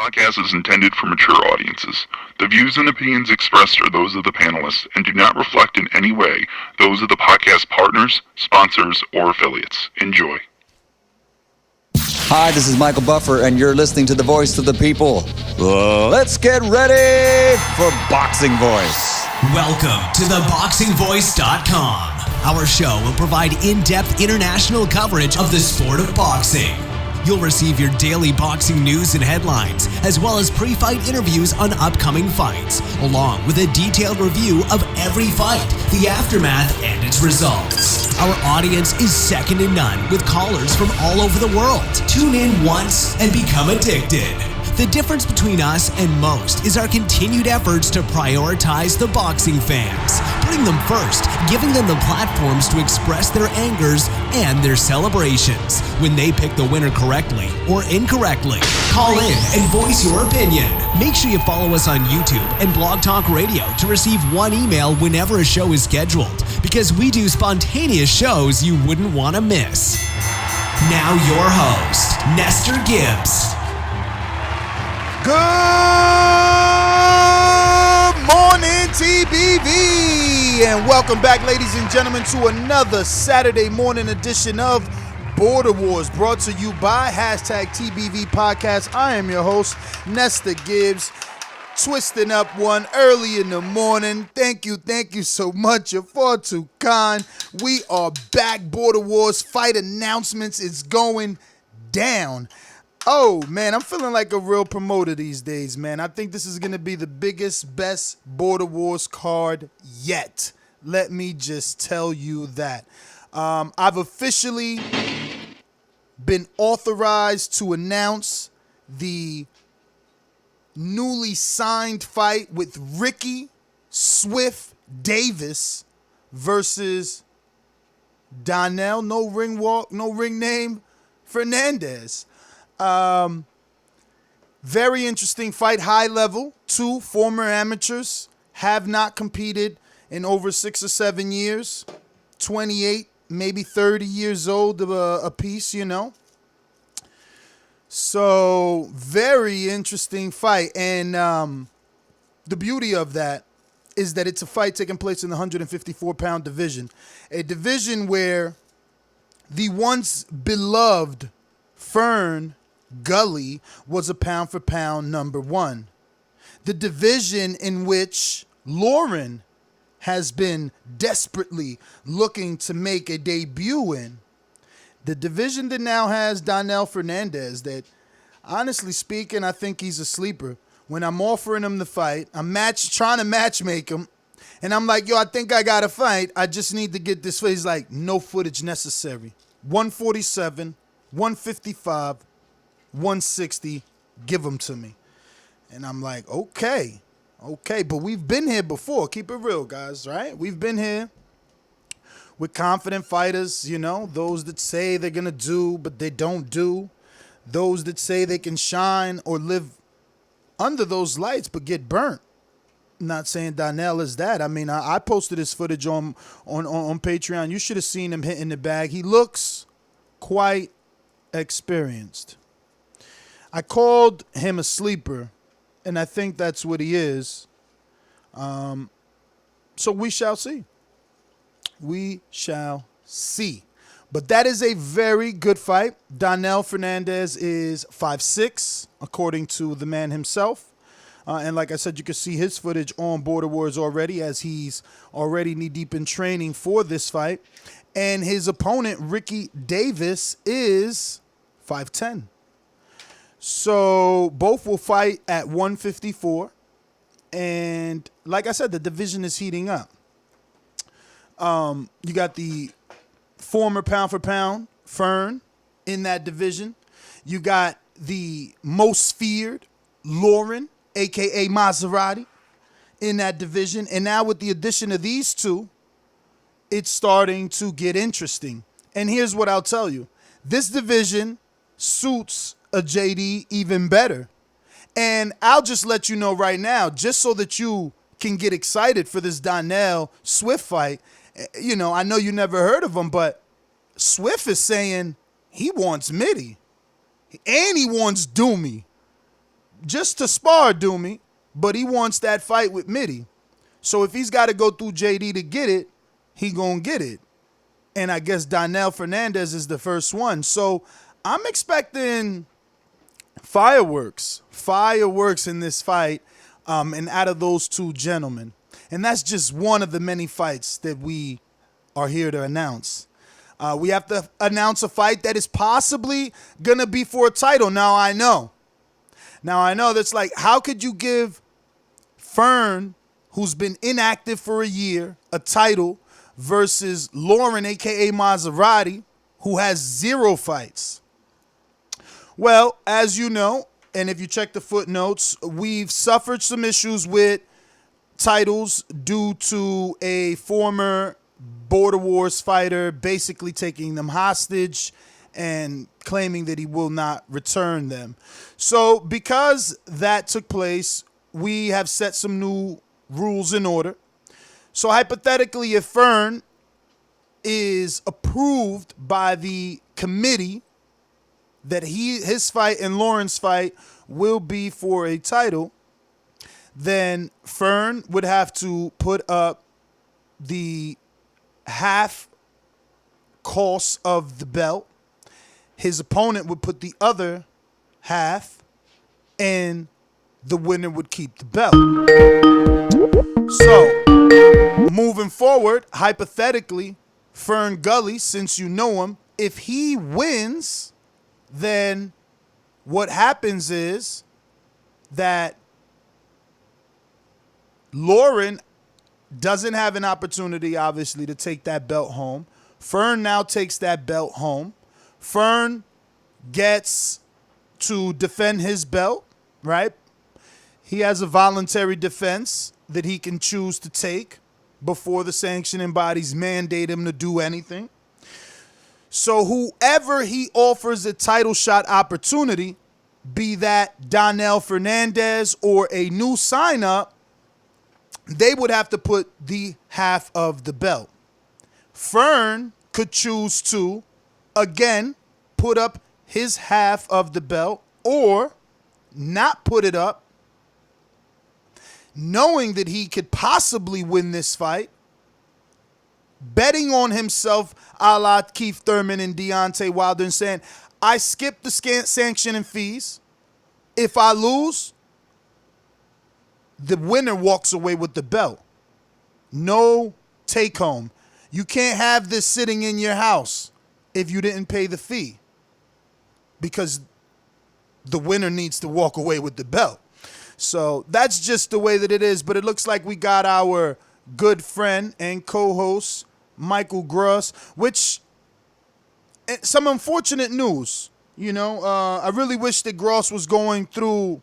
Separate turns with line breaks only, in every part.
podcast is intended for mature audiences. The views and opinions expressed are those of the panelists and do not reflect in any way those of the podcast partners, sponsors, or affiliates. Enjoy.
Hi, this is Michael Buffer, and you're listening to the voice of the people. Let's get ready for Boxing Voice.
Welcome to Thaboxingvoice.com. Our show will provide in-depth international coverage of the sport of boxing. You'll receive your daily boxing news and headlines, as well as pre-fight interviews on upcoming fights, along with a detailed review of every fight, the aftermath, and its results. Our audience is second to none, with callers from all over the world. Tune in once and become addicted. The difference between us and most is our continued efforts to prioritize the boxing fans, putting them first, giving them the platforms to express their angers and their celebrations when they pick the winner correctly or incorrectly. Call in and voice your opinion. Make sure you follow us on YouTube and Blog Talk Radio to receive one email whenever a show is scheduled, because we do spontaneous shows you wouldn't want to miss. Now your host, Nestor Gibbs.
Good morning, TBV, and welcome back, ladies and gentlemen, to another Saturday morning edition of Border Wars, brought to you by #TBV Podcast. I am your host, Nestor Gibbs, twisting up one early in the morning. Thank you so much. You're far too kind. We are back. Border Wars fight announcements is going down. Oh, man, I'm feeling like a real promoter these days, man. I think this is going to be the biggest, best Border Wars card yet. Let me just tell you that. I've officially been authorized to announce the newly signed fight with Ricky Swift Davis versus Darnell, no ring walk, no ring name, Fernandez. Very interesting fight, high level. Two former amateurs have not competed in over 6 or 7 years. 28, maybe 30 years old a piece, you know. So, very interesting fight. And the beauty of that is that it's a fight taking place in the 154-pound division. A division where the once beloved Fern Gully was a pound-for-pound number one. The division in which Lauren has been desperately looking to make a debut in. The division that now has Darnell Fernandez that, honestly speaking, I think he's a sleeper. When I'm offering him the fight, I'm trying to matchmake him, and I'm like, yo, I think I got a fight. I just need to get this fight. He's like, no footage necessary. 147, 155, 160, give them to me. And I'm like, okay, but we've been here before. Keep it real, guys, right? We've been here with confident fighters, you know, those that say they're going to do, but they don't do. Those that say they can shine or live under those lights, but get burnt. I'm not saying Darnell is that. I mean, I posted his footage on Patreon. You should have seen him hitting the bag. He looks quite experienced. I called him a sleeper, and I think that's what he is. So we shall see. We shall see. But that is a very good fight. Darnell Fernandez is 5'6", according to the man himself. And like I said, you can see his footage on Border Wars already, as he's already knee-deep in training for this fight. And his opponent, Ricky Davis, is 5'10". So both will fight at 154. And like I said, the division is heating up. You got the former pound-for-pound Fern in that division. You got the most feared Lauren, a.k.a. Maserati, in that division. And now with the addition of these two, it's starting to get interesting. And here's what I'll tell you. This division suits a JD even better. And I'll just let you know right now, just so that you can get excited for this Darnell Swift fight. You know, I know you never heard of him, but Swift is saying he wants Mitty. And he wants Doomy. just to spar Doomy, but he wants that fight with Mitty. So if he's got to go through JD to get it, he gonna get it. And I guess Darnell Fernandez is the first one. So I'm expecting fireworks in this fight, and out of those two gentlemen. And that's just one of the many fights that we are here to announce. We have to announce a fight that is possibly going to be for a title. Now I know that's like, how could you give Fern, who's been inactive for a year, a title versus Lauren, a.k.a. Maserati, who has 0 fights? Well, as you know, and if you check the footnotes, we've suffered some issues with titles due to a former Border Wars fighter basically taking them hostage and claiming that he will not return them. So because that took place, we have set some new rules in order. So hypothetically, if Fern is approved by the committee that his fight and Lauren's fight will be for a title, then Fern would have to put up the half cost of the belt. His opponent would put the other half, and the winner would keep the belt. So, moving forward, hypothetically, Fern Gully, since you know him, if he wins, then what happens is that Lauren doesn't have an opportunity, obviously, to take that belt home. Fern now takes that belt home. Fern gets to defend his belt, right? He has a voluntary defense that he can choose to take before the sanctioning bodies mandate him to do anything. So whoever he offers a title shot opportunity, be that Darnell Fernandez or a new sign-up, they would have to put the half of the belt. Fern could choose to, again, put up his half of the belt or not put it up, knowing that he could possibly win this fight, betting on himself a la Keith Thurman and Deontay Wilder and saying, I skip the sanctioning fees. If I lose, the winner walks away with the belt. No take home. You can't have this sitting in your house if you didn't pay the fee, because the winner needs to walk away with the belt. So that's just the way that it is. But it looks like we got our good friend and co-host, Michael Gross, which, some unfortunate news. You know, I really wish that Gross was going through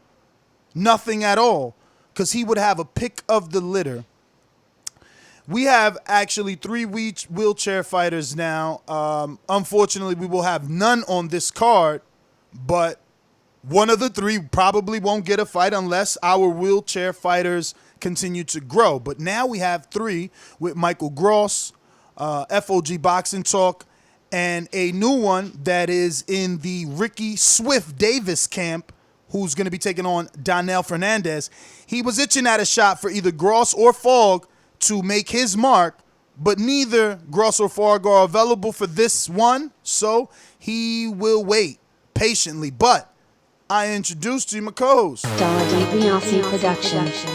nothing at all, because he would have a pick of the litter. We have actually 3 wheelchair fighters now. Unfortunately, we will have none on this card, but one of the 3 probably won't get a fight unless our wheelchair fighters continue to grow. But now we have 3 with Michael Gross, FOG Boxing Talk, and a new one that is in the Ricky Swift Davis camp, who's going to be taking on Darnell Fernandez. He was itching at a shot for either Gross or Fogg to make his mark, but neither Gross or Fogg are available for this one, so he will wait patiently. But I introduced to you my co-host,
Dazn Productions.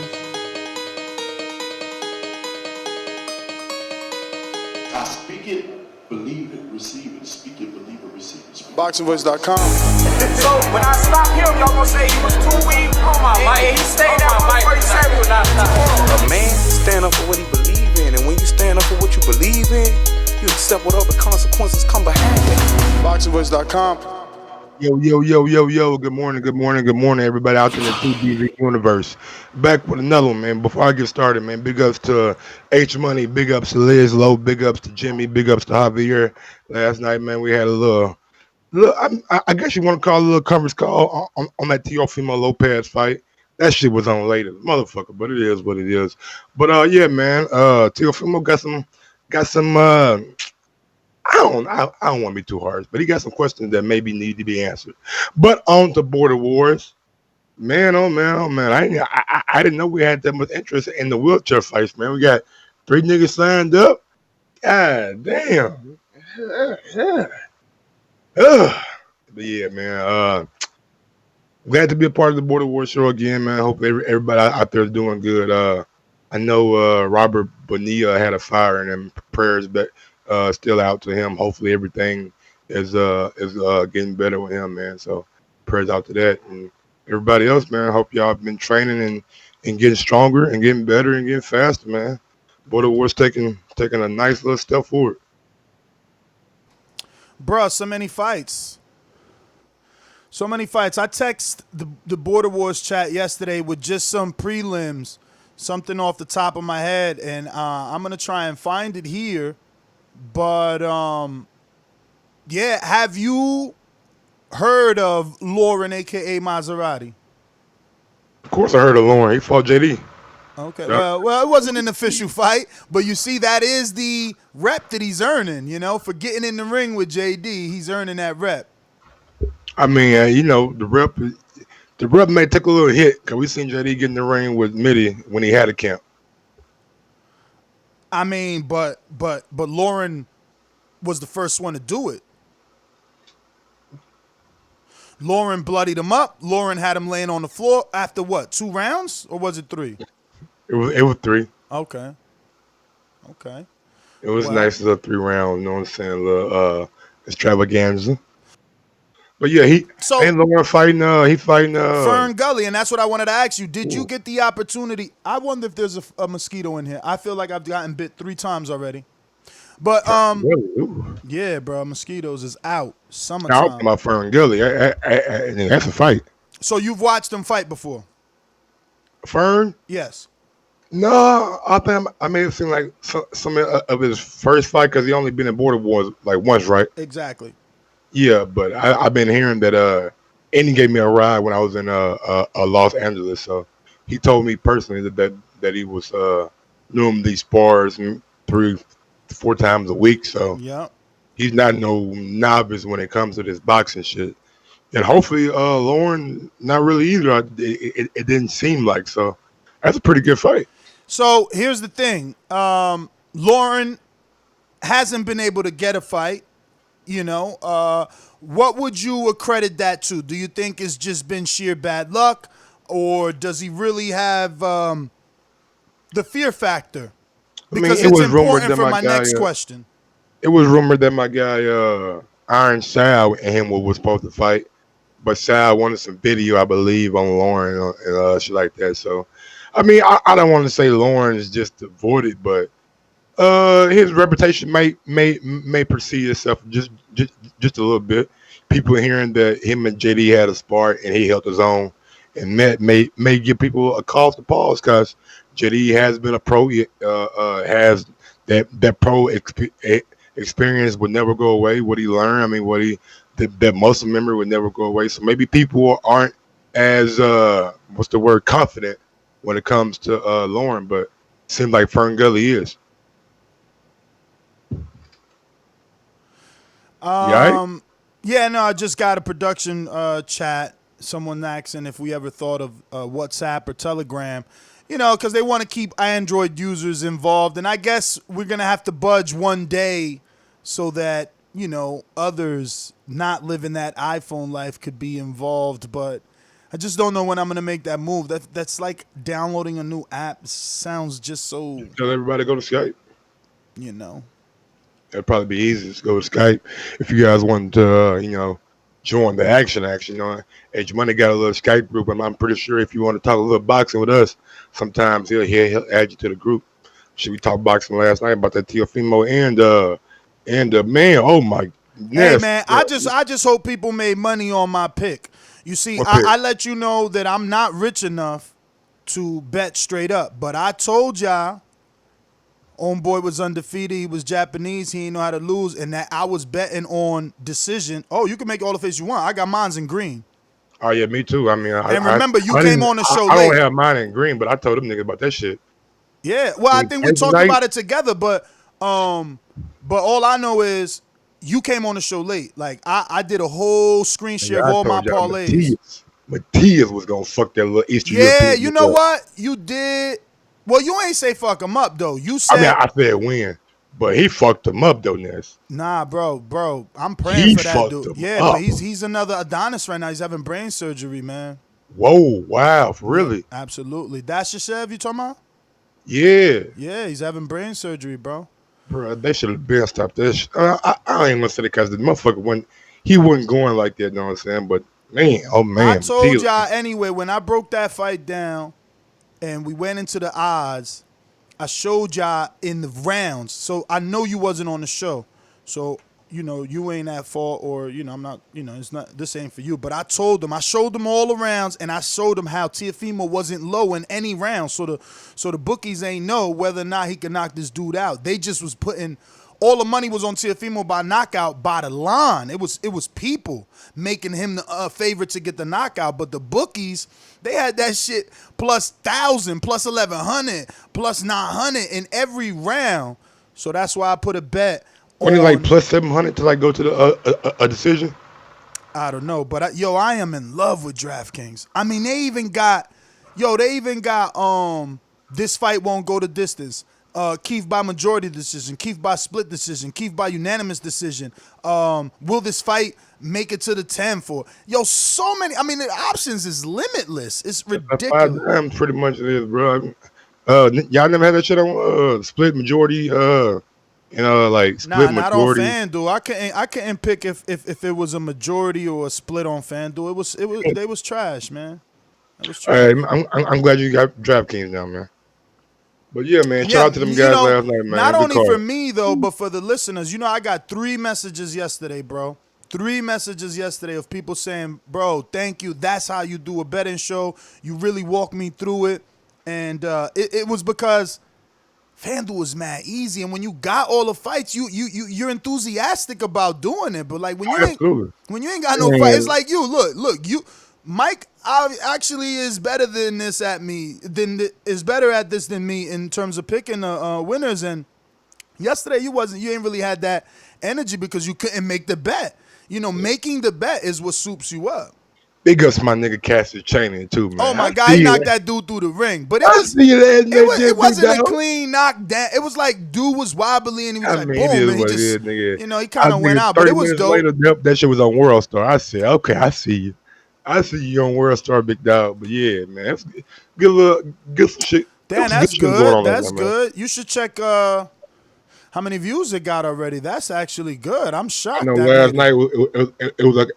I speak it, believe it, receive it. Speak it, believe it, receive it.
Boxingvoice.com.
So when I stop him, y'all gonna say he was too weak. Oh my mic. He stayed at 147.
A man stand up for what he believe in, and when you stand up for what you believe in, you accept whatever consequences come behind it.
Boxingvoice.com.
Yo. Good morning, everybody out in the 2DZ universe. Back with another one, man. Before I get started, man, big ups to H Money, big ups to Liz Lowe, big ups to Jimmy, big ups to Javier. Last night, man, we had a little I guess you want to call it a little conference call on that Teofimo Lopez fight. That shit was on later, motherfucker, but it is what it is. But yeah, man, Teofimo got some I don't want to be too harsh, but he got some questions that maybe need to be answered. But on to Border Wars. Man, oh man, oh man! I didn't know we had that much interest in the wheelchair fights, man. We got three niggas signed up. God damn. Yeah. Ugh. But yeah, man. Glad to be a part of the Border War show again, man. Hope everybody out there is doing good. I know Robert Bonilla had a fire in him. Prayers, but still out to him. Hopefully everything is getting better with him, man. So prayers out to that and everybody else, man. Hope y'all been training and getting stronger and getting better and getting faster, man. Border War's taking a nice little step forward.
Bruh, so many fights. So many fights. I text the Border Wars chat yesterday with just some prelims, something off the top of my head, and I'm gonna try and find it here. But yeah, have you heard of Lauren, aka Maserati?
Of course, I heard of Lauren. He fought JD.
Okay,
Yep.
well, it wasn't an official fight, but you see, that is the rep that he's earning. You know, for getting in the ring with JD, he's earning that rep.
I mean, the rep may take a little hit because we seen JD get in the ring with Mitty when he had a camp.
I mean, but Lauren was the first one to do it. Lauren bloodied him up. Lauren had him laying on the floor after what, 2 rounds? Or was it 3?
It was 3.
Okay.
It was a nice little 3 round, you know what I'm saying, little extravaganza. But yeah,
So
ain't Lauren fighting he fighting
Fern Gully, and that's what I wanted to ask you. Did you get the opportunity? I wonder if there's a mosquito in here. I feel like I've gotten bit 3 times already. But yeah, bro, mosquitoes is out.
I
Summertime.
talking about Fern Gully. That's a fight.
So you've watched them fight before?
Fern?
Yes.
No, I think I may have seen like some of his first fight because he only been in Border Wars like once, right?
Exactly.
Yeah, but I've been hearing that and he gave me a ride when I was in Los Angeles. So he told me personally that he was doing these spars 3-4 times a week. So
Yeah.
he's not no novice when it comes to this boxing shit. And hopefully Lauren not really either. It didn't seem like so. That's a pretty good fight.
So here's the thing. Lauren hasn't been able to get a fight. You know, what would you accredit that to? Do you think it's just been sheer bad luck, or does he really have the fear factor? Because
it
it's
was rumored
important
that
for
my
my
guy,
next question.
It was rumored that my guy Iron Sal and him was supposed to fight, but Sal wanted some video, I believe, on Lauren and shit like that. So, I mean, I don't want to say Lauren is just avoided, but his reputation may precede itself just a little bit. People hearing that him and JD had a spar and he held his own, and that may give people a cause to pause because JD has been a pro. Has that pro experience would never go away. What he learned, I mean, that muscle memory would never go away. So maybe people aren't as confident when it comes to Lauren, but it seems like Fern Gully is.
Yeah, no, I just got a production chat. Someone asking if we ever thought of WhatsApp or Telegram, you know, because they want to keep Android users involved. And I guess we're going to have to budge one day so that, you know, others not living that iPhone life could be involved. But I just don't know when I'm going to make that move. That's like downloading a new app. It sounds just so,
Tell everybody to go to Skype.
you know.
It'd probably be easy to go to Skype if you guys want to, join the action. You know, H Money got a little Skype group, and I'm pretty sure if you want to talk a little boxing with us, sometimes he'll add you to the group. Should we talk boxing last night about that Teofimo and man, oh my
Hey
goodness.
man, I just hope people made money on my pick. You see,
What pick?
I let you know that I'm not rich enough to bet straight up, but I told y'all homeboy was undefeated. He was Japanese. He didn't know how to lose, and that I was betting on decision. Oh, you can make all the face you want. I got mine's in green.
Oh yeah, me too. I mean,
And remember, you
I
came
didn't-
on the show
I
late.
don't have mine in green, but I told them niggas about that shit.
Yeah, well, I think we
Every
talked
night-
about it together, but all I know is you came on the show late. Like I did a whole screen share of all my
I'm a
parlays.
genius. Matias was gonna fuck that little Eastern
Yeah,
European.
you know what? You did. Well, you ain't say fuck him up, though. You
I mean,
said,
I said win, but he fucked him up though, Ness.
nah, bro. I'm praying
He
for that
fucked
dude.
him
Yeah, but
up.
he's another Adonis right now. He's having brain surgery, man.
Whoa, wow, for really?
Absolutely. That's Yashev you talking about?
Yeah,
Yeah, he's having brain surgery, bro.
bro. They should have been stopped that. I ain't gonna say that because the motherfucker wasn't going like that. You know what I'm saying? But man, oh man,
I told
Matias.
y'all anyway, when I broke that fight down and we went into the odds, I showed y'all in the rounds. So I know you wasn't on the show. So, you ain't at fault, or, I'm not, it's not, this ain't for you. But I showed them all the rounds, and I showed them how Teofimo wasn't low in any round. So the bookies ain't know whether or not he could knock this dude out. They just was putting all the money was on Teofimo by knockout by the line. It was people making him the favorite to get the knockout. But the bookies, they had that shit plus 1,000, plus 1,100, plus 900 in every round. So that's why I put a bet.
Only like plus 700 to like go to the a decision.
I don't know, but I am in love with DraftKings. I mean, they even got this fight won't go the distance. Keith by majority decision, Keith by split decision, Keith by unanimous decision. Will this fight make it to the 10th? So many. I mean, the options is limitless. It's ridiculous.
5 times pretty much it is, bro. Y'all never had that shit on split majority. Like split
not
majority.
on FanDuel. I couldn't pick if it was a majority or a split on FanDuel. They was trash, man. It was trash.
All right, I'm glad you got DraftKings now, man. But yeah, man, shout out to them guys last night, man.
Not
Good
only
card.
for me though, but for the listeners. I got 3 messages yesterday, bro. 3 messages yesterday of people saying, bro, thank you. That's how you do a betting show. You really walked me through it. And it was because FanDuel is mad easy, and when you got all the fights, you're enthusiastic about doing it. But like when you ain't got no fight, it's like Mike actually is better than this at me is better at this than me in terms of picking winners. And yesterday you ain't really had that energy because you couldn't make the bet. Making the bet is what soups you up.
Big ups my nigga Cassius Chaney too, man.
Oh my God, he knocked that dude through the ring, but it wasn't a clean knockdown. It was like dude was wobbly and he was boom, and he just he kind of went out, but it was dope.
Later, that shit was on World Star. I said, okay, I see you on World Star, big dog. But yeah, man, that's good shit.
Damn, that's good. That's good. You should check how many views it got already. That's actually good. I'm shocked.
I know last night it was like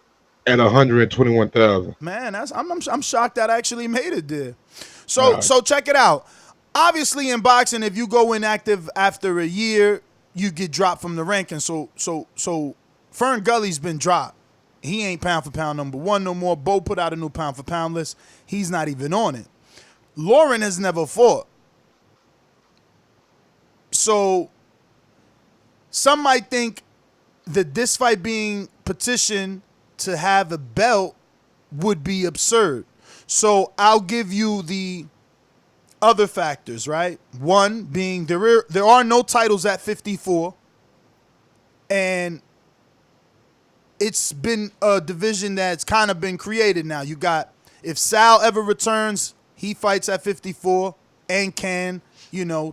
at 121,000.
Man, I'm shocked that actually made it there. So check it out. Obviously in boxing, if you go inactive after a year, you get dropped from the ranking. So Fern Gully's been dropped. He ain't pound for pound number 1 no more. Bo put out a new pound for pound list. He's not even on it. Lauren has never fought. So some might think that this fight being petitioned to have a belt would be absurd. So I'll give you the other factors, right? One being there are no titles at 54, and it's been a division that's kind of been created now. You got, if Sal ever returns, he fights at 54, and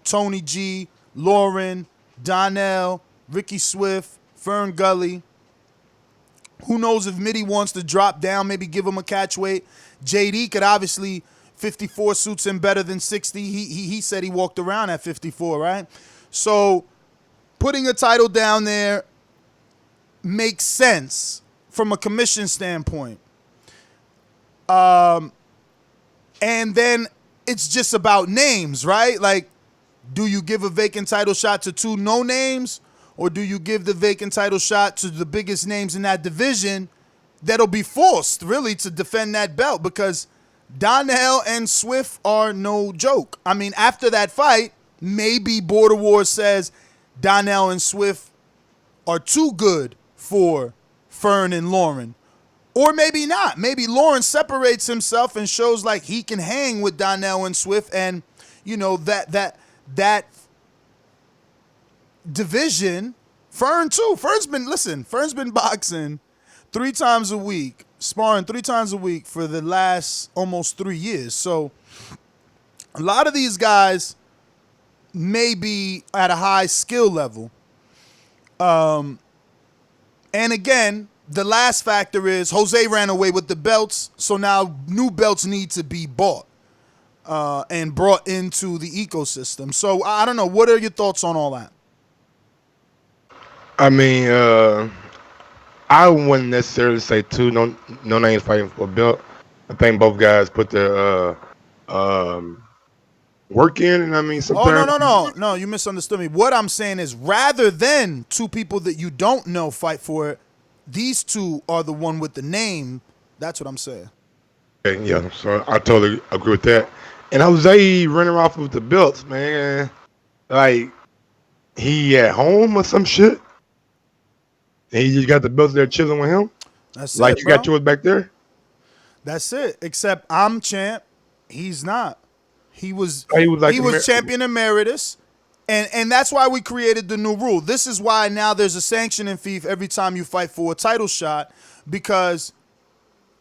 Tony G, Lauren, Darnell, Ricky Swift, Fern Gully. Who knows if Mitty wants to drop down, maybe give him a catch weight. JD could obviously, 54 suits him better than 60. He said he walked around at 54, right? So putting a title down there makes sense from a commission standpoint. And then it's just about names, right? Like, do you give a vacant title shot to 2 no names? Or do you give the vacant title shot to the biggest names in that division that'll be forced, really, to defend that belt? Because Darnell and Swift are no joke. I mean, after that fight, maybe Border Wars says Darnell and Swift are too good for Fern and Lauren. Or maybe not. Maybe Lauren separates himself and shows like he can hang with Darnell and Swift, and, that division. Fern too. Fern's been boxing 3 times a week sparring 3 times a week for the last almost 3 years. So a lot of these guys may be at a high skill level. And again, the last factor is Jose ran away with the belts, so now new belts need to be bought and brought into the ecosystem. So I don't know. What are your thoughts on all that?
I mean, I wouldn't necessarily say two. No names fighting for a belt. I think both guys put their work in, and I mean, sometimes.
No, you misunderstood me. What I'm saying is, rather than 2 people that you don't know fight for it, these 2 are the one with the name. That's what I'm saying.
Okay, yeah, so I totally agree with that. And Jose running off with the belts, man. Like, he at home or some shit. And he just got the belts there chilling with him.
That's
like
it,
you
bro.
got yours back there.
That's it. Except I'm champ. He's not. He was champion emeritus. And that's why we created the new rule. This is why now there's a sanctioning fee every time you fight for a title shot, because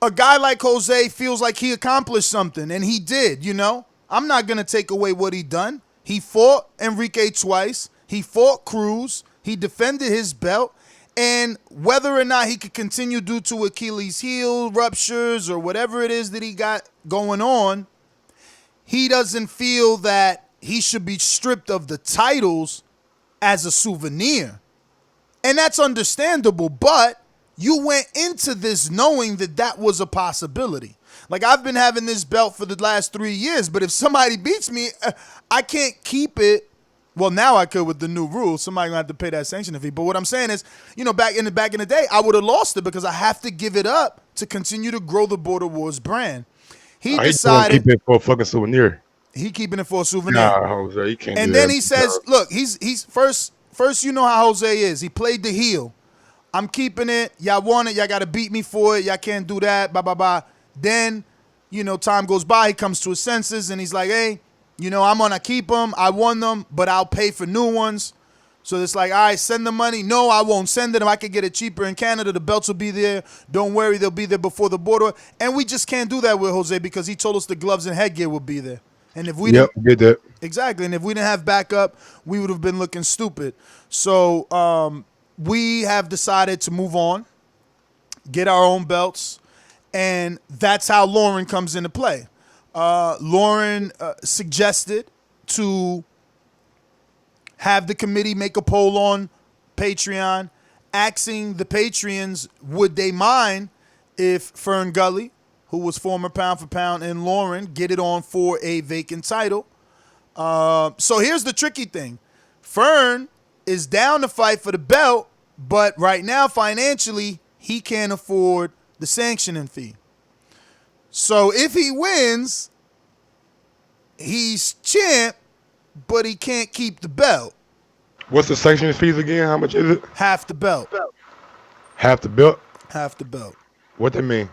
a guy like Jose feels like he accomplished something, and he did, you know? I'm not going to take away what he done. He fought Enrique twice. He fought Cruz. He defended his belt. And whether or not he could continue due to Achilles heel ruptures or whatever it is that he got going on, he doesn't feel that he should be stripped of the titles as a souvenir. And that's understandable, but you went into this knowing that that was a possibility. Like, I've been having this belt for the last 3 years, but if somebody beats me, I can't keep it. Well, now I could with the new rules. Somebody gonna have to pay that sanctioning fee. But what I'm saying is, you know, back in the day, I would have lost it because I have to give it up to continue to grow the Border Wars brand. He decided
keep it for a fucking souvenir.
He keeping it for a souvenir.
Nah, Jose, he can't.
And
do
then
that.
he says, "Look, he's first. You know how Jose is. He played the heel. I'm keeping it. Y'all want it. Y'all got to beat me for it. Y'all can't do that. Blah blah blah." Then, you know, time goes by. He comes to his senses and he's like, "Hey, you know, I'm gonna keep them. I won them, but I'll pay for new ones." So it's like, all right, send the money. No, I won't send it. If I could get it cheaper in Canada, the belts will be there. Don't worry, they'll be there before the border. And we just can't do that with Jose because he told us the gloves and headgear would be there. And if we
did that.
Exactly. And if we didn't have backup, we would have been looking stupid. So we have decided to move on, get our own belts, and that's how Lauren comes into play. Lauren suggested to have the committee make a poll on Patreon, asking the Patreons would they mind if Fern Gully, who was former pound for pound, and Lauren get it on for a vacant title. So here's the tricky thing. Fern is down to fight for the belt, but right now financially he can't afford the sanctioning fee. So if he wins, he's champ, but he can't keep the belt.
What's the sanctioning fees again? How much is it?
Half the belt.
Half the belt?
Half the belt.
What that mean?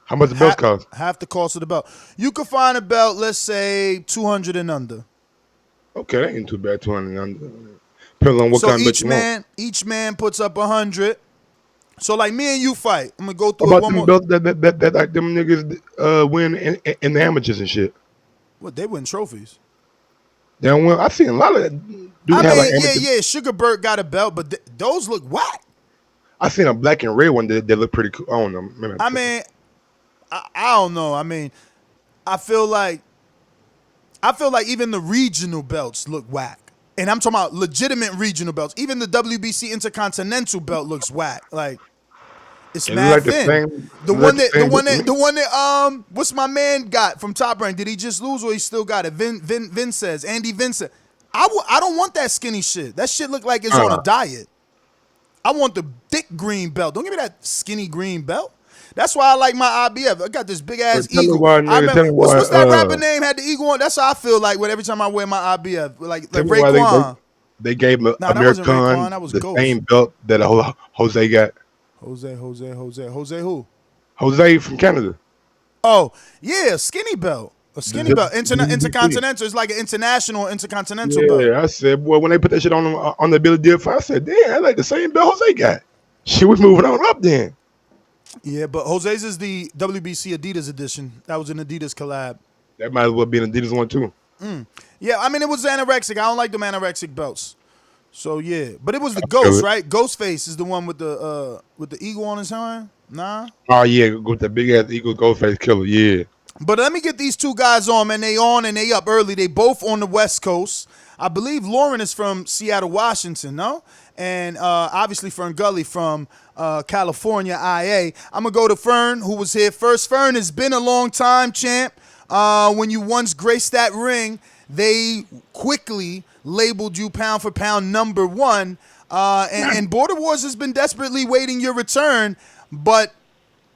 How much the belts cost?
Half the cost of the belt. You could find a belt, let's say 200 and under.
Okay, that ain't too bad. 200 and under. Depends on what kind of belt you want.
Each man puts up 100. So like me and you fight. I'm gonna go through
what
it one more.
Belts that like them niggas win in the amateurs and shit.
What, they win trophies?
They don't win. I've seen a lot of dudes have like amateurs.
Yeah. Sugar Burt got a belt, but those look whack.
I seen a black and red one that look pretty cool. I don't know. Maybe
I don't know. I mean, I feel like even the regional belts look whack. And I'm talking about legitimate regional belts. Even the WBC Intercontinental belt looks whack. Like, it's mad thin. The one that what's my man got from Top Rank? Did he just lose or he still got it? Andy Vincent. I don't want that skinny shit. That shit look like it's on a diet. I want the thick green belt. Don't give me that skinny green belt. That's why I like my IBF. I got this big ass eagle. What's that rapper name had the eagle on? That's how I feel like every time I wear my IBF. Like Raekwon.
They gave him Amir Khan the same belt that Jose got.
Jose who?
Jose from Canada.
Oh, yeah, skinny belt. A skinny belt. Intercontinental. It's like an international intercontinental belt.
Yeah, I said, boy, when they put that shit on the Billy Deal fight, I said, damn, I like the same belt Jose got. Shit was moving on up then.
Yeah, but Jose's is the WBC Adidas edition. That was an Adidas collab.
That might as well be an Adidas one too.
Yeah, I mean it was anorexic. I don't like them anorexic belts. So yeah, but it was the
feel
Ghost,
it.
right? Ghostface is the one with the eagle on his hand. Nah.
Oh yeah, with the big ass Eagle Ghostface killer. Yeah.
But let me get these two guys on, man. They on and they up early. They both on the West Coast. I believe Lauren is from Seattle, Washington, no? And obviously Fern Gully from California, IA. I'm going to go to Fern, who was here first. Fern, it's been a long time, champ. When you once graced that ring, they quickly labeled you pound for pound number one. And Border Wars has been desperately waiting your return, but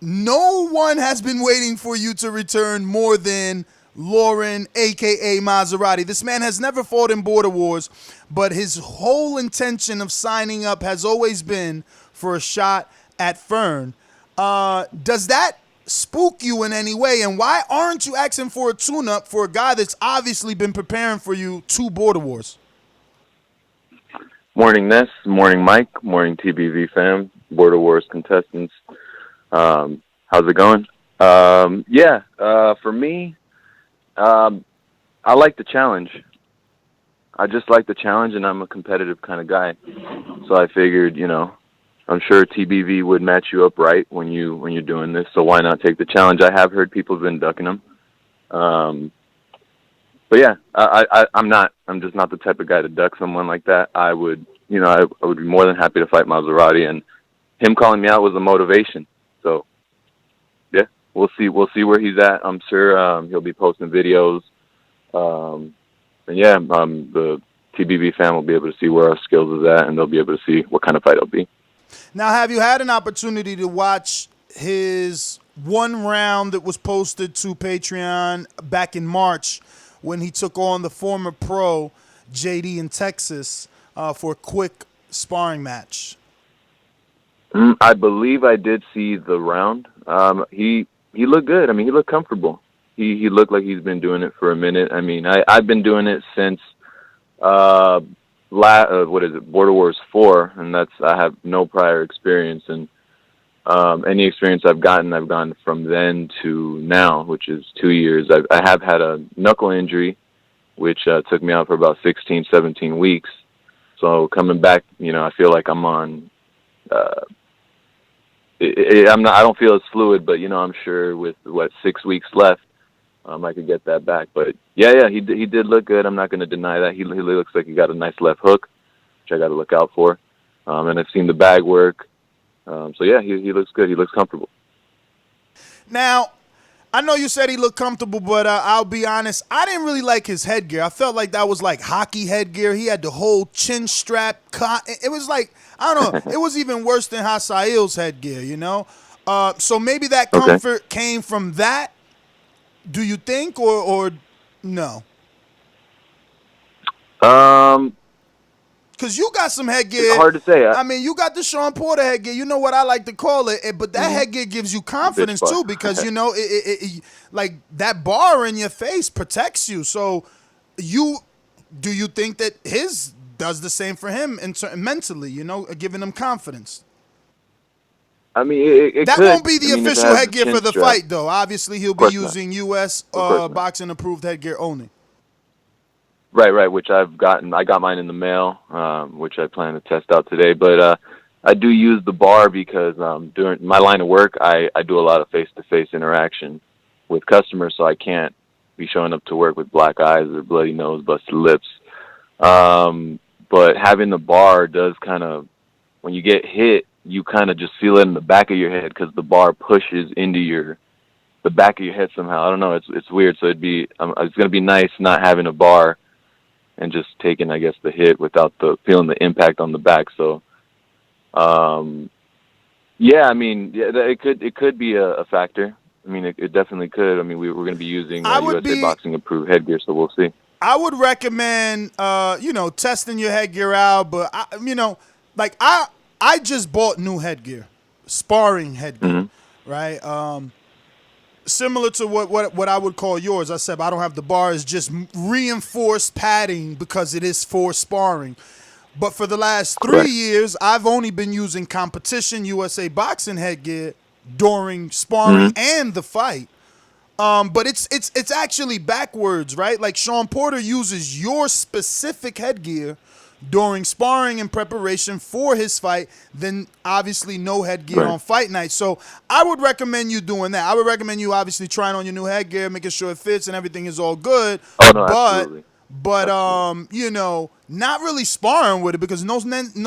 no one has been waiting for you to return more than Lauren, a.k.a. Maserati. This man has never fought in Border Wars, but his whole intention of signing up has always been for a shot at Fern. Does that spook you in any way? And why aren't you asking for a tune-up for a guy that's obviously been preparing for you 2 Border Wars?
Morning, Ness. Morning, Mike. Morning, TBV fam. Border Wars contestants. How's it going? For me, I like the challenge. I just like the challenge, and I'm a competitive kind of guy. So I figured, I'm sure TBV would match you up right when you're doing this. So why not take the challenge? I have heard people have been ducking them. But yeah, I'm just not the type of guy to duck someone like that. I would be more than happy to fight Maserati, and him calling me out was a motivation. So yeah, we'll see where he's at. I'm sure he'll be posting videos. The TBV fan will be able to see where our skills is at, and they'll be able to see what kind of fight it'll be.
Now, have you had an opportunity to watch his one round that was posted to Patreon back in March when he took on the former pro JD in Texas for a quick sparring match?
I believe I did see the round. He looked good. I mean, he looked comfortable. He looked like he's been doing it for a minute. I mean, I've been doing it since Border Wars 4, and I have no prior experience, and any experience I've gone from then to now, which is 2 years. I have had a knuckle injury, which took me out for about 16, 17 weeks. So coming back, I feel like I'm on. I don't feel as fluid, but I'm sure with 6 weeks left, I could get that back. But yeah, he did look good. I'm not going to deny that. He looks like he got a nice left hook, which I got to look out for. And I've seen the bag work. So yeah, he looks good. He looks comfortable.
Now, I know you said he looked comfortable, but I'll be honest, I didn't really like his headgear. I felt like that was like hockey headgear. He had the whole chin strap. It was like, I don't know, it was even worse than Hasael's headgear, So maybe that comfort came from that, do you think, or no? Because you got some headgear.
It's hard to say.
I mean, you got the Sean Porter headgear. You know what I like to call it. But that headgear gives you confidence, too, because, it like that bar in your face protects you. So do you think that his does the same for him mentally, giving him confidence?
I mean, it
that
could.
won't be the official headgear for the fight, though. Obviously, he'll be using U.S. boxing-approved headgear only.
Right, which I got mine in the mail, which I plan to test out today. But I do use the bar because during my line of work, I do a lot of face-to-face interaction with customers, so I can't be showing up to work with black eyes or bloody nose, busted lips. But having the bar does kind of, when you get hit, you kind of just feel it in the back of your head because the bar pushes into the back of your head somehow. I don't know. It's weird. So it's going to be nice not having a bar and just taking, I guess, the hit without feeling the impact on the back. So, it could be a factor. I mean, it definitely could. I mean, we're going to be using USA Boxing approved headgear, so we'll see.
I would recommend, testing your headgear out, but I just bought new headgear, sparring headgear, right? Similar to what I would call yours. I said I don't have the bar. It's just reinforced padding because it is for sparring. But for the last 3 years, I've only been using competition USA boxing headgear during sparring and the fight. But it's actually backwards, right? Like Sean Porter uses your specific headgear during sparring and preparation for his fight, then obviously no headgear on fight night. So I would recommend you doing that. I would recommend you obviously trying on your new headgear, making sure it fits and everything is all good.
Oh, no, absolutely.
But you know, not really sparring with it because no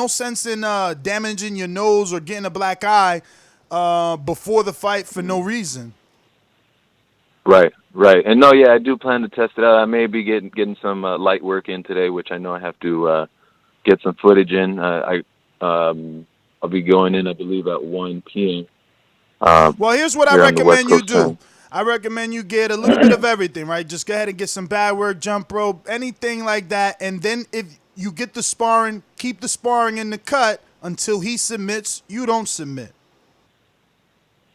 sense in damaging your nose or getting a black eye before the fight for no reason.
Right. And no, yeah, I do plan to test it out. I may be getting some light work in today, which I know I have to get some footage in. I'll be going in, I believe, at 1 p.m.
Well, here's what I recommend you do. I recommend you get a little bit of everything, right? Just go ahead and get some bad work, jump rope, anything like that. And then if you get the sparring, keep the sparring in the cut until he submits, you don't submit.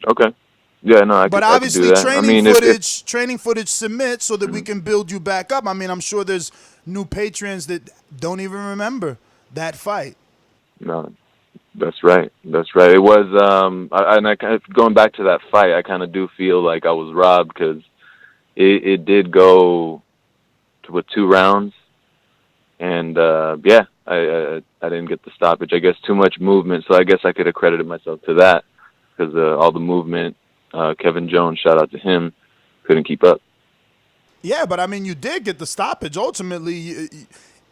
Okay. Yeah, no,
but obviously training footage submit so that we can build you back up. I mean, I'm sure there's new patrons that don't even remember that fight.
No, that's right. It was, I kind of, going back to that fight, I kind of do feel like I was robbed because it did go with 2 rounds, and I didn't get the stoppage. I guess too much movement, so I guess I could have credited myself to that because all the movement. Kevin Jones, shout out to him, couldn't keep up.
Yeah, but I mean, you did get the stoppage. Ultimately,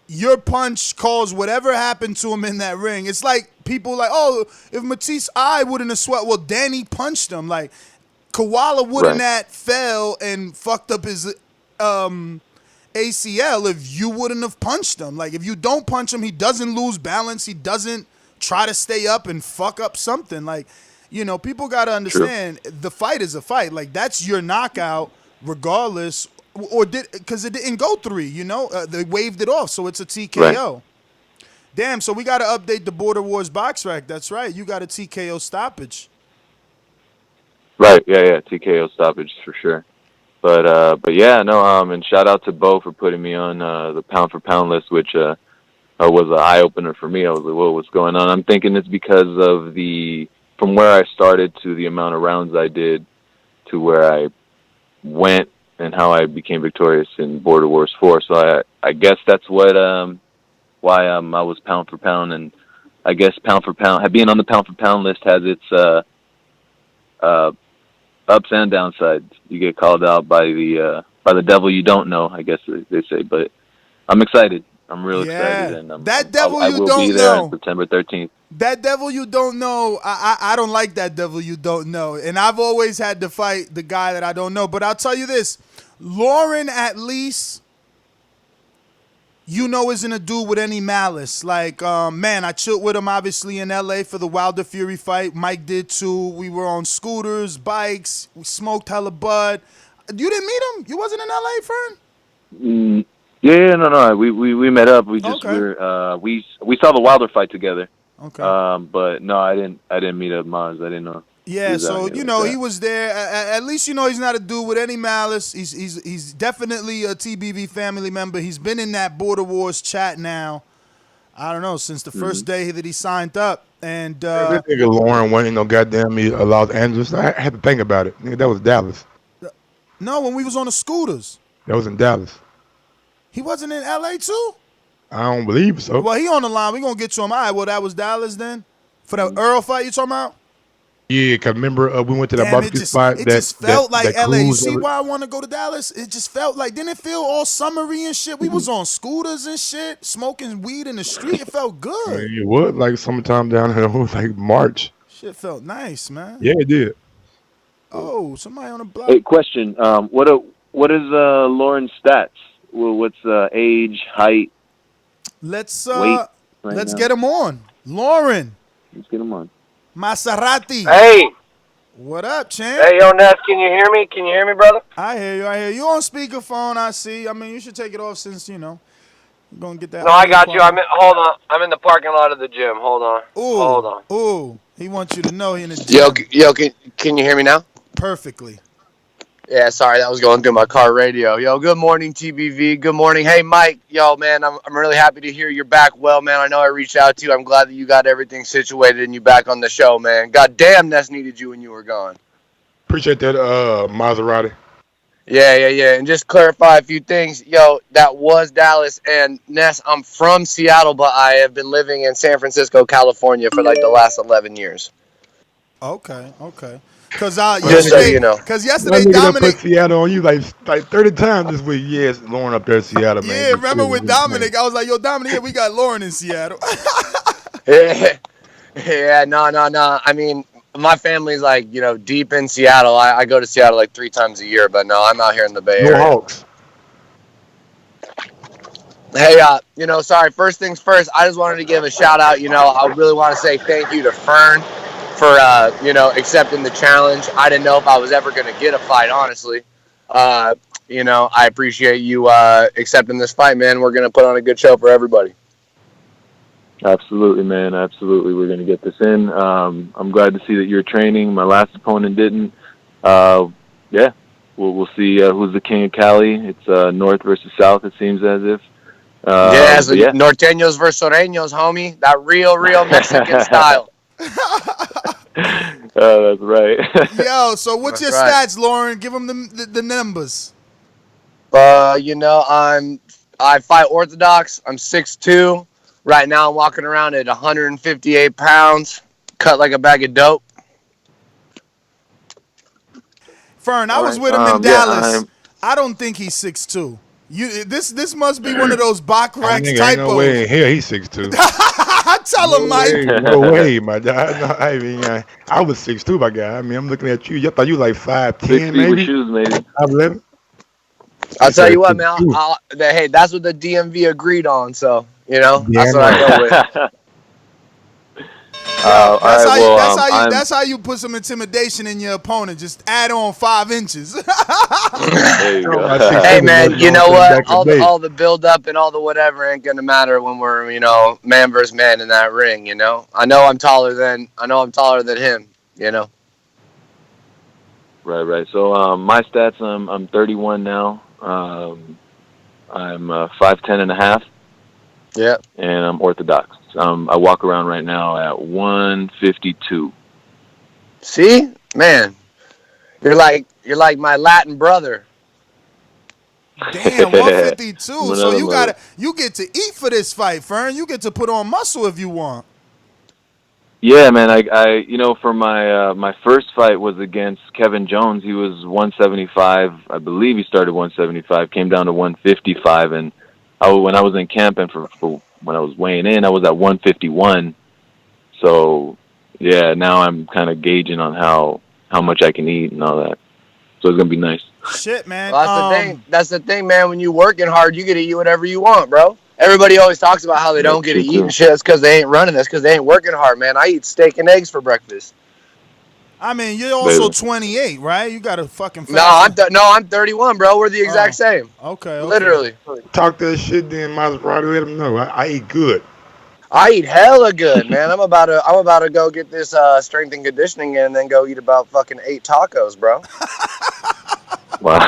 your punch caused whatever happened to him in that ring. It's like people like, oh, if Matisse eye wouldn't have sweat, well, Danny punched him. Like, Koala wouldn't have fell and fucked up his ACL if you wouldn't have punched him. Like, if you don't punch him, he doesn't lose balance. He doesn't try to stay up and fuck up something. Like, you know, people got to understand the fight is a fight. Like, that's your knockout regardless, because it didn't go 3, you know? They waved it off, so it's a TKO. Right. Damn, so we got to update the Border Wars box rack. That's right. You got a TKO stoppage.
Right, yeah, TKO stoppage for sure. But yeah, no, and shout out to Bo for putting me on the pound for pound list, which was an eye opener for me. I was like, whoa, what's going on? I'm thinking it's because of from where I started to the amount of rounds I did to where I went and how I became victorious in Border Wars 4. So I guess that's what why I was pound for pound, and I guess pound for pound, being on the pound for pound list has its ups and downsides. You get called out by the devil you don't know, I guess they say. But I'm excited. I'm real excited, and
that devil
I
you
will
don't
be there
know.
on September 13th.
That devil you don't know, I don't like that devil you don't know. And I've always had to fight the guy that I don't know. But I'll tell you this, Lauren, at least, you know, isn't a dude with any malice. Like, man, I chilled with him, obviously, in L.A. for the Wilder Fury fight. Mike did, too. We were on scooters, bikes. We smoked hella bud. You didn't meet him? You wasn't in L.A., Fern?
Yeah, no. We met up. We just we saw the Wilder fight together.
Okay.
But no, I didn't meet up Mars. I didn't know.
Yeah, so you know, he was there. At least you know he's not a dude with any malice. He's definitely a TBV family member. He's been in that Border Wars chat now, I don't know, since the first day that he signed up. And
that nigga Lauren went in no goddamn Los Angeles. I had to think about it. Nigga, that was Dallas.
No, when we was on the scooters.
That was in Dallas.
He wasn't in LA too?
I don't believe so.
Well, he on the line. We gonna get to him. All right, well, that was Dallas then? For the Earl fight you talking about?
Yeah, because remember we went to that barbecue spot.
It just felt like LA. You see why I want to go to Dallas? It just felt like, didn't it feel all summery and shit? We was on scooters and shit, smoking weed in the street. It felt good.
It was like summertime down here. It was like March.
Shit felt nice, man.
Yeah, it did.
Oh, somebody on the block.
Hey, question. What is Lauren's stats? Well, what's age, height?
Let's
weight
get him on. Lauren.
Let's get him on.
Maserati.
Hey.
What up, champ?
Hey, yo, Ness, can you hear me? Can you hear me, brother?
I hear you. You on speakerphone, I see. I mean, you should take it off since, you know, you're going to get that.
No, I got you. Hold on. I'm in the parking lot of the gym. Hold on.
Ooh.
Hold on.
Ooh. He wants you to know he in the gym.
Yo, can you hear me now?
Perfectly.
Yeah, sorry, that was going through my car radio. Yo, good morning, TBV. Good morning. Hey, Mike. Yo, man, I'm really happy to hear you're back well, man. I know I reached out to you. I'm glad that you got everything situated and you back on the show, man. God damn, Ness needed you when you were gone.
Appreciate that, Maserati.
Yeah. And just clarify a few things. Yo, that was Dallas. And Ness, I'm from Seattle, but I have been living in San Francisco, California for like the last 11 years.
Okay. Because
Just so you know.
yesterday
That nigga done
Dominic.
put Seattle on you like 30 times this week. Yes, Lauren up there in Seattle, man.
Yeah, remember with Dominic? I was like, yo, Dominic, yeah, we got Lauren in Seattle.
Yeah, no. I mean, my family's like, deep in Seattle. I go to Seattle like 3 times a year, but no, I'm out here in the Bay Area.
No Hawks.
Hey, sorry, first things first, I just wanted to give a shout out. I really want to say thank you to Fern for, accepting the challenge. I didn't know if I was ever going to get a fight, honestly. I appreciate you accepting this fight, man. We're going to put on a good show for everybody.
Absolutely, man. Absolutely. We're going to get this in. I'm glad to see that you're training. My last opponent didn't. Yeah, we'll see who's the king of Cali. It's North versus South, it seems as if.
Norteños versus Soreños, homie. That real Mexican style.
Oh, that's right.
Yo, so what's your stats, Lauren? Give them the numbers.
I fight orthodox. I'm 6'2". Right now I'm walking around at 158 pounds, cut like a bag of dope.
Fern, I was with him in Dallas. I don't think he's 6'2". This must be one of those Bach Rex typos.
Ain't no way in hell he's 6'2".
Tell him, Mike.
No way, my guy. I was 6'2", my guy. I mean, I'm looking at you. I thought you like 5'10", maybe.
With shoes, maybe.
5'11".
I'll tell you what, man. Hey, that's what the DMV agreed on, so that's what I go with.
That's how you put some intimidation in your opponent. Just add on 5 inches.
There you go.
Hey, man, you know what? All the build up and all the whatever ain't gonna matter when we're man versus man in that ring. I know I'm taller than him.
Right. So my stats, I'm 31 now. I'm 5'10" and a half.
Yeah.
And I'm orthodox. I walk around right now at 152.
See, man, you're like my Latin brother.
Damn, 152. So you get to eat for this fight, Fern. You get to put on muscle if you want.
Yeah, man. I for my first fight was against Kevin Jones. He was 175. I believe he started 175, came down to 155, and when I was in camp and for when I was weighing in, I was at 151. So yeah, now I'm kind of gauging on how much I can eat and all that. So it's gonna be nice.
Shit, man.
Well, that's the thing, man. When you working hard, you get to eat whatever you want, bro. Everybody always talks about how they don't get to eat and shit. That's because they ain't running. That's because they ain't working hard, man. I eat steak and eggs for breakfast.
I mean, you're also 28, right? You got a fucking
fast. I'm 31, bro. We're the exact same.
Okay.
Literally.
Talk that shit then, Maserati. Let them know. I eat good.
I eat hella good, man. I'm about to go get this strength and conditioning in and then go eat about fucking 8 tacos, bro.
Wow.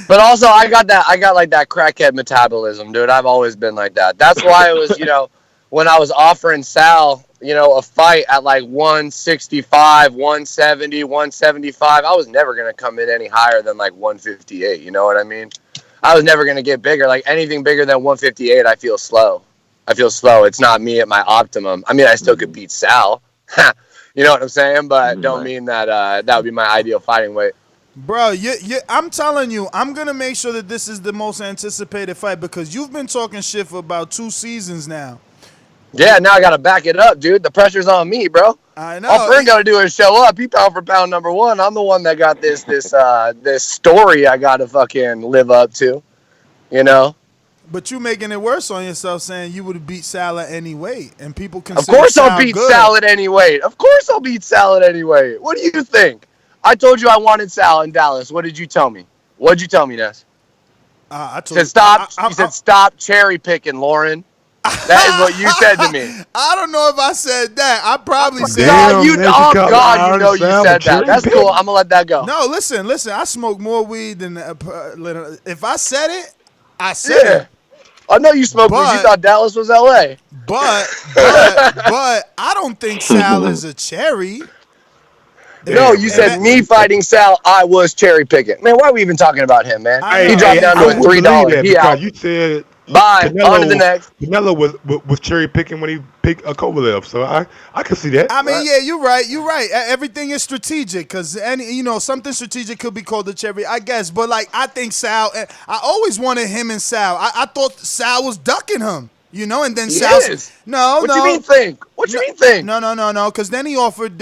But also, I got like that crackhead metabolism, dude. I've always been like that. That's why it was, when I was offering Sal, a fight at like 165, 170, 175, I was never going to come in any higher than like 158. You know what I mean? I was never going to get bigger. Like anything bigger than 158, I feel slow. It's not me at my optimum. I mean, I still could beat Sal. You know what I'm saying? But don't mean that that would be my ideal fighting weight.
Bro, I'm telling you, I'm going to make sure that this is the most anticipated fight because you've been talking shit for about 2 seasons now.
Yeah, now I got to back it up, dude. The pressure's on me, bro.
I know.
All Fern got to do is show up. He pound for pound number 1. I'm the one that got this story I got to fucking live up to,
But you making it worse on yourself saying you would have beat Sal at any weight, and people consider
Of course
Sal
I'll beat
good.
Sal at any weight. Of course I'll beat Sal at any weight. What do you think? I told you I wanted Sal in Dallas. What did you tell me? What did you tell me, Ness?
I told
you. He said, stop cherry picking, Lauren. That is what you said to me.
I don't know if I said that. I probably said.
God, you
man,
oh
you call
God, you
Iron
know you
Sam
said
a cherry
that. That's
pick?
cool. I'm gonna let that go.
No, listen. I smoke more weed than. If I said it, I said it.
I know you smoke weed. You thought Dallas was L.A.
But I don't think Sal is a cherry.
No, you said me fighting Sal, I was cherry picking. Man, why are we even talking about him, man? He dropped down to a $3. He out.
You said
bye. On to the next.
Canelo was cherry picking when he picked a Kovalev, so I can see that.
I mean, yeah, you're right. Everything is strategic because something strategic could be called a cherry, I guess. But like, I think Sal. I always wanted him and Sal. I thought Sal was ducking him. And then Sal. No.
What you mean think? What you mean think?
No. Because then he offered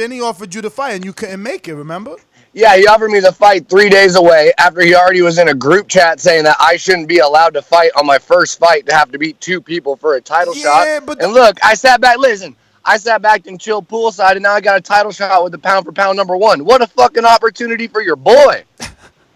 you the fight and you couldn't make it. Remember?
Yeah, he offered me the fight 3 days away after he already was in a group chat saying that I shouldn't be allowed to fight on my first fight to have to beat 2 people for a title shot.
But
and look, I sat back and chilled poolside, and now I got a title shot with the pound for pound #1. What a fucking opportunity for your boy.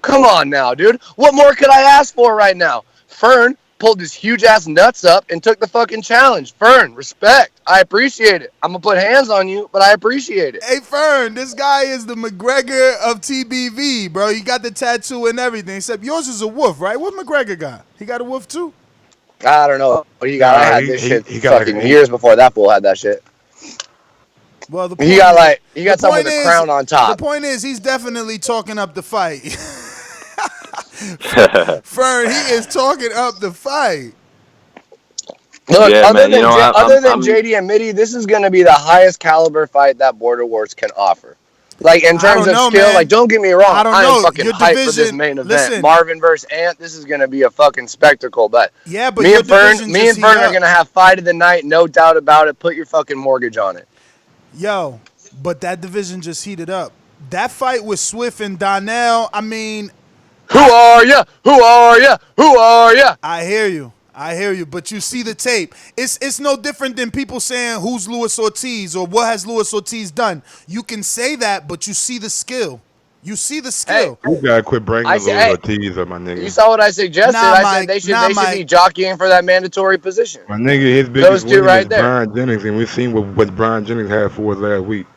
Come on now, dude. What more could I ask for right now? Fern pulled his huge ass nuts up and took the fucking challenge. Fern, respect. I appreciate it. I'm gonna put hands on you, but I appreciate it.
Hey Fern, this guy is the McGregor of TBV, bro. He got the tattoo and everything. Except yours is a wolf, right? What McGregor got? He got a wolf too?
I don't know what he got. I had this shit fucking years before that fool had that shit.
Well,
he got something with a crown on top.
The point is, he's definitely talking up the fight. Fern, he is talking up the fight.
Look, yeah, other than JD and Mitty, this is going to be the highest caliber fight that Border Wars can offer. Like, in terms of skill, man. Like, don't get me wrong. I am fucking hyped for this main event. Listen, Marvin versus Ant, this is going to be a fucking spectacle. But me and Fern are going to have fight of the night, no doubt about it. Put your fucking mortgage on it.
Yo, but that division just heated up. That fight with Swift and Darnell, I mean...
Who are ya? Who are ya? Who are ya?
I hear you, but you see the tape. It's no different than people saying who's Luis Ortiz or what has Luis Ortiz done. You can say that, but you see the skill. You see the skill.
Hey, you gotta quit bringing Luis Ortiz up, my nigga.
You saw what I suggested. I said they should be jockeying for that mandatory position.
My nigga, his biggest win is Brian Jennings, and we've seen what Brian Jennings had for us last week.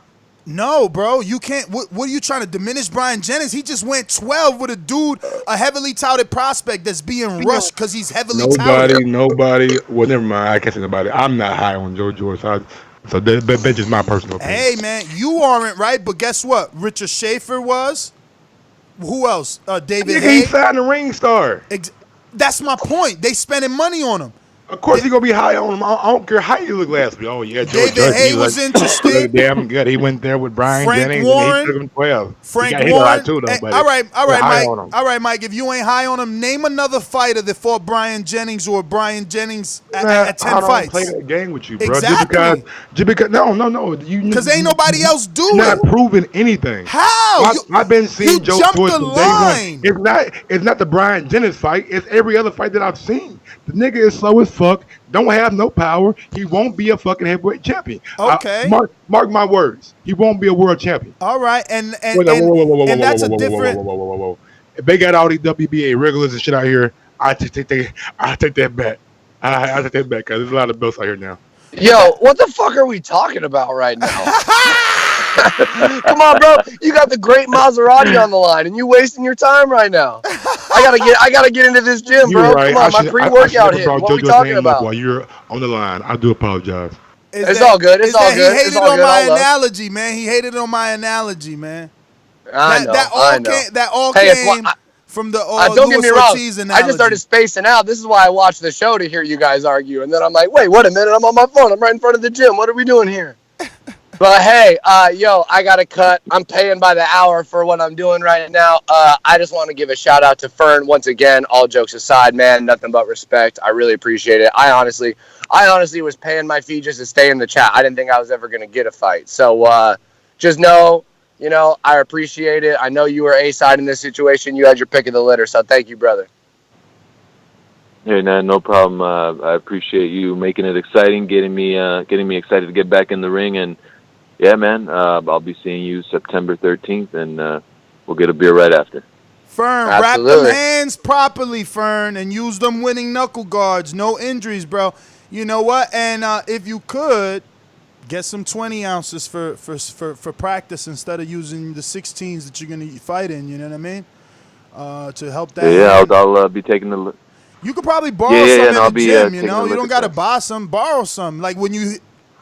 No, bro, you can't. What are you trying to diminish Brian Jennings? He just went 12 with a dude, a heavily touted prospect that's being rushed because he's heavily touted.
Nobody. Well, never mind. I can't say nobody. I'm not high on Joe George, so that's just my personal opinion.
Hey, man, you aren't right, but guess what? Richard Schaefer was. Who else? David Hay.
He signed a ring star.
That's my point. They spending money on him.
Of course, he's gonna be high on him. I don't care how you look last week. Oh yeah,
David Hay was interesting.
Damn good. He went there with Brian Jennings.
Warren,
and he took him 12.
Frank Warren. Too, though, all right, Mike. All right, Mike. If you ain't high on him, name another fighter that fought Brian Jennings or Brian Jennings at 10 fights.
I don't play that game with you, bro.
Exactly.
Just because no.
Because ain't nobody else doing.
Not proving anything.
How?
I've been seeing Joe
George from day
one. It's not the Brian Jennings fight. It's every other fight that I've seen. The nigga is slow as fuck. Don't have no power. He won't be a fucking heavyweight champion.
Okay.
Mark my words. He won't be a world champion.
All right. And that's a different.
If they got all these WBA regulars and shit out here, I take that back. I take that back because there's a lot of belts out here now.
Yo, what the fuck are we talking about right now? Come on, bro. You got the great Maserati on the line, and you wasting your time right now. I gotta get into this gym, bro.
Right.
Come on, my pre-workout hit. What are we talking about?
While you're on the line, I do apologize.
It's all good. It's all good.
He hated on my analogy, man. He hated on my analogy, man.
I know.
That all came from the
don't get me wrong. I just started spacing out. This is why I watched the show, to hear you guys argue. And then I'm like, wait a minute. I'm on my phone. I'm right in front of the gym. What are we doing here? But hey, I got to cut. I'm paying by the hour for what I'm doing right now. I just want to give a shout out to Fern once again. All jokes aside, man, nothing but respect. I really appreciate it. I honestly was paying my fee just to stay in the chat. I didn't think I was ever going to get a fight. So just know, I appreciate it. I know you were A-side in this situation. You had your pick of the litter. So thank you, brother.
Hey, man, no problem. I appreciate you making it exciting, getting me excited to get back in the ring. And yeah, man, I'll be seeing you September 13th, and we'll get a beer right after.
Fern,
absolutely.
Wrap them hands properly, Fern, and use them winning knuckle guards. No injuries, bro. You know what? And if you could get some 20 ounces for practice instead of using the 16s that you're gonna fight in. You know what I mean? To help that.
Yeah, I'll be taking the.
You could probably borrow some in
and I'll
the
be,
gym. You
taking a
know, you
look
don't
at
gotta
that.
buy some. Borrow some. Like when you,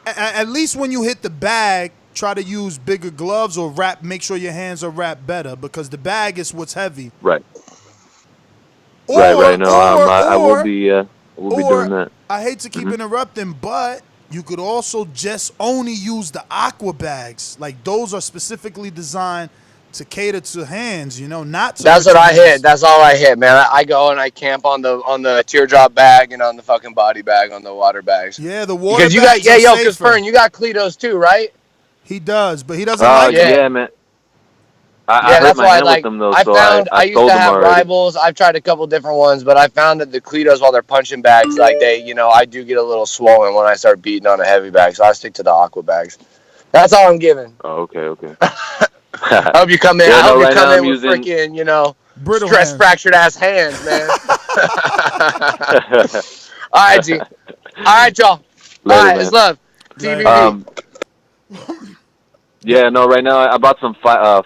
at least when you hit the bag, try to use bigger gloves or wrap. Make sure your hands are wrapped better because the bag is what's heavy.
Right.
Or,
right. No, I will
or,
be. We'll be doing that.
I hate to keep interrupting, but you could also just only use the aqua bags. Like those are specifically designed to cater to hands, you know, not to.
That's what I hit. That's all I hit, man. I go and I camp on the teardrop bag and on the fucking body bag on the water bags.
Yeah, the water
because you
bags
got
are
because
safer.
Fern, you got Cletos too, right?
He does, but he doesn't like
it.
it.
Yeah, man. I hurt my hand with them though, so I
used to have
already.
rivals. I've tried a couple different ones, but I found that the Cletos, while they're punching bags, like I do get a little swollen when I start beating on a heavy bag, so I stick to the aqua bags. That's all I'm giving.
Oh, okay.
I hope you come in.
Yeah,
I hope
no,
you come in
with
freaking,
brittle
stress
hands.
fractured ass hands, man. All right, G. All right, y'all.
Later,
all right,
man.
it's love. TVV.
Yeah, no, right now I bought some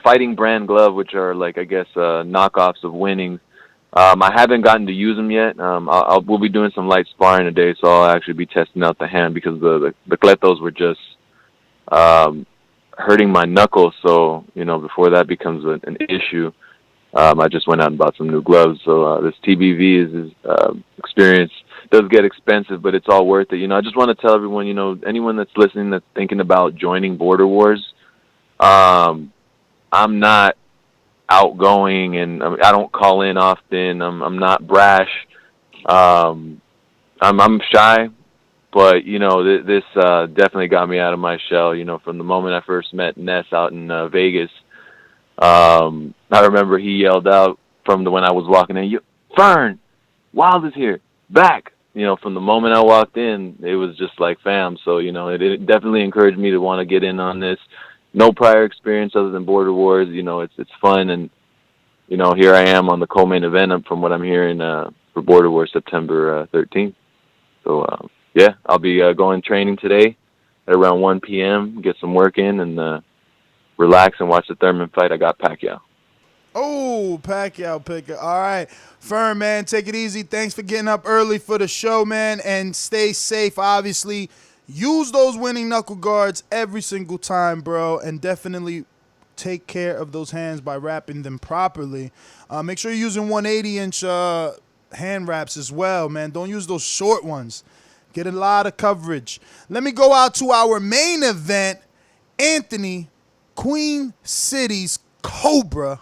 fighting brand glove, which are like, I guess, knockoffs of Winnings. I haven't gotten to use them yet. We'll be doing some light sparring today, so I'll actually be testing out the hand because the Cletos were just hurting my knuckles. So, before that becomes an issue, I just went out and bought some new gloves. So this TBV experience does get expensive, but it's all worth it. I just want to tell everyone, anyone that's listening that's thinking about joining Border Wars, I'm not outgoing and I don't call in often. I'm not brash. I'm shy, but this definitely got me out of my shell. From the moment I first met Ness out in Vegas, I remember he yelled out when I was walking in, "Fern, Wild is here, back!" From the moment I walked in, it was just like fam. So it definitely encouraged me to want to get in on this. No prior experience other than Border Wars. It's fun, and here I am on the co-main event from what I'm hearing for Border Wars September 13th. So yeah, I'll be going training today at around 1 p.m. Get some work in and relax and watch the Thurman fight. I got Pacquiao.
Oh, Pacquiao picker. All right. Fern, man, take it easy. Thanks for getting up early for the show, man, and stay safe, obviously. Use those winning knuckle guards every single time, bro, and definitely take care of those hands by wrapping them properly. Make sure you're using 180-inch hand wraps as well, man. Don't use those short ones. Get a lot of coverage. Let me go out to our main event, Anthony, Queen City's Cobra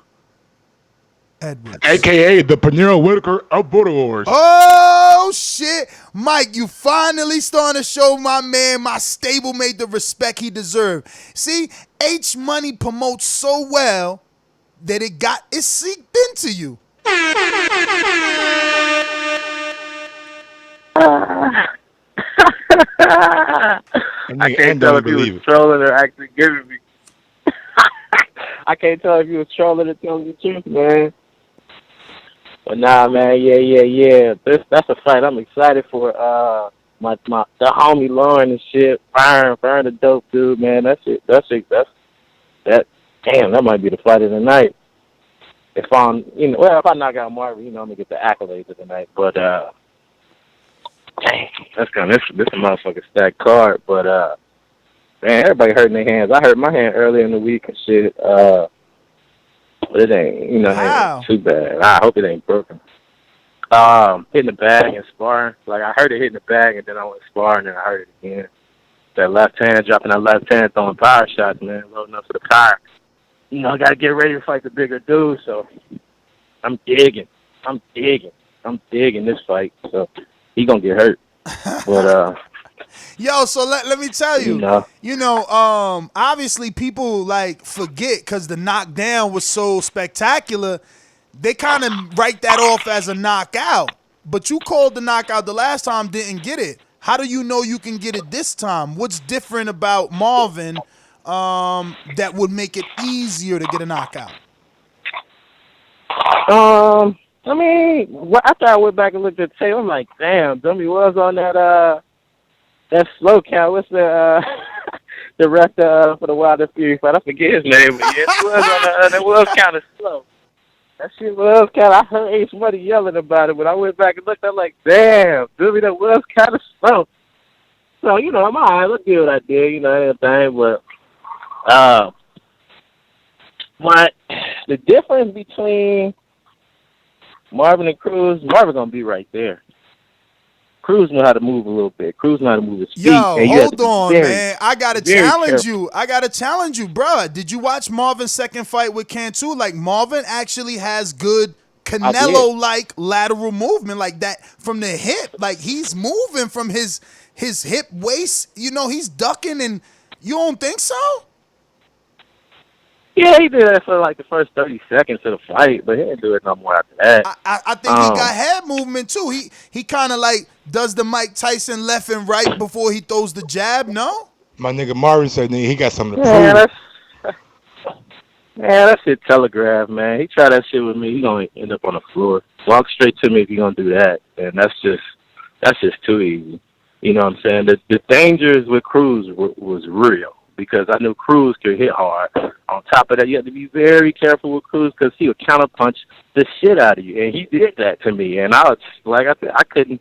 Edwards.
AKA the Panero Whitaker of Border Wars.
Oh, shit. Mike, you finally starting to show my man, my stablemate, the respect he deserved. See, H Money promotes so well that it seeped into you.
I can't tell if he was trolling or actually giving me. I can't tell if he was trolling or telling the truth, man. But nah, man, yeah. That's a fight I'm excited for. The homie Lauren and shit. Fern, a dope dude, man. That's it. Damn, that might be the fight of the night. If if I knock out Marvin, I'm gonna get the accolades of the night. But dang, this a motherfucking stacked card. But man, everybody hurting their hands. I hurt my hand earlier in the week and shit. But it ain't, it ain't too bad. I hope it ain't broken. Hitting the bag and sparring. Like I heard it hitting the bag and then I went sparring and I heard it again. That left hand, dropping that left hand, throwing power shots, man, loading up for the power. I gotta get ready to fight the bigger dude, so I'm digging this fight. So he gonna get hurt. But
yo, so let me tell you, obviously people forget because the knockdown was so spectacular. They kind of write that off as a knockout. But you called the knockout the last time, didn't get it. How do you know you can get it this time? What's different about Marvin that would make it easier to get a knockout?
After I went back and looked at the tape, I'm like, damn, Dummy was on that that slow count. What's the the ref for the Wilder Fury fight? I forget his name, but yeah, it was kind of slow. That shit was kind of. I heard somebody yelling about it, but I went back and looked. I'm like, damn, Billy, that was kind of slow. So I'm all right. Let's do what I did, everything. But the difference between Marvin and Cruz, Marvin gonna be right there. Cruz know how to move a little bit. Cruz know how to move his feet.
Yo,
and
hold on, man. I gotta challenge
careful.
you, bro. Did you watch Marvin's second fight with Cantu? Like, Marvin actually has good Canelo-like lateral movement, like that from the hip. Like, he's moving from his hip waist. He's ducking, and you don't think so?
Yeah, he did that for like the first 30 seconds of the fight, but he didn't do it no more after that.
I think he got head movement too. He kind of like does the Mike Tyson left and right before he throws the jab. No,
my nigga Marvin said he got something to prove.
That shit telegraph, man. He try that shit with me, he gonna end up on the floor. Walk straight to me if you gonna do that, and that's just too easy. You know what I'm saying? The dangers with Cruz was real. Because I knew Cruz could hit hard. On top of that, you have to be very careful with Cruz because he would counterpunch the shit out of you, and he did that to me. And I was like I said, I couldn't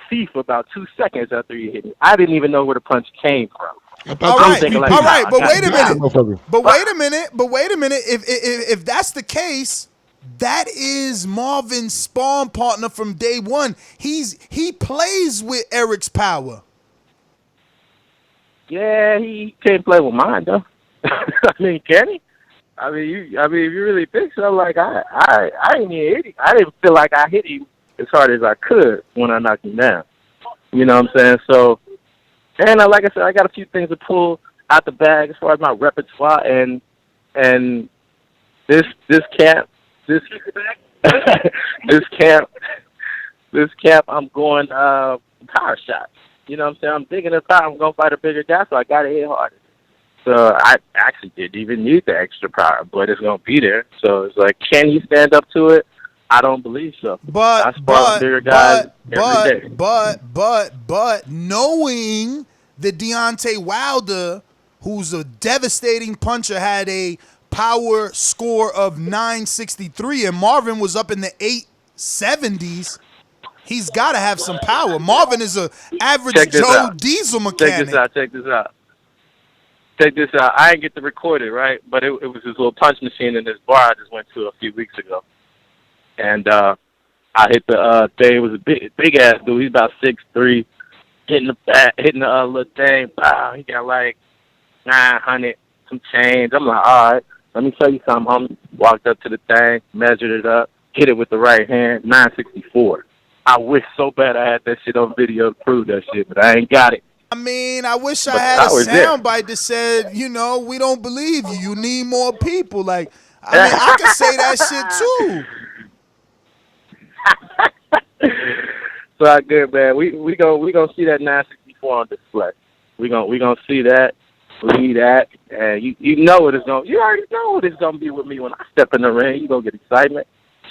see for about 2 seconds after he hit me. I didn't even know where the punch came from.
All right, but wait a minute. If that's the case, that is Marvin's spawn partner from day one. He plays with Eric's power.
Yeah, he can't play with mine though. I mean, can he? I mean, if you really think so, like I didn't even hit him. I didn't feel like I hit him as hard as I could when I knocked him down. You know what I'm saying? So, and like I said, I got a few things to pull out the bag as far as my repertoire, and this camp, I'm going power shots. You know what I'm saying? I'm digging the power. I'm going to fight a bigger guy, so I got to hit harder. So I actually didn't even need the extra power, but it's going to be there. So it's like, can you stand up to it? I don't believe so.
But knowing that Deontay Wilder, who's a devastating puncher, had a power score of 963, and Marvin was up in the 870s, he's got to have some power. Marvin is an average Joe diesel mechanic.
Check this out. I didn't get to record it, right? But it was this little punch machine in this bar I just went to a few weeks ago. And I hit the thing. It was a big ass dude. He's about 6'3", hitting the little thing. Wow, he got like 900 some change. I'm like, all right, let me tell you something. I walked up to the thing, measured it up, hit it with the right hand, 964. I wish so bad I had that shit on video to prove that shit, but I ain't got it.
I mean, I wish I had a soundbite that said, we don't believe you. You need more people. Like, I mean, I could say that
shit too. So good, man. We gonna see that 964 on display. We gonna see that, believe that, and you know what it's gonna. You already know what it's gonna be with me when I step in the ring. You gonna get excitement.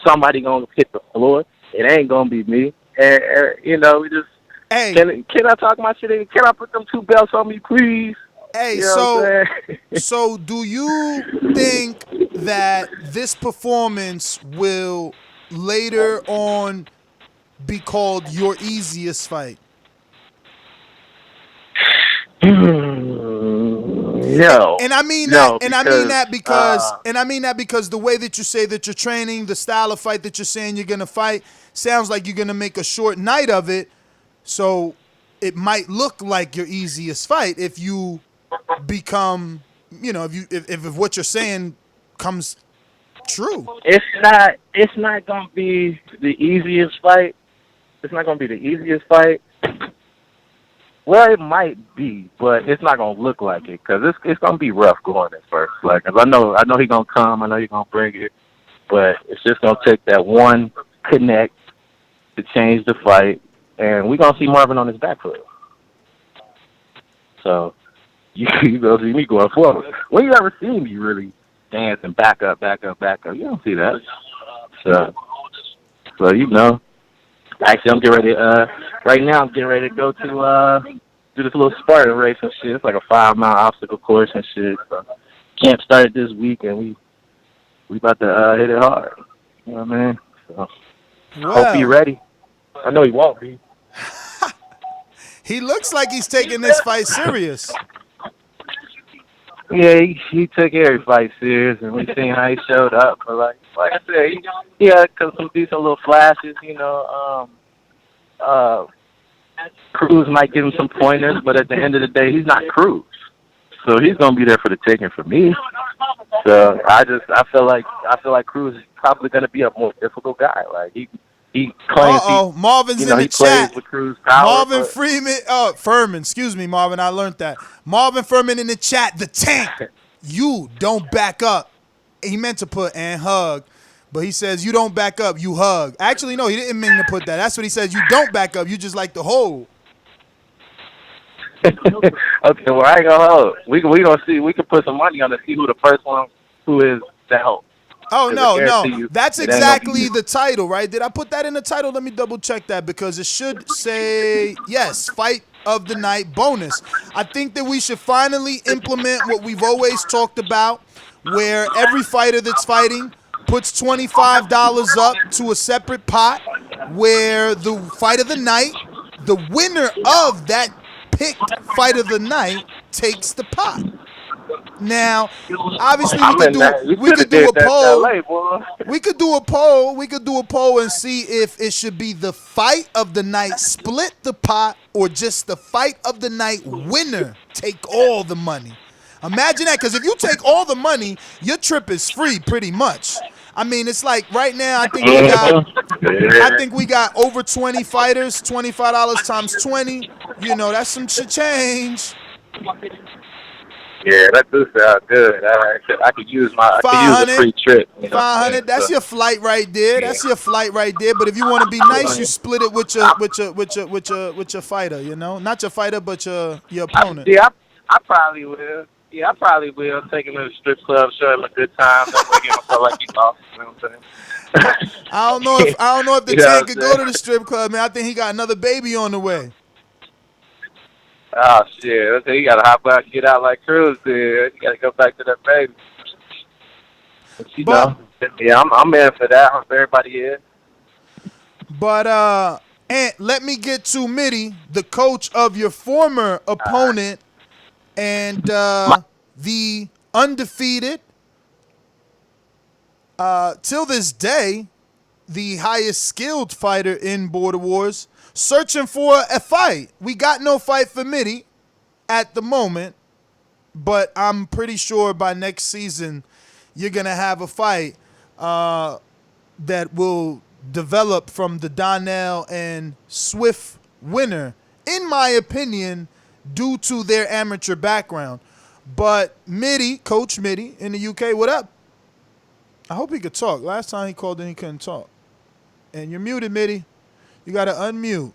Somebody gonna hit the floor. It ain't gonna be me, and we just. Hey, can I talk my shit in? Can I put them 2 belts on me, please?
Hey, so do you think that this performance will later on be called your easiest fight?
No.
And I mean that because the way that you say that you're training, the style of fight that you're saying you're gonna fight, sounds like you're gonna make a short night of it. So it might look like your easiest fight if you become, if what you're saying comes true.
It's not gonna be the easiest fight. It's not gonna be the easiest fight. Well, it might be, but it's not gonna look like it because it's gonna be rough going at first. Like, 'cause I know he's gonna come. I know he's gonna bring it, but it's just gonna take that one connect to change the fight, and we're gonna see Marvin on his back foot. So you gonna see me going forward. When you ever see me really dance and back up? You don't see that. So Actually, I'm getting ready. Right now, I'm getting ready to go to do this little Spartan race and shit. It's like a 5-mile obstacle course and shit. So camp started this week, and we about to hit it hard. You know what I mean? So hope he's ready. I know he won't be.
He looks like he's taking this fight serious.
Yeah, he took every fight serious, and we seen how he showed up. But like I said, he had some decent little flashes. You know, Cruz might give him some pointers, but at the end of the day, he's not Cruz, so he's gonna be there for the taking for me. So I feel like Cruz is probably gonna be a more difficult guy. Like he claims.
Marvin's in the
he
chat.
Plays with Cruz power,
Marvin Furman. Excuse me, Marvin. I learned that. Marvin Furman in the chat. The tank. You don't back up. He meant to put and hug, but he says you don't back up. You hug. Actually, no, he didn't mean to put that. That's what he says. You don't back up. You just like to hold.
Okay, well I ain't gonna hold. We gonna see. We can put some money on to see who the first one who is to help.
Oh, no. That's exactly the title, right? Did I put that in the title? Let me double check that because it should say, yes, fight of the night bonus. I think that we should finally implement what we've always talked about, where every fighter that's fighting puts $25 up to a separate pot, where the fight of the night, the winner of that picked fight of the night takes the pot. Now, obviously, we could do a poll. We could do a poll and see if it should be the fight of the night split the pot or just the fight of the night winner take all the money. Imagine that, because if you take all the money, your trip is free pretty much. I mean, it's like right now, I think we got over 20 fighters, $25 times 20. You know, that's some change.
Yeah, that do sound good. I could use a free trip. You know,
500. That's your flight right there. That's your flight right there. But if you want to be nice, you split it with your fighter. You know, not your fighter, but your opponent.
I probably will. Yeah, I probably will take him to the strip club, show him a good time. Then we'll get him feel like he lost. You know what I'm saying?
I don't know if the tank could go to the strip club, man. I think he got another baby on the way.
Oh shit! You gotta hop out and get out like Cruz did. You gotta go back to that baby. Yeah, I'm in for that. I hope everybody is.
But Ant, let me get to Mitty, the coach of your former opponent, and the undefeated, till this day, the highest skilled fighter in Border Wars. Searching for a fight. We got no fight for Mitty at the moment, but I'm pretty sure by next season you're going to have a fight that will develop from the Darnell and Swift winner, in my opinion, due to their amateur background. But Mitty, Coach Mitty in the UK, what up? I hope he could talk. Last time he called in, he couldn't talk. And you're muted, Mitty. You got to unmute.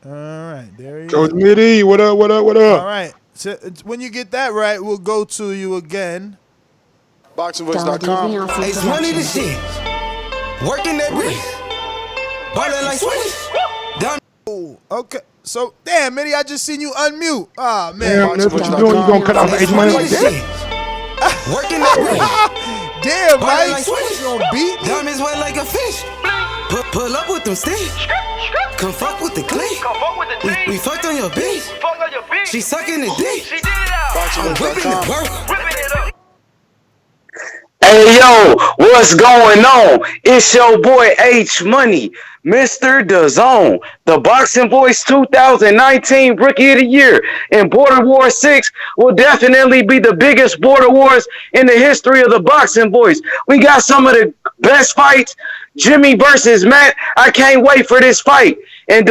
All right, there you go.
Coach Mitty, what up?
All right. So when you get that right, we'll go to you again.
Boxingvoice.com.
It's money to shit. Working that wrist. Ballin' like Swiss.
Oh, okay. So, damn, Mitty, I just seen you unmute. Ah, man.
Damn, that's what you doing. You gonna cut off H money like that?
Working that wrist.
Damn, Mike.
Like
You gonna beat me?
Diamonds wet like a fish. Pull up with them sticks. Come fuck with the clique. We fucked on your bitch. She sucking the dick. I'm whipping the work.
Hey yo, what's going on? It's your boy H Money, Mr. Dazn, the Boxing Voice 2019 Rookie of the Year. And Border Wars 6 will definitely be the biggest Border Wars in the history of the Boxing Voice. We got some of the best fights. Jimmy versus Matt. I can't wait for this fight. And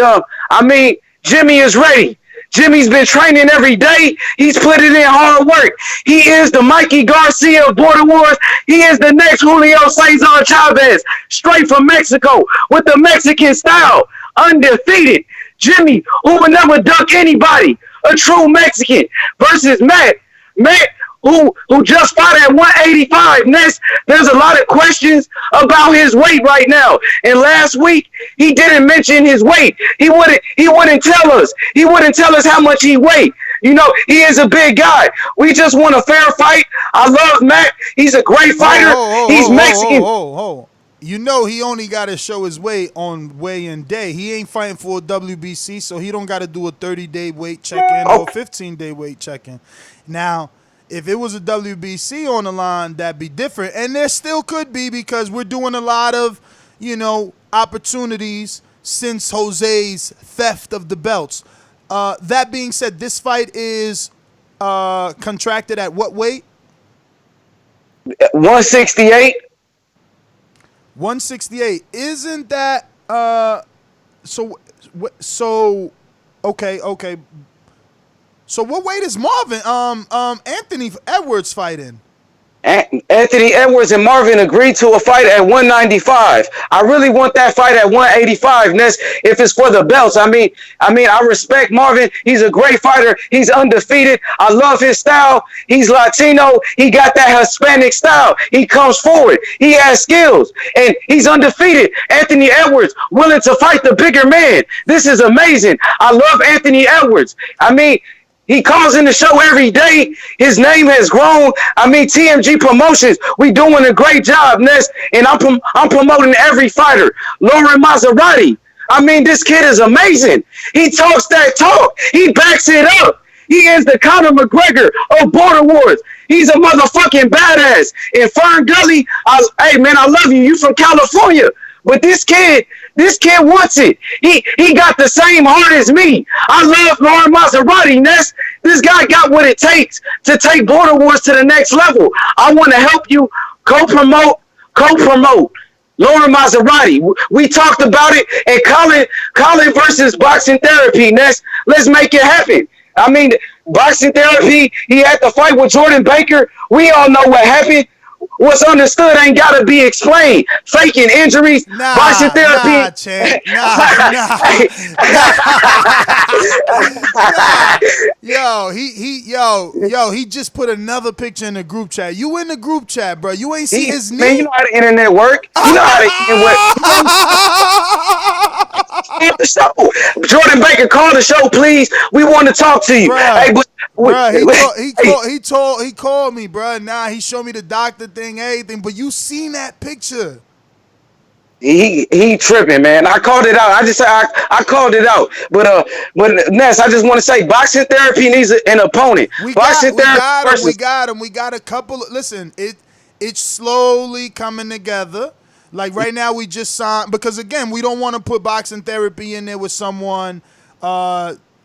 Jimmy is ready. Jimmy's been training every day. He's put it in hard work. He is the Mikey Garcia of Border Wars. He is the next Julio Cesar Chavez, straight from Mexico with the Mexican style, undefeated. Jimmy, who would never duck anybody, a true Mexican, versus Matt. Matt,
who just fought at 185. Next, there's a lot of questions about his weight right now. And last week he didn't mention his weight. He wouldn't tell us. He wouldn't tell us how much he weighed. You know, he is a big guy. We just want a fair fight. I love Mac. He's a great fighter. He's Mexican.
You know he only got to show his weight on weigh-in day. He ain't fighting for a WBC, so he don't got to do a 30-day weight check-in or a 15-day weight check-in. Now, if it was a WBC on the line, that'd be different. And there still could be because we're doing a lot of, you know, opportunities since Jose's theft of the belts. That being said, this fight is contracted at what weight?
168.
168. Isn't that okay. So what weight is Marvin Anthony Edwards fighting?
Anthony Edwards and Marvin agreed to a fight at 195. I really want that fight at 185, Ness, if it's for the belts. I mean, I respect Marvin. He's a great fighter. He's undefeated. I love his style. He's Latino. He got that Hispanic style. He comes forward. He has skills, and he's undefeated. Anthony Edwards willing to fight the bigger man. This is amazing. I love Anthony Edwards. I mean, he calls in the show every day. His name has grown. I mean, TMG Promotions, we doing a great job, Ness, and I'm promoting every fighter. Lauren Maserati. I mean, this kid is amazing. He talks that talk. He backs it up. He is the Conor McGregor of Border Wars. He's a motherfucking badass. In Fern Gully, hey, man, I love you. You from California. But this kid wants it. He got the same heart as me. I love Lauren Maserati. Ness. This guy got what it takes to take Border Wars to the next level. I want to help you co-promote. Lauren Maserati. We talked about it. And Colin versus Boxing Therapy. Ness. Let's make it happen. I mean, Boxing Therapy, he had to fight with Jordan Baker. We all know what happened. What's understood ain't got to be explained. Faking injuries, boxing therapy.
He just put another picture in the group chat. You in the group chat, bro. You ain't see his knee.
Man, you know how the internet work. You know how the internet work. The show. Jordan Baker, call the show, please. We want to talk to you.
Bruh.
Hey,
he called me, bro. Nah, he showed me the doctor thing, everything. But you seen that picture?
He tripping, man. I called it out. I called it out. But Ness, I just want to say, boxing therapy needs an opponent. We got
him. We got a couple. Listen, it's slowly coming together. Like right now, we just signed because again, we don't want to put boxing therapy in there with someone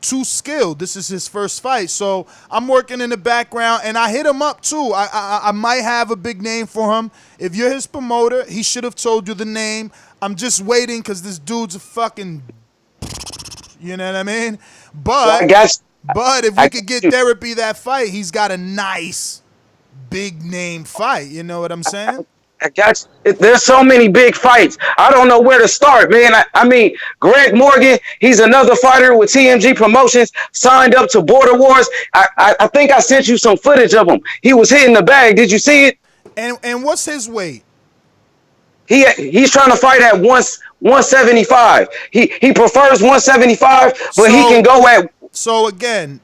too skilled. This is his first fight, so I'm working in the background, and I hit him up too. I might have a big name for him. If you're his promoter, he should have told you the name. I'm just waiting because this dude's a fucking, you know what I mean? But if we could get therapy that fight, he's got a nice big name fight. You know what I'm saying?
There's so many big fights. I don't know where to start, man. I mean, Greg Morgan, he's another fighter with TMG Promotions, signed up to Border Wars. I think I sent you some footage of him. He was hitting the bag. Did you see it?
And what's his weight?
He's trying to fight at 175. He prefers 175, but he can go at.
So again,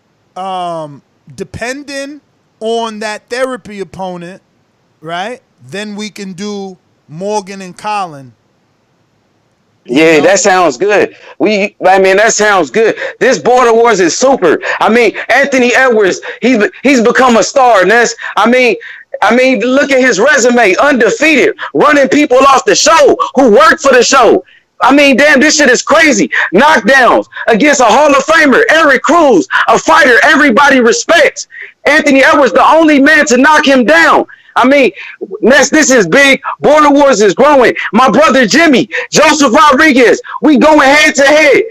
depending on that therapy opponent, right? Then we can do Morgan and Colin.
Yeah, that sounds good. That sounds good. This Border Wars is super. I mean, Anthony Edwards, he's become a star, Ness. I mean, look at his resume, undefeated, running people off the show who worked for the show. I mean, damn, this shit is crazy. Knockdowns against a Hall of Famer, Eric Cruz, a fighter everybody respects. Anthony Edwards, the only man to knock him down. I mean, this is big. Border Wars is growing. My brother Jimmy, Joseph Rodriguez, we going head to head.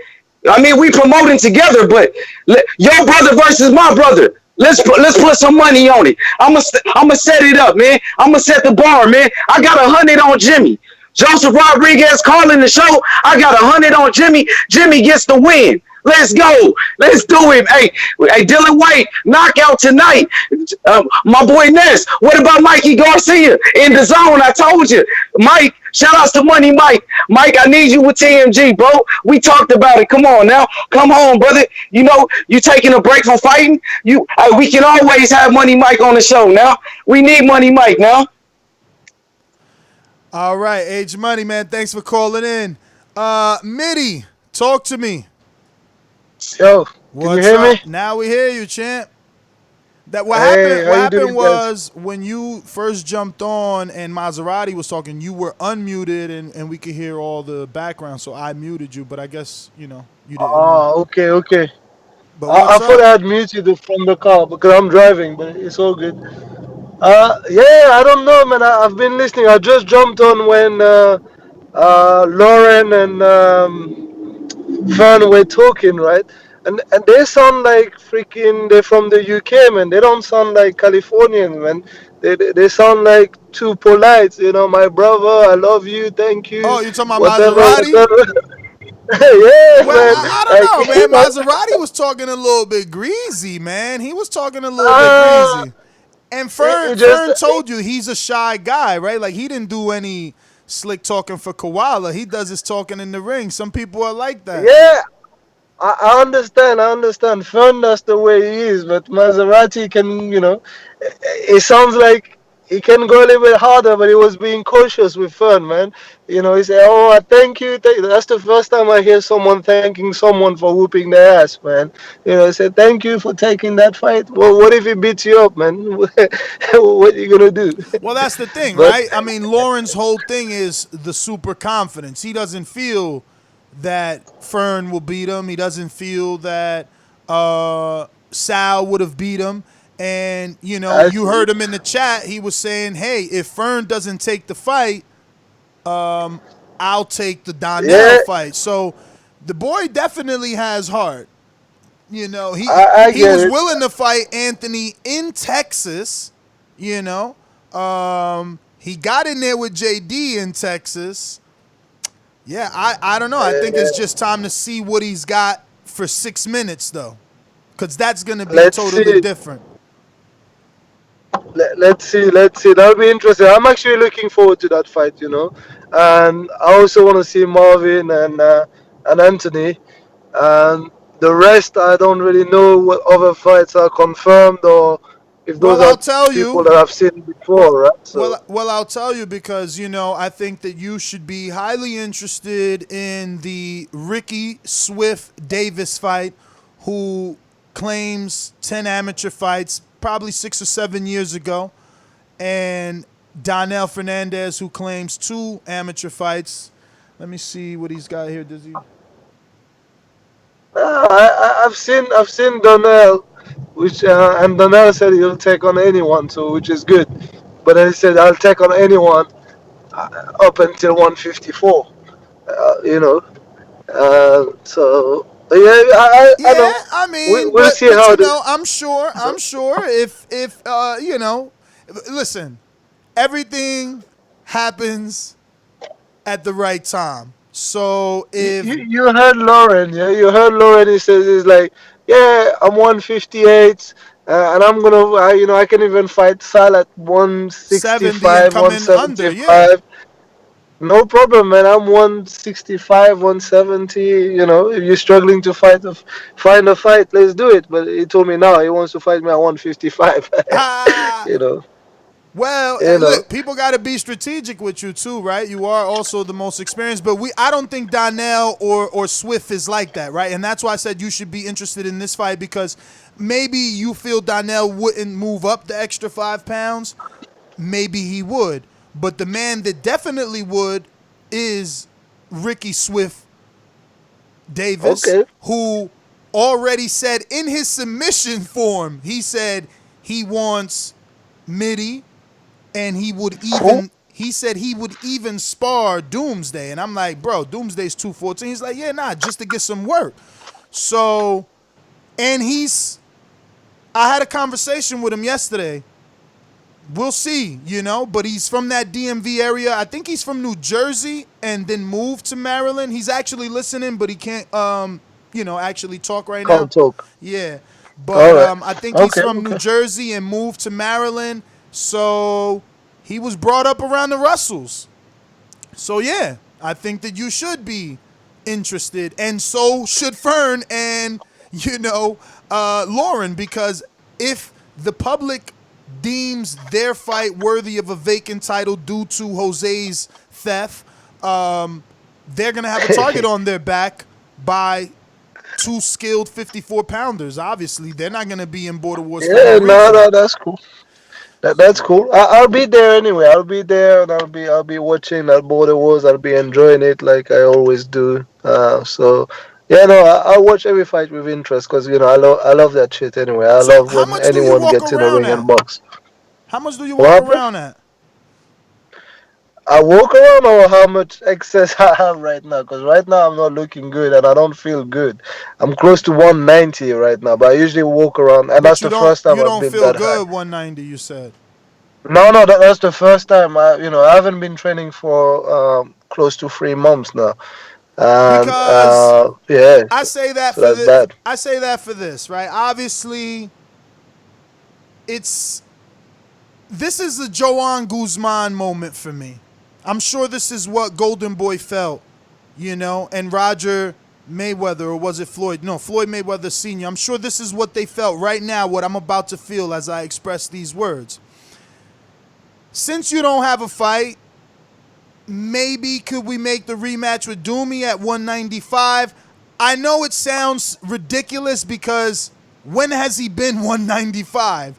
I mean, we promoting together, but your brother versus my brother. Let's put some money on it. I'ma set it up, man. I'ma set the bar, man. I got 100 on Jimmy. Joseph Rodriguez calling the show. I got 100 on Jimmy. Jimmy gets the win.
Let's go. Let's do it. Hey, Dylan White, knockout tonight. My boy Ness. What about Mikey Garcia in the zone? I told you. Mike, shout outs to Money Mike. Mike, I need you with TMG, bro. We talked about it. Come on now. Come home, brother. You know, you taking a break from fighting? We can always have Money Mike on the show now. We need Money Mike now.
All right, Age Money, man. Thanks for calling in. Mitty, talk to me.
Yo, can you hear me?
Now we hear you, champ. What
Hey, how you
happened
doing,
was when you first jumped on and Maserati was talking, you were unmuted and we could hear all the background, so I muted you, but I guess, you didn't.
Oh, okay.
But
I thought I had muted it from the car because I'm driving, but it's all good. Yeah, I don't know, man. I've been listening. I just jumped on when Lauren and Fern were talking, right? And they sound like they're from the UK, man. They don't sound like Californians, man. They sound like too polite, my brother, I love you, thank you.
Oh, you're talking about
whatever,
Maserati?
whatever. Yeah,
well,
man.
I don't know, man. Maserati was talking a little bit greasy, man. He was talking a little bit greasy. And Fern told you he's a shy guy, right? Like, he didn't do any slick talking for Koala. He does his talking in the ring. Some people are like that.
Yeah, I understand. Fern, that's the way he is, but Maserati can, it sounds like he can go a little bit harder, but he was being cautious with Fern, man. He said, oh, thank you. That's the first time I hear someone thanking someone for whooping their ass, man. He said, thank you for taking that fight. Well, what if he beats you up, man? What are you going to do?
Well, that's the thing, right? I mean, Lauren's whole thing is the super confidence. He doesn't feel that Fern will beat him. He doesn't feel that Sal would have beat him. And, you heard him in the chat. He was saying, hey, if Fern doesn't take the fight, I'll take the Darnell fight. So the boy definitely has heart. He was willing to fight Anthony in Texas. He got in there with JD in Texas. Yeah, I don't know. I think it's just time to see what he's got for 6 minutes, though, because that's going to be totally different.
Let's see. That'll be interesting. I'm actually looking forward to that fight, and I also want to see Marvin and Anthony, and the rest I don't really know what other fights are confirmed or if those are people that I've seen before, right? So.
Well, I'll tell you because I think that you should be highly interested in the Ricky Swift Davis fight, who claims 10 amateur fights, probably 6 or 7 years ago, and Darnell Fernandez, who claims 2 amateur fights. Let me see what he's got here. Does he?
I've seen Darnell, and Darnell said he'll take on anyone, so which is good. But then he said I'll take on anyone up until 154. So. I know.
I mean,
we'll see how
I'm sure if listen, everything happens at the right time. So if
you heard Lauren, he says he's like, yeah, I'm 158, and I'm gonna, I can even fight Sal at 165, 175. No problem, man. I'm 165, 170. If you're struggling to find a fight, let's do it. But he told me now he wants to fight me at 155.
Well, look, people got to be strategic with you too, right? You are also the most experienced, but I don't think Darnell or Swift is like that, right? And that's why I said you should be interested in this fight, because maybe you feel Darnell wouldn't move up the extra 5 pounds. Maybe he would. But the man that definitely would is Ricky Swift Davis, who already said in his submission form, he said he wants Mitty, and he said he would even spar Doomsday. And I'm like, bro, Doomsday's 214. He's like, yeah, nah, just to get some work. So, and I had a conversation with him yesterday. We'll see, but he's from that DMV area. I think he's from New Jersey and then moved to Maryland. He's actually listening, but he can't actually talk right now.
Can't talk.
Yeah,
All
but
right.
I think he's
Okay.
from New
Okay.
Jersey and moved to Maryland, so he was brought up around the Russells. So yeah, I think that you should be interested, and so should Fern and Lauren, because if the public deems their fight worthy of a vacant title due to Jose's theft, they're gonna have a target on their back by two skilled 54-pounders. Obviously, they're not gonna be in Border Wars for
Yeah.
no
No.
reason.
No. That's cool. That's cool. I'll be there anyway. I'll be there, and I'll be watching that Border Wars. I'll be enjoying it like I always do. So yeah, no, I'll watch every fight with interest because I love that shit anyway. I
So,
love
how
when
much do you
anyone
walk
gets in a
around
ring and
at?
box.
How much do you
What
walk
happened?
around at?
I walk around or how much excess I have right now? Because right now I'm not looking good and I don't feel good. I'm close to 190 right now, but I usually walk around, and
But
that's
you
the
don't
first time
you
I've
don't
been
feel
that high.
good 190, you said.
No, no, that's the first time. I haven't been training for close to 3 months now, and
Because
yeah,
I
so,
say that
so
for
that's
the
bad.
I say that for this, right? Obviously, it's this is a Joan Guzman moment for me. I'm sure this is what Golden Boy felt, and Roger Mayweather, or was it Floyd? No, Floyd Mayweather Sr. I'm sure this is what they felt right now, what I'm about to feel as I express these words. Since you don't have a fight, maybe could we make the rematch with Doomy at 195? I know it sounds ridiculous because when has he been 195?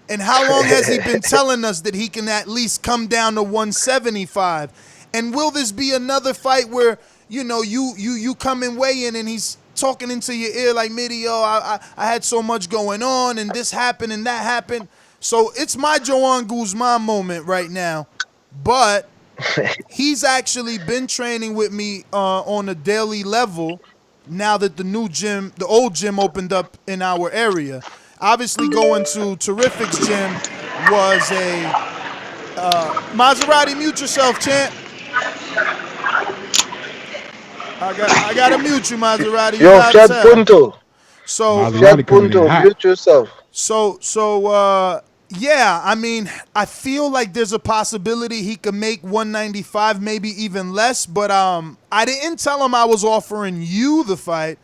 And how long has he been telling us that he can at least come down to 175? And will this be another fight where, you come and weigh in and he's talking into your ear like, Mitty, I had so much going on and this happened and that happened. So it's my Joan Guzman moment right now. But he's actually been training with me on a daily level now that the old gym opened up in our area. Obviously, going to Terrific's gym was a Maserati. Mute yourself, champ. I gotta mute you, Maserati. You
Yo,
loud as
Fiat
hell.
Punto,
So
Fiat Punto, mute yourself.
Yeah, I mean, I feel like there's a possibility he could make 195, maybe even less, but I didn't tell him I was offering you the fight.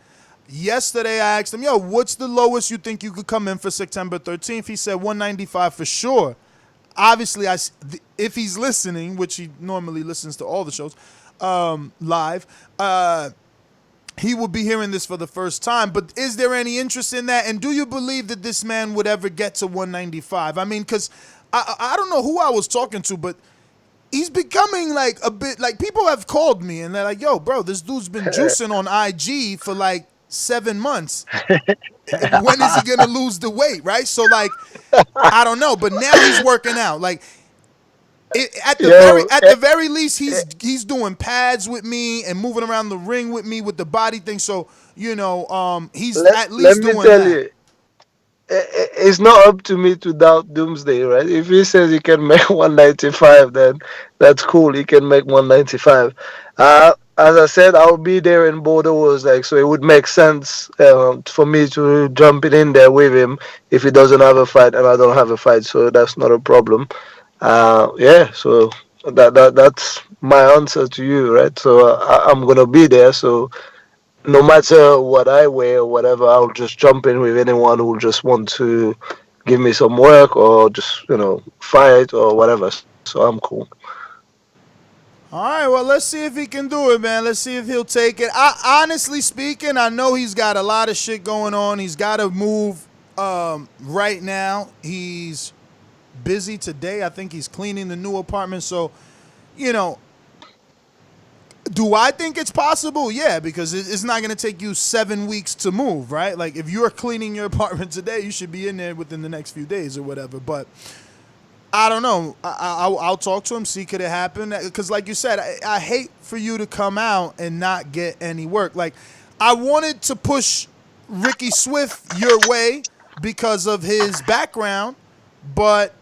Yesterday I asked him, yo, what's the lowest you think you could come in for September 13th? He said 195 for sure. Obviously, if he's listening, which he normally listens to all the shows live, he will be hearing this for the first time. But is there any interest in that? And do you believe that this man would ever get to 195? I mean, because I don't know who I was talking to, but he's becoming like a bit like people have called me and they're like, yo, bro, this dude's been juicing on IG for like 7 months. When is he going to lose the weight, right? So, like, I don't know. But now he's working out. Like, at the very least, he's doing pads with me and moving around the ring with me with the body thing. So he's at least doing that.
Let me tell you, it's not up to me to doubt Doomsday, right? If he says he can make 195, then that's cool. He can make 195. As I said, I'll be there in Border Wars, like, so it would make sense for me to jump in there with him if he doesn't have a fight and I don't have a fight. So that's not a problem. Yeah, so that's my answer to you, right? So I'm gonna be there. So no matter what I wear or whatever, I'll just jump in with anyone who just want to give me some work or just fight or whatever. So I'm cool.
All right, well, let's see if he can do it, man. Let's see if he'll take it. Honestly speaking, I know he's got a lot of shit going on. He's got to move right now. He's busy today. I think he's cleaning the new apartment. So, do I think it's possible? Yeah, because it's not going to take you 7 weeks to move, right? Like, if you're cleaning your apartment today, you should be in there within the next few days or whatever. But I don't know. I'll talk to him, see could it happen. Because like you said, I hate for you to come out and not get any work. Like, I wanted to push Ricky Swift your way because of his background, but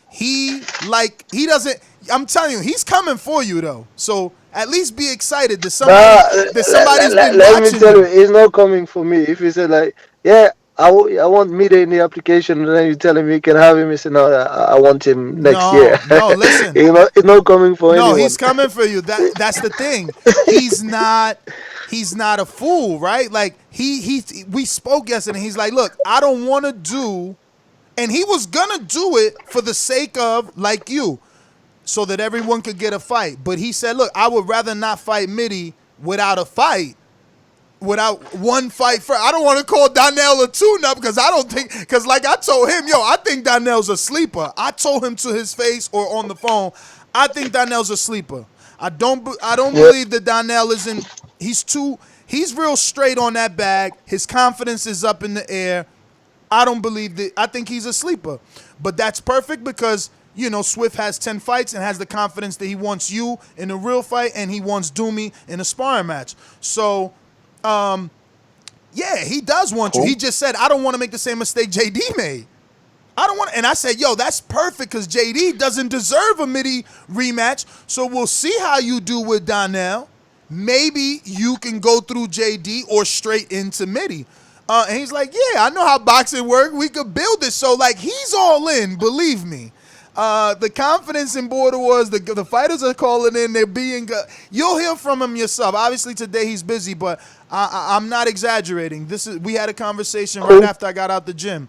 he doesn't. I'm telling you, he's coming for you though. So At least be excited. There's somebody's
let,
been
let me
watching
tell you,
you.
it's not coming for me. If you say like, yeah, I want Mida in the application, and then you're telling me you can have him, you say no, I want him next year.
No, listen.
It's not coming for
No,
anyone.
he's coming for you. That's the thing. He's not a fool, right? Like we spoke yesterday. He's like, look, I don't want to do, and he was gonna do it for the sake of like you, so that everyone could get a fight. But he said, look, I would rather not fight Mitty without a fight. Without one fight first. I don't want to call Darnell a tune-up because like I told him, I think Darnell's a sleeper. I told him to his face or on the phone, I think Darnell's a sleeper. I don't believe that Darnell isn't, he's real straight on that bag. His confidence is up in the air. I don't believe that, I think he's a sleeper. But that's perfect because, Swift has 10 fights and has the confidence that he wants you in a real fight and he wants Doomy in a sparring match. So, yeah, he does want you. He just said, I don't want to make the same mistake JD made. I don't want to. And I said, that's perfect because JD doesn't deserve a Mitty rematch. So we'll see how you do with Darnell. Maybe you can go through JD or straight into Mitty. And he's like, yeah, I know how boxing works. We could build it. So, like, he's all in, believe me. The confidence in Border Wars, the fighters are calling in. They're being you'll hear from him yourself. Obviously, today he's busy, but I'm not exaggerating. We had a conversation right after I got out the gym.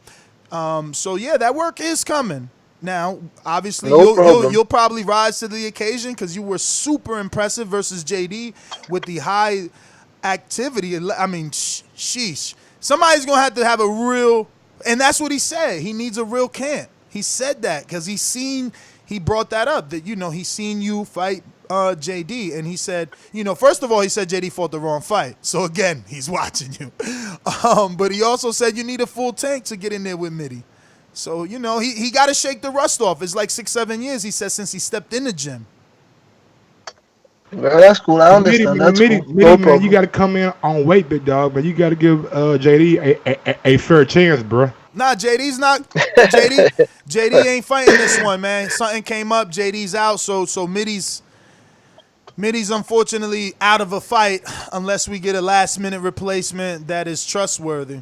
So, yeah, that work is coming. Now, obviously, you'll probably rise to the occasion because you were super impressive versus JD with the high activity. I mean, sheesh. Somebody's going to have a real, and that's what he said. He needs a real camp. He said that because he brought that up, that, he's seen you fight JD. And he said, first of all, he said JD fought the wrong fight. So, again, he's watching you. But he also said you need a full tank to get in there with Mitty. So, he got to shake the rust off. It's like 6-7 years, he said, since he stepped in the gym.
Well, that's cool. I understand. That's cool. No
man, you got to come in on weight, big dog, but you got to give JD a fair chance, bro.
Nah, JD's not. JD ain't fighting this one, man. Something came up. JD's out, so Mitty's unfortunately out of a fight unless we get a last-minute replacement that is trustworthy.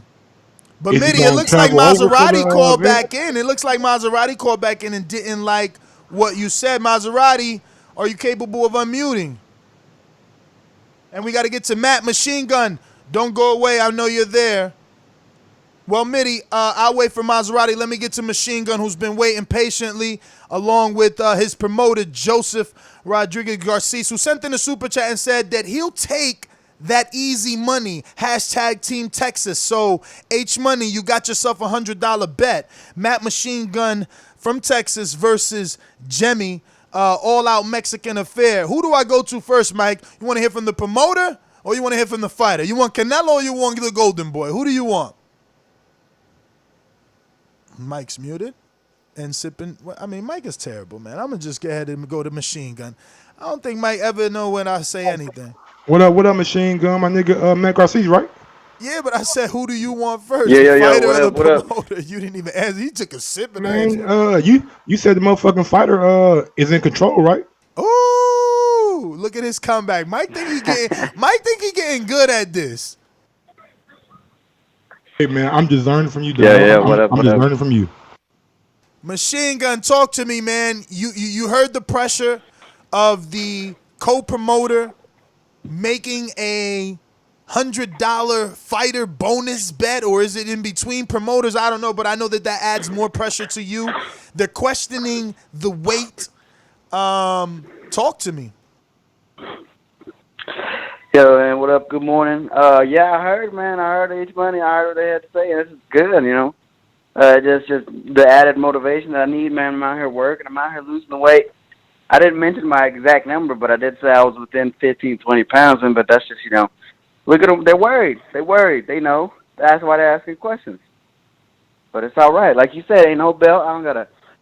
But Mitty, it looks like Maserati called back in. It looks like Maserati called back in and didn't like what you said. Maserati, are you capable of unmuting? And we got to get to Matt Machine Gun. Don't go away. I know you're there. Well, Mitty, I'll wait for Maserati. Let me get to Machine Gun, who's been waiting patiently, along with his promoter, Joseph Rodriguez Garcia, who sent in a super chat and said that he'll take that easy money, hashtag Team Texas. So, H-Money, you got yourself a $100 bet. Matt Machine Gun from Texas versus Jemmy, all-out Mexican affair. Who do I go to first, Mike? You want to hear from the promoter or you want to hear from the fighter? You want Canelo or you want the Golden Boy? Who do you want? Mike's muted and sipping. I mean, Mike is terrible, man. I'm going to just go ahead and go to Machine Gun. I don't think Mike ever know when I say anything.
What up, Machine Gun? My nigga, Matt Garcia, right?
Yeah, but I said, who do you want first?
Yeah,
the fighter
what
or
up,
the promoter? You didn't even answer. He took a sip and answered.
You said the motherfucking fighter is in control, right?
Ooh, look at his comeback. Mike think he getting good at this.
Hey man, I'm just learning from you, dog.
Yeah, what up?
I'm just learning from you.
Machine Gun, talk to me, man. You heard the pressure of the co-promoter making a $100 fighter bonus bet, or is it in between promoters? I don't know, but I know that adds more pressure to you. They're questioning the weight. Talk to me.
Yo, man, what up? Good morning. Yeah, I heard, man. I heard H-Money. I heard what they had to say. This is good, just the added motivation that I need, man. I'm out here working. I'm out here losing the weight. I didn't mention my exact number, but I did say I was within 15, 20 pounds. But that's just, look at them. They're worried. They know. That's why they're asking questions. But it's all right. Like you said, ain't no belt.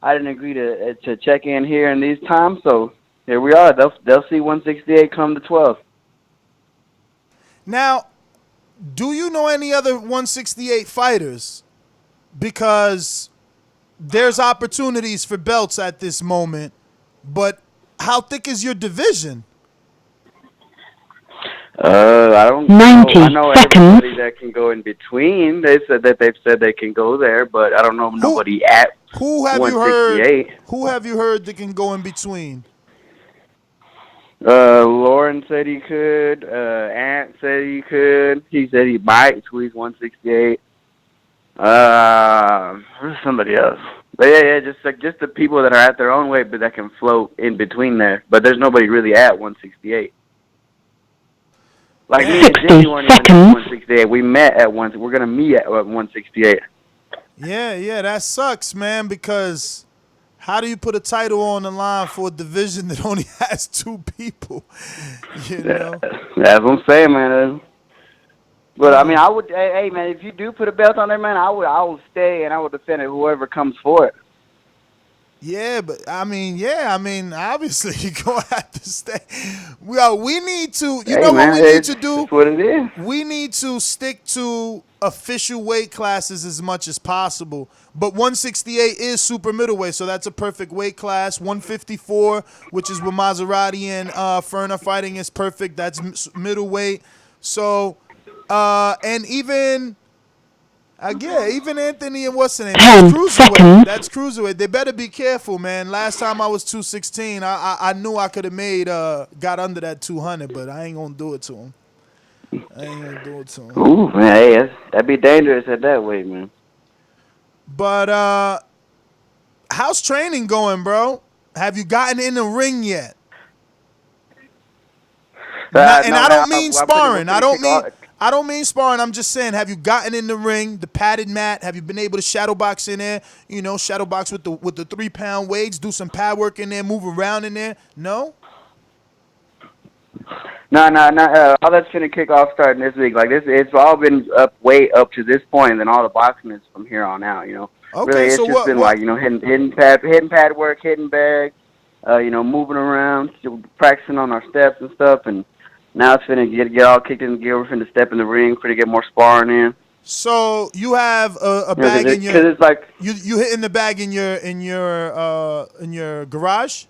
I didn't agree to check in here in these times. So here we are. They'll see 168 come to 12.
Now, do you know any other 168 fighters? Because there's opportunities for belts at this moment, but how thick is your division?
I don't
90
know. I know
seconds.
everybody that can go in between. They've said they can go there, but I don't know nobody at
Who have you
168.
heard? Who have you heard that can go in between?
Lauren said he could. Ant said he could. He said he might squeeze 168. Who's somebody else? But yeah, just the people that are at their own weight, but that can float in between there. But there's nobody really at 168. Like me and Jimmy weren't even at 168. We met at one. We're gonna meet at 168.
Yeah, that sucks, man. Because how do you put a title on the line for a division that only has 2 people? You know,
that's what I'm saying, man. But I mean, I would. Hey, man, if you do put a belt on there, man, I will stay and I will defend it. Whoever comes for it.
Yeah, but I mean, obviously you're gonna have to stay. We need to. You know what we need to do?
That's what it is.
We need to stick to official weight classes as much as possible. But 168 is super middleweight, so that's a perfect weight class. 154, which is where Maserati and Fern are fighting, is perfect. That's middleweight. So, and even. Even Anthony and what's the name? That's cruiserweight. That's cruiserweight. They better be careful, man. Last time I was 216, I knew I could have made got under that 200, but I ain't gonna do it to him.
Ooh, man, hey, that'd be dangerous at that weight, man.
But how's training going, bro? Have you gotten in the ring yet? I don't mean sparring. I don't mean sparring. I'm just saying, have you gotten in the ring, the padded mat? Have you been able to shadow box in there? You know, shadow box with the 3-pound weights, do some pad work in there, move around in there? No?
No. All that's gonna kick off starting this week. Like this, it's all been way up to this point, and then all the boxing is from here on out. You know,
okay,
really, it's
so
just been like hitting pad work, hitting bags, moving around, practicing on our steps and stuff, and. Now it's finna get all kicked in gear. We're finna step in the ring, finna get more sparring in.
So you have a bag in your.
Because it's like
you hitting the bag in your garage.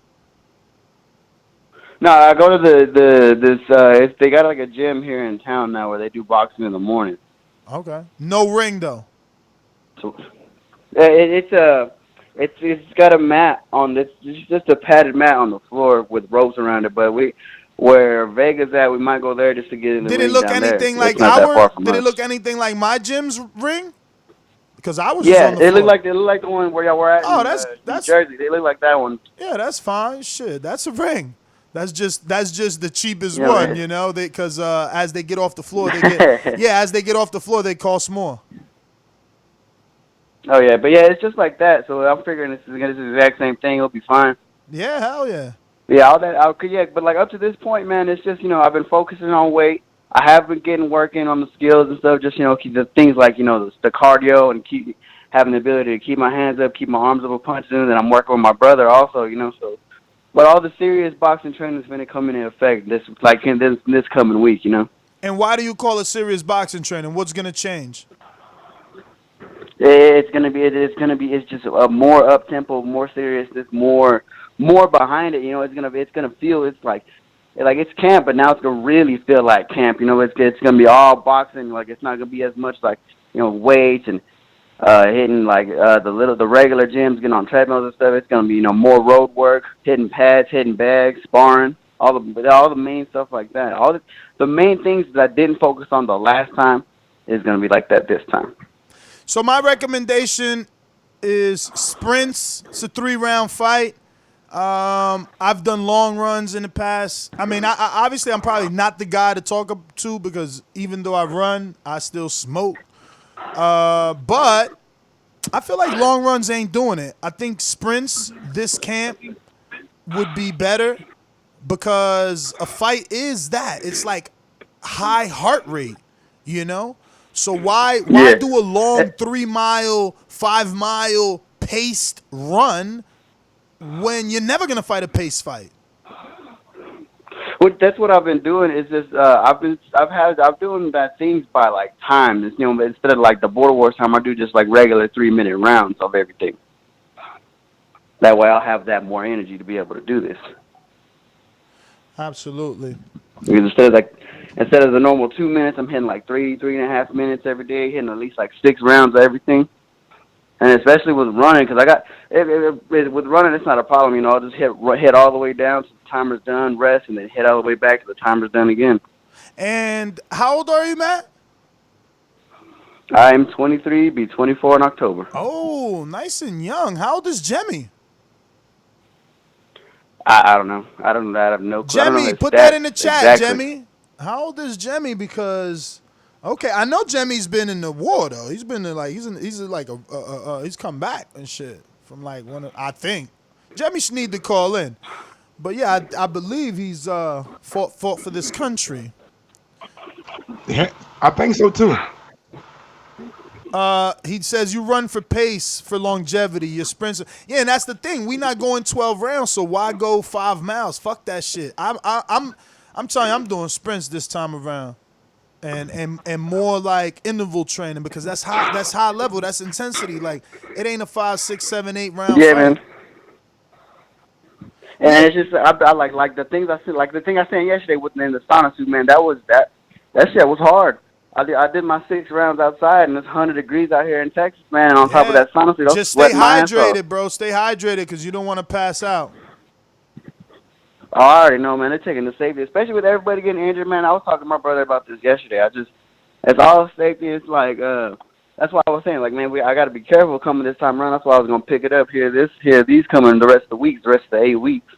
No, I go to they got like a gym here in town now where they do boxing in the morning.
Okay. No ring though.
So it's got a mat on this. It's just a padded mat on the floor with ropes around it, but where Vega's at, we might go there just to get in the ring.
Did it look anything like our? Did it look anything like my gym's ring? Because I was just on the floor.
It looked like the one where y'all were at.
Oh,
that's New Jersey. They look like that one.
Yeah, that's fine. Shit, that's a ring. That's just the cheapest one, man. You know. Because as they get off the floor, they cost more.
Oh yeah, but yeah, it's just like that. So I'm figuring this is the exact same thing. It'll be fine.
Yeah, hell yeah.
Yeah, all that. But like up to this point, man, it's just I've been focusing on weight. I have been working on the skills and stuff. Just keep the things like the cardio and keep having the ability to keep my hands up, keep my arms up, punching. And I'm working with my brother also. So, but all the serious boxing training is going to come into effect this coming week.
And why do you call it serious boxing training? What's going to change?
It's just a more up tempo, more serious. It's more behind it. It's gonna feel it's like it's camp, but now it's gonna really feel like camp. It's gonna be all boxing. Like it's not gonna be as much like weights and hitting like the regular gyms, getting on treadmills and stuff. It's gonna be more road work, hitting pads, hitting bags, sparring, all the main stuff like that. All the main things that I didn't focus on the last time is gonna be like that this time.
So my recommendation is sprints. It's a 3-round fight. I've done long runs in the past. I mean, obviously I'm probably not the guy to talk to because even though I run, I still smoke. But I feel like long runs ain't doing it. I think sprints this camp would be better because a fight is that. It's like high heart rate, So why do a long 3-mile, 5-mile paced run when you're never gonna fight a pace fight?
Well, that's what I've been doing. Is just I'm doing that things by like time. Instead of like the Border Wars time, I do just like regular 3-minute rounds of everything. That way, I'll have that more energy to be able to do this.
Absolutely.
Because instead of the normal 2 minutes, I'm hitting like 3.5 minutes every day, hitting at least like 6 rounds of everything. And especially with running, because with running, it's not a problem. You know, I'll just hit all the way down to the timer's done, rest, and then hit all the way back to the timer's done again.
And how old are you, Matt?
I am 23, be 24 in October.
Oh, nice and young. How old is Jemmy?
I don't know. I have no clue.
Jemmy, put that in the chat, exactly. Jemmy. How old is Jemmy? Because, okay, I know Jemmy's been in the war though. He's been in like he's come back and shit from like I think. Jemmy should need to call in, but yeah, I believe he's fought for this country.
Yeah, I think so too.
He says you run for pace, for longevity. Your sprints. Yeah, and that's the thing. We not going 12 rounds, so why go 5 miles? Fuck that shit. I'm telling you, I'm doing sprints this time around, and more like interval training because that's high level. That's intensity. Like it ain't a 5, 6, 7, 8 round.
Yeah,
fight.
Man. And it's just I like the things I said. Like the thing I said yesterday with in the sauna suit, man. That shit was hard. I did my 6 rounds outside, and it's 100 degrees out here in Texas, man. On top of that sauna suit,
just stay hydrated, bro. Stay hydrated because you don't want to pass out.
Oh, I already know, man. They're taking the safety, especially with everybody getting injured, man. I was talking to my brother about this yesterday. It's all safety. It's like, that's why I was saying, like, man, I got to be careful coming this time around. That's why I was gonna pick it up here. These coming the rest of the weeks, the rest of the 8 weeks.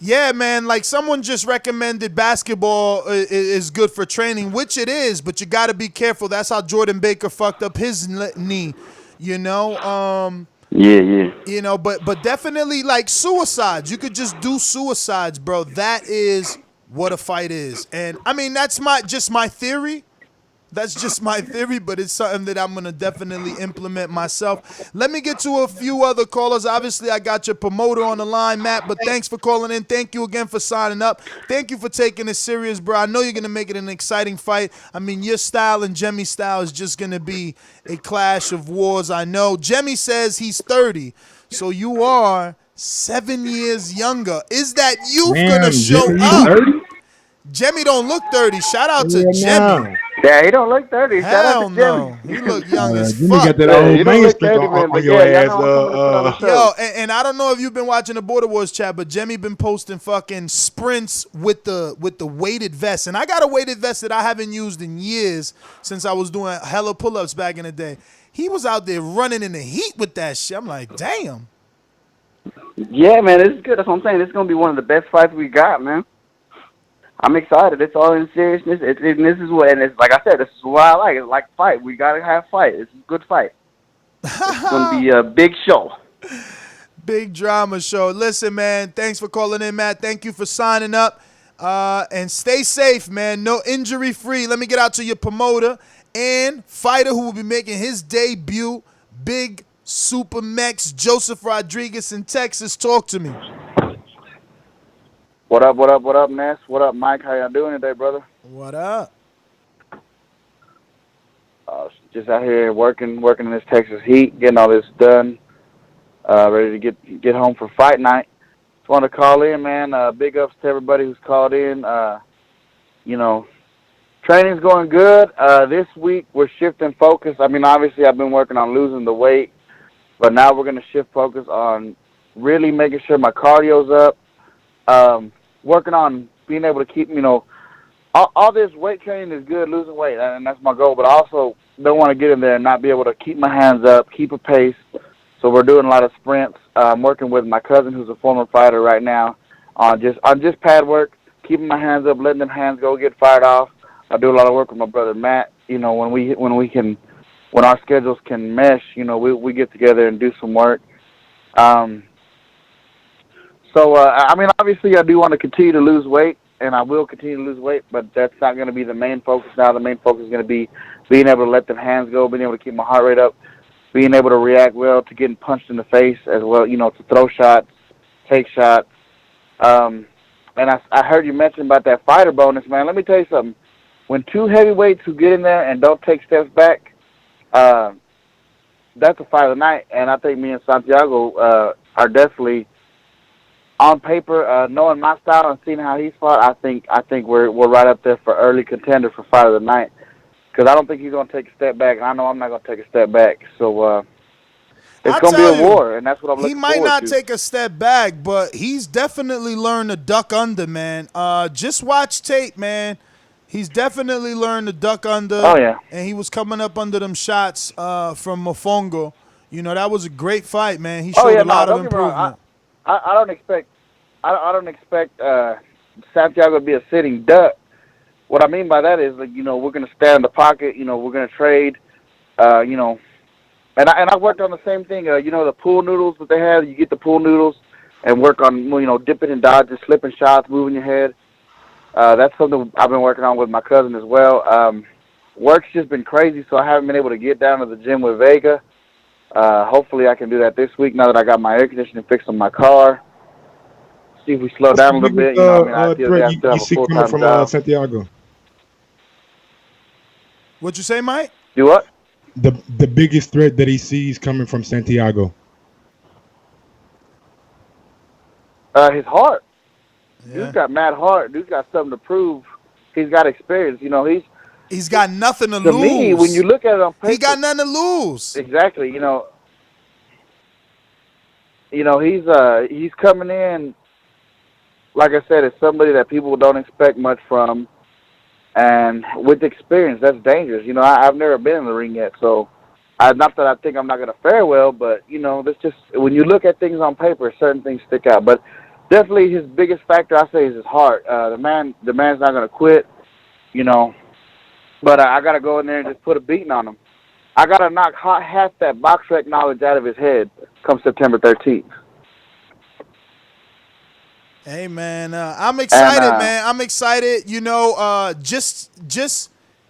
Yeah, man, like someone just recommended basketball is good for training, which it is, but you got to be careful. That's how Jordan Baker fucked up his knee, you know?
Yeah.
You know, but definitely like suicides. You could just do suicides, bro. That is what a fight is. And, I mean, that's just my theory. That's just my theory, but it's something that I'm going to definitely implement myself. Let me get to a few other callers. Obviously, I got your promoter on the line, Matt, but thanks for calling in. Thank you again for signing up. Thank you for taking it serious, bro. I know you're going to make it an exciting fight. I mean, your style and Jemmy's style is just going to be a clash of wars, I know. Jemmy says he's 30, so you are 7 years younger. Is that youth going to show up? 30? Jemmy don't look 30. Shout out to Jemmy.
Yeah, he don't look 30. Shout out to
no. He look young as
Jimmy
fuck.
got that old mainstream on your ass.
Yo, and I don't know if you've been watching the Border Wars chat, but Jemmy been posting fucking sprints with the weighted vest. And I got a weighted vest that I haven't used in years since I was doing hella pull-ups back in the day. He was out there running in the heat with that shit. I'm like, damn.
Yeah, man, this is good. That's what I'm saying. This is going to be one of the best fights we got, man. I'm excited. It's all in seriousness. And this is what, and it's like I said, this is what I like. It's like fight. We gotta have fight. It's a good fight. It's gonna be a big show.
Big drama show. Listen, man. Thanks for calling in, Matt. Thank you for signing up. And stay safe, man. No injury free. Let me get out to your promoter and fighter who will be making his debut. Big Super Mex Joseph Rodriguez in Texas. Talk to me.
What up, Ness? What up, Mike? How y'all doing today, brother?
What up?
Just out here working in this Texas heat, getting all this done, ready to get home for fight night. Just wanted to call in, man. Big ups to everybody who's called in. You know, training's going good. This week we're shifting focus. I mean, obviously I've been working on losing the weight, but now we're going to shift focus on really making sure my cardio's up. Working on being able to keep, you know, all this weight training is good, losing weight, and that's my goal, but I also don't want to get in there and not be able to keep my hands up, keep a pace. So we're doing a lot of sprints. I'm working with my cousin who's a former fighter right now on just pad work, keeping my hands up, letting them hands go, get fired off. I do a lot of work with my brother Matt. You know, when our schedules can mesh, you know, we get together and do some work. So, I mean, obviously I do want to continue to lose weight, and I will continue to lose weight, but that's not going to be the main focus now. The main focus is going to be being able to let them hands go, being able to keep my heart rate up, being able to react well to getting punched in the face as well, you know, to throw shots, take shots. And I heard you mention about that fighter bonus, man. Let me tell you something. When two heavyweights who get in there and don't take steps back, that's a fight of the night, and I think me and Santiago are definitely on paper, knowing my style and seeing how he's fought, I think we're right up there for early contender for fight of the night. Because I don't think he's going to take a step back, and I know I'm not going to take a step back. So it's going to be a war, and that's what I'm looking forward to.
He might not take a step back, but he's definitely learned to duck under, man. Just watch tape, man. He's definitely learned to duck under.
Oh, yeah.
And he was coming up under them shots from Mofongo. You know, that was a great fight, man. He showed a lot of improvement.
I don't expect Santiago to be a sitting duck. What I mean by that is, like, you know, we're going to stand in the pocket. You know, we're going to trade. You know, and I worked on the same thing. You know, the pool noodles that they have. You get the pool noodles and work on, you know, dipping and dodging, slipping shots, moving your head. That's something I've been working on with my cousin as well. Work's just been crazy, so I haven't been able to get down to the gym with Vega. Hopefully I can do that this week now that I got my air conditioning fixed on my car. See if we slow down a little bit. You know, I still have a full-time job.
Santiago.
What'd you say, Mike?
Do what?
The biggest threat that he sees coming from Santiago.
His heart.
Yeah.
Dude's got mad heart. Dude's got something to prove. He's got experience. You know,
he's got nothing to
lose.
To
me, when you look at it on paper,
he got nothing to lose.
Exactly. You know, he's coming in. Like I said, it's somebody that people don't expect much from, and with experience, that's dangerous. You know, I've never been in the ring yet, so not that I think I'm not going to fare well, but you know, that's just when you look at things on paper, certain things stick out. But definitely, his biggest factor, I say, is his heart. The man's not going to quit. You know, but I got to go in there and just put a beating on him. I got to knock half that box rec knowledge out of his head come September 13th.
Hey, man, I'm excited, man. I'm excited. You know, just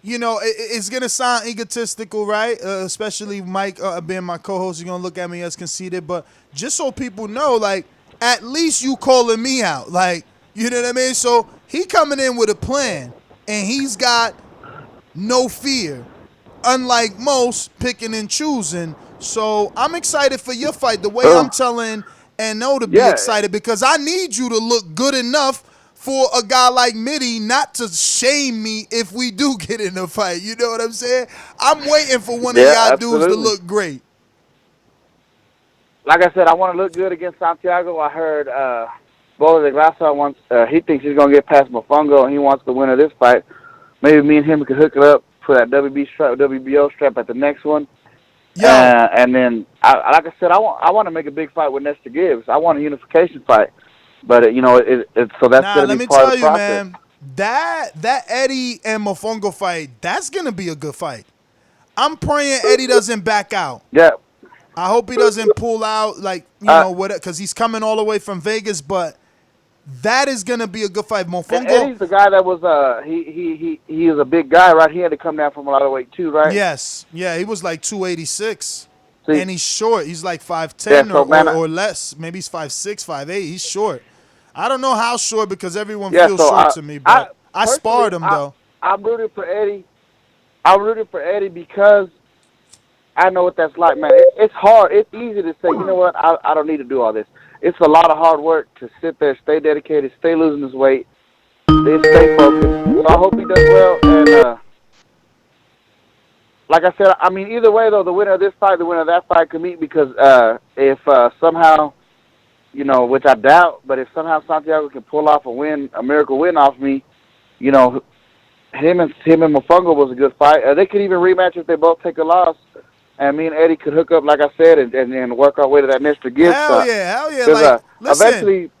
you know, it's going to sound egotistical, right? Especially Mike being my co-host, you're going to look at me as conceited. But just so people know, like, at least you calling me out. Like, you know what I mean? So he coming in with a plan, and he's got no fear, unlike most picking and choosing. So I'm excited for your fight. The way I'm telling N.O. to be excited, because I need you to look good enough for a guy like Mitty not to shame me if we do get in a fight. You know what I'm saying? I'm waiting for one of y'all dudes to look great.
Like I said, I want to look good against Santiago. I heard Bola de Grasa wants, he thinks he's going to get past Mofongo, and he wants the winner of this fight. Maybe me and him could hook it up, put that WBO strap at the next one. And then, like I said, I want to make a big fight with Nestor Gibbs. I want a unification fight. But, you know, so that's going to be part of the process. Let me tell you, man,
that Eddie and Mofongo fight, that's going to be a good fight. I'm praying Eddie doesn't back out.
Yeah.
I hope he doesn't pull out, like, you know, because he's coming all the way from Vegas, but that is going to be a good fight. Mofongo.
And Eddie's the guy that was, he is a big guy, right? He had to come down from a lot of weight, too, right?
Yes. Yeah, he was like 286.
See,
and he's short. He's like 5'10" or less. Maybe he's 5'6", 5'8". He's short. I don't know how short because everyone feels short to me, but I sparred him, though.
I'm rooting for Eddie. I'm rooting for Eddie because I know what that's like, man. It's hard. It's easy to say, you know what, I don't need to do all this. It's a lot of hard work to sit there, stay dedicated, stay losing his weight, stay focused. So I hope he does well. And like I said, I mean, either way, though, the winner of this fight, the winner of that fight could meet because if somehow, you know, which I doubt, but if somehow Santiago can pull off a miracle win off me, you know, him and Mofongo was a good fight. They could even rematch if they both take a loss. And me and Eddie could hook up, like I said, and work our way to that Nestor Gibbs
fight. Hell yeah. Like, listen,
eventually,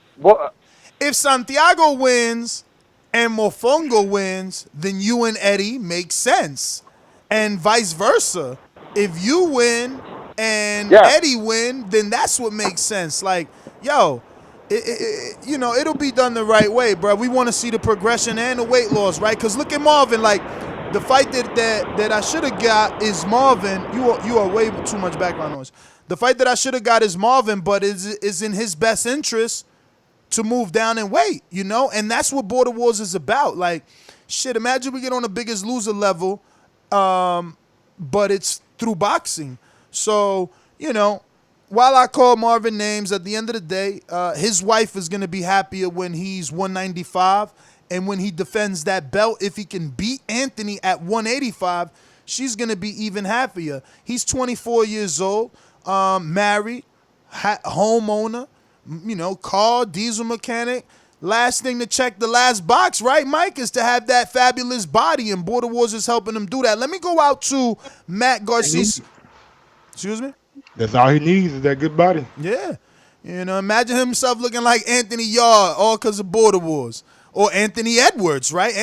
if Santiago wins and Mofongo wins, then you and Eddie make sense. And vice versa. If you win and Eddie win, then that's what makes sense. Like, yo, you know, it'll be done the right way, bro. We want to see the progression and the weight loss, right? Because look at Marvin. Like, the fight that I should have got is Marvin. You are way too much background noise. The fight that I should have got is Marvin, but is in his best interest to move down in weight, you know? And that's what Border Wars is about. Like, shit, imagine we get on the Biggest Loser level, but it's through boxing. So, you know, while I call Marvin names, at the end of the day, his wife is going to be happier when he's 195. And when he defends that belt, if he can beat Anthony at 185, she's going to be even happier. He's 24 years old, married, homeowner, car, diesel mechanic. Last thing to check the last box, right, Mike, is to have that fabulous body, and Border Wars is helping him do that. Let me go out to Matt Garcia. Excuse me?
That's all he needs is that good body.
Yeah. Imagine himself looking like Anthony Yard, all because of Border Wars. Or Anthony Edwards, right?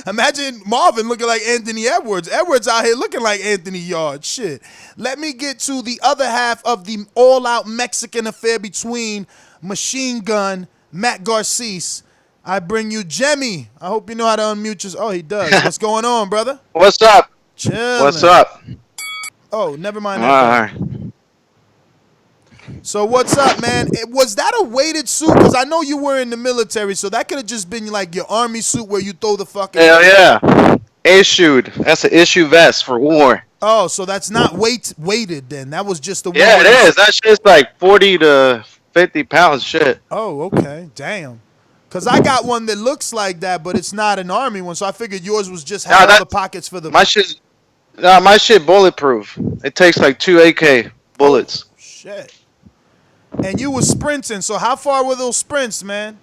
Imagine Marvin looking like Anthony Edwards. Edwards out here looking like Anthony Yard. Shit. Let me get to the other half of the all-out Mexican affair between Machine Gun, Matt Garcia. I bring you Jemmy. I hope you know how to unmute yourself. Oh, he does. What's going on, brother?
What's up?
Chill.
What's up?
Oh, never mind that. So what's up, man? Was that a weighted suit? Because I know you were in the military, so that could have just been like your army suit where you throw the fucking...
Hell yeah. Issued. That's an issue vest for war.
Oh, so that's not weighted then. That was just the...
Yeah, it is. That shit's like 40 to 50 pounds shit.
Oh, okay. Damn. Because I got one that looks like that, but it's not an army one, so I figured yours was just had all the pockets for the...
My shit bulletproof. It takes like 2 AK bullets.
Oh, shit. And you were sprinting, so how far were those sprints, man?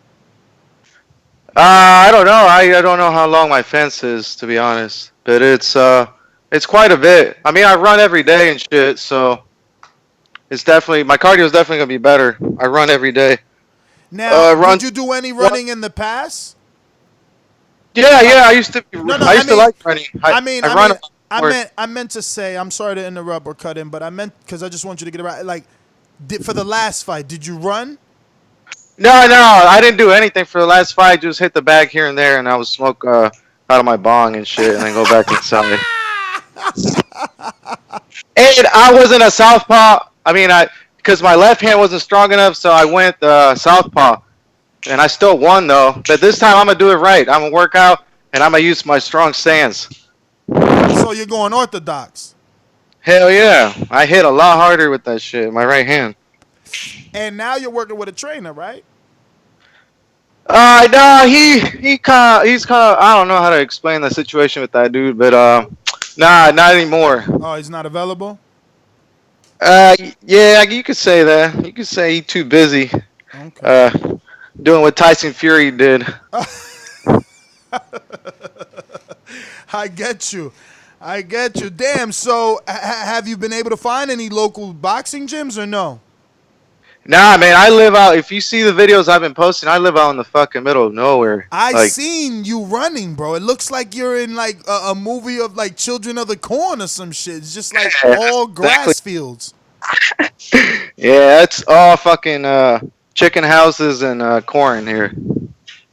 I don't know. I don't know how long my fence is, to be honest. But it's quite a bit. I mean, I run every day and shit, so it's definitely, my cardio is definitely gonna be better. I run every day.
Now, did you do any running in the past?
Yeah. I used to. I used to like running.
I meant to say. I'm sorry to interrupt or cut in, but I meant because I just want you to get it right. Like, for the last fight, did you run?
No, I didn't do anything for the last fight. Just hit the bag here and there, and I would smoke out of my bong and shit, and then go back inside. And I wasn't a southpaw. I mean, because my left hand wasn't strong enough, so I went southpaw, and I still won though. But this time I'm gonna do it right. I'm gonna work out, and I'm gonna use my strong stance.
So you're going orthodox?
Hell yeah! I hit a lot harder with that shit. My right hand.
And now you're working with a trainer, right?
No, he's kind of. I don't know how to explain the situation with that dude, but nah, not anymore.
Oh, he's not available.
Yeah, you could say that. You could say he's too busy.
Okay.
Doing what Tyson Fury did.
I get you. Damn. So, have you been able to find any local boxing gyms or no?
Nah, man. I live out. If you see the videos I've been posting, I live out in the fucking middle of nowhere.
I seen you running, bro. It looks like you're in like a movie of like Children of the Corn or some shit. It's just like all grass fields.
Yeah, it's all fucking chicken houses and corn here.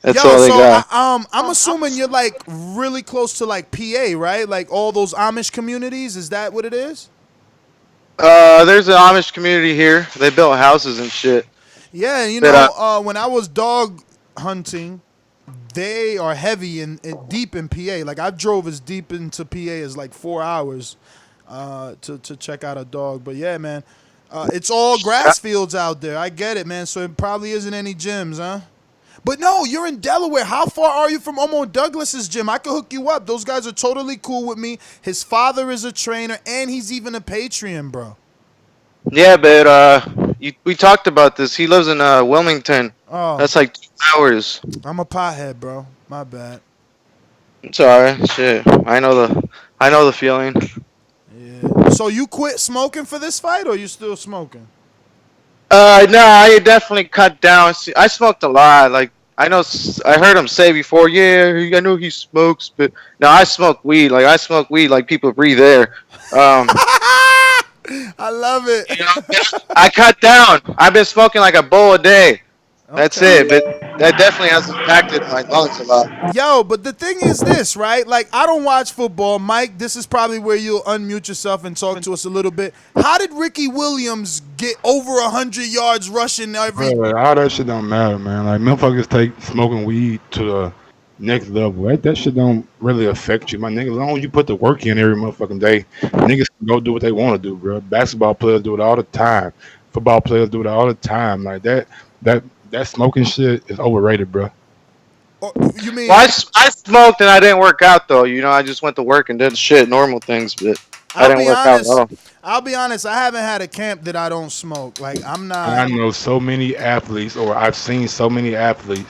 That's all they got.
I'm assuming you're like really close to like PA, right? Like all those Amish communities. Is that what it is?
There's an Amish community here. They built houses and shit.
Yeah, you know, when I was dog hunting, they are heavy and deep in PA. Like I drove as deep into PA as like 4 hours to check out a dog. But yeah, man, it's all grass fields out there. I get it, man. So it probably isn't any gyms, huh? But no, you're in Delaware. How far are you from Omo Douglas's gym? I could hook you up. Those guys are totally cool with me. His father is a trainer, and he's even a Patreon, bro.
Yeah, but we talked about this. He lives in Wilmington.
Oh.
That's like 2 hours.
I'm a pothead, bro. My bad.
It's alright. Shit. I know the feeling.
Yeah. So you quit smoking for this fight, or you still smoking?
No, I definitely cut down. See, I smoked a lot. Like I heard him say before, yeah, I know he smokes, but no, I smoke weed. Like I smoke weed like people breathe air.
I love it.
You know, I cut down. I've been smoking like a bowl a day. That's it. But that definitely has impacted my lungs a lot.
Yo, but the thing is this, right? Like, I don't watch football. Mike, this is probably where you'll unmute yourself and talk to us a little bit. How did Ricky Williams get over 100 yards rushing every...
Bro, all that shit don't matter, man. Like, motherfuckers take smoking weed to the next level. That shit don't really affect you, my nigga. As long as you put the work in every motherfucking day, niggas can go do what they want to do, bro. Basketball players do it all the time. Football players do that all the time. Like that smoking shit is overrated, bro.
You mean?
Well, I smoked and I didn't work out though. You know, I just went to work and did shit, normal things, but I
I'll
didn't
be
work out at
honest.
all.
I'll be honest. I haven't had a camp that I don't smoke. Like I'm
I
not.
know so many athletes, or I've seen so many athletes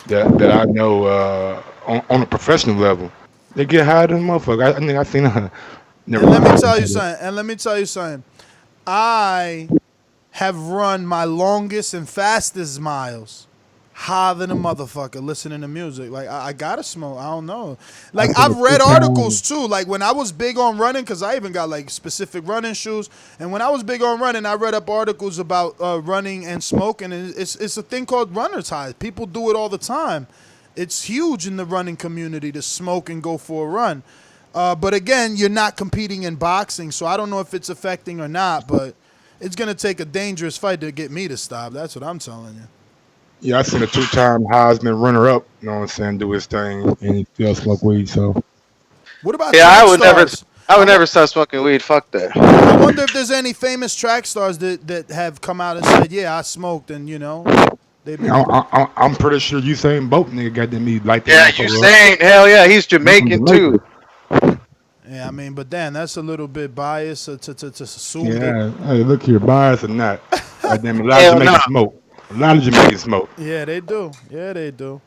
that I know on a professional level. They get higher than a motherfucker. I think I seen. Never
And let me
mind.
tell you something. And let me tell you something. I have run my longest and fastest miles higher than a motherfucker listening to music. Like I gotta smoke. I don't know. Like
I
I've
seen a
read
few
articles
times.
too. Like when I was big on running, because I even got like specific running shoes. And when I was big on running, I read up articles about running and smoking. And it's a thing called runner's high. People do it all the time. It's huge in the running community to smoke and go for a run. But again, you're not competing in boxing, so I don't know if it's affecting or not. But it's gonna take a dangerous fight to get me to stop. That's what I'm telling you.
Yeah, I seen a two-time Heisman runner-up. You know what I'm saying? Do his thing, and he still smoke weed. So
What about
Yeah,
track stars?
I would never start smoking weed. Fuck that.
I wonder if there's any famous track stars that have come out and said, "Yeah, I smoked," and they've been.
I'm pretty sure Usain Bolt nigga got them me like that
Yeah, you
motherfucker up.
saying hell yeah, he's
He from
Jamaican
Jamaica.
too.
Yeah, I mean, but damn, that's a little bit biased to assume that.
Yeah, hey, look here, bias or not. Goddamn, a lot of
Hell no.
Jamaicans smoke. A lot of Jamaicans smoke.
Yeah, they do. Yeah, they do.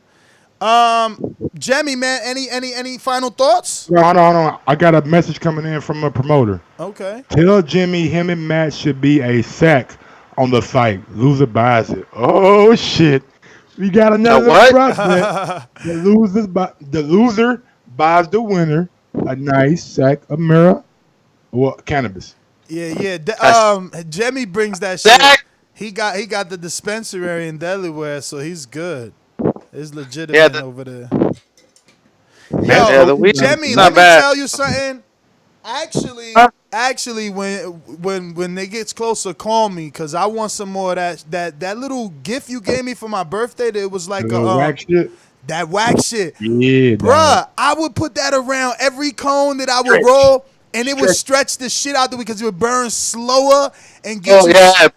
Jemmy, man, any final thoughts?
No, hold on, hold on. I got a message coming in from a promoter.
Okay.
Tell Jimmy him and Matt should be a sack on the fight. Loser buys it. Oh shit. We got another
what?
prospect. The loser buys the winner a nice sack of cannabis.
Yeah. Jemmy brings that shit. He got the dispensary in Delaware, so he's good. It's legitimate over there.
Yeah, the weed
Jemmy,
is
let
not
me
bad.
tell you something. Actually, when they gets closer, call me because I want some more of that little gift you gave me for my birthday. That was like
The wax shit.
that wax shit.
Yeah,
Bruh, I would put that around every cone that I would roll, and it would stretch the shit out there because it would burn slower and get you.
Yeah,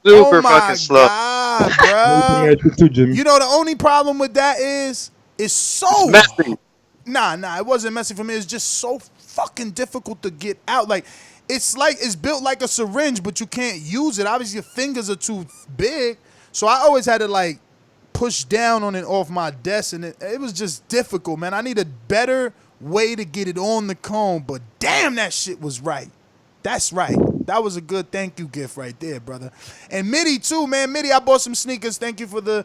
super
Oh my
fucking slow.
God, bruh.
Too, Jimmy.
You know the only problem with that is it's so
It's messy.
Nah, it wasn't messy for me. It's just so fucking difficult to get out. Like it's built like a syringe, but you can't use it. Obviously, your fingers are too big, so I always had to like push down on it off my desk, and it was just difficult, man. I need a better way to get it on the cone, but damn, that shit was right. That's right. That was a good thank you gift right there, brother. And Mitty too, man. Mitty, I bought some sneakers. Thank you for the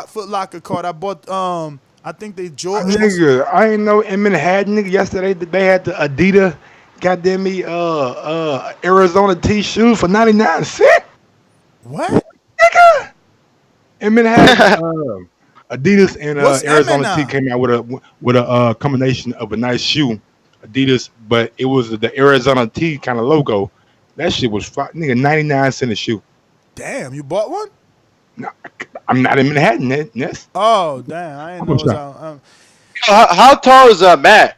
Foot Locker card. I bought I think they Jordan.
Nigga, I ain't know in Manhattan, nigga. Yesterday they had the Adidas, goddamn me, Arizona T shoes for 99¢.
What?
Nigga. In Manhattan, Adidas and Arizona
M&I?
T came out with a combination of a nice shoe, Adidas, but it was the Arizona T kind of logo. That shit was nigga 99¢ a shoe.
Damn, you bought one?
No, I'm not in Manhattan, Ness.
Oh, damn, I didn't know it was out.
How tall is Matt?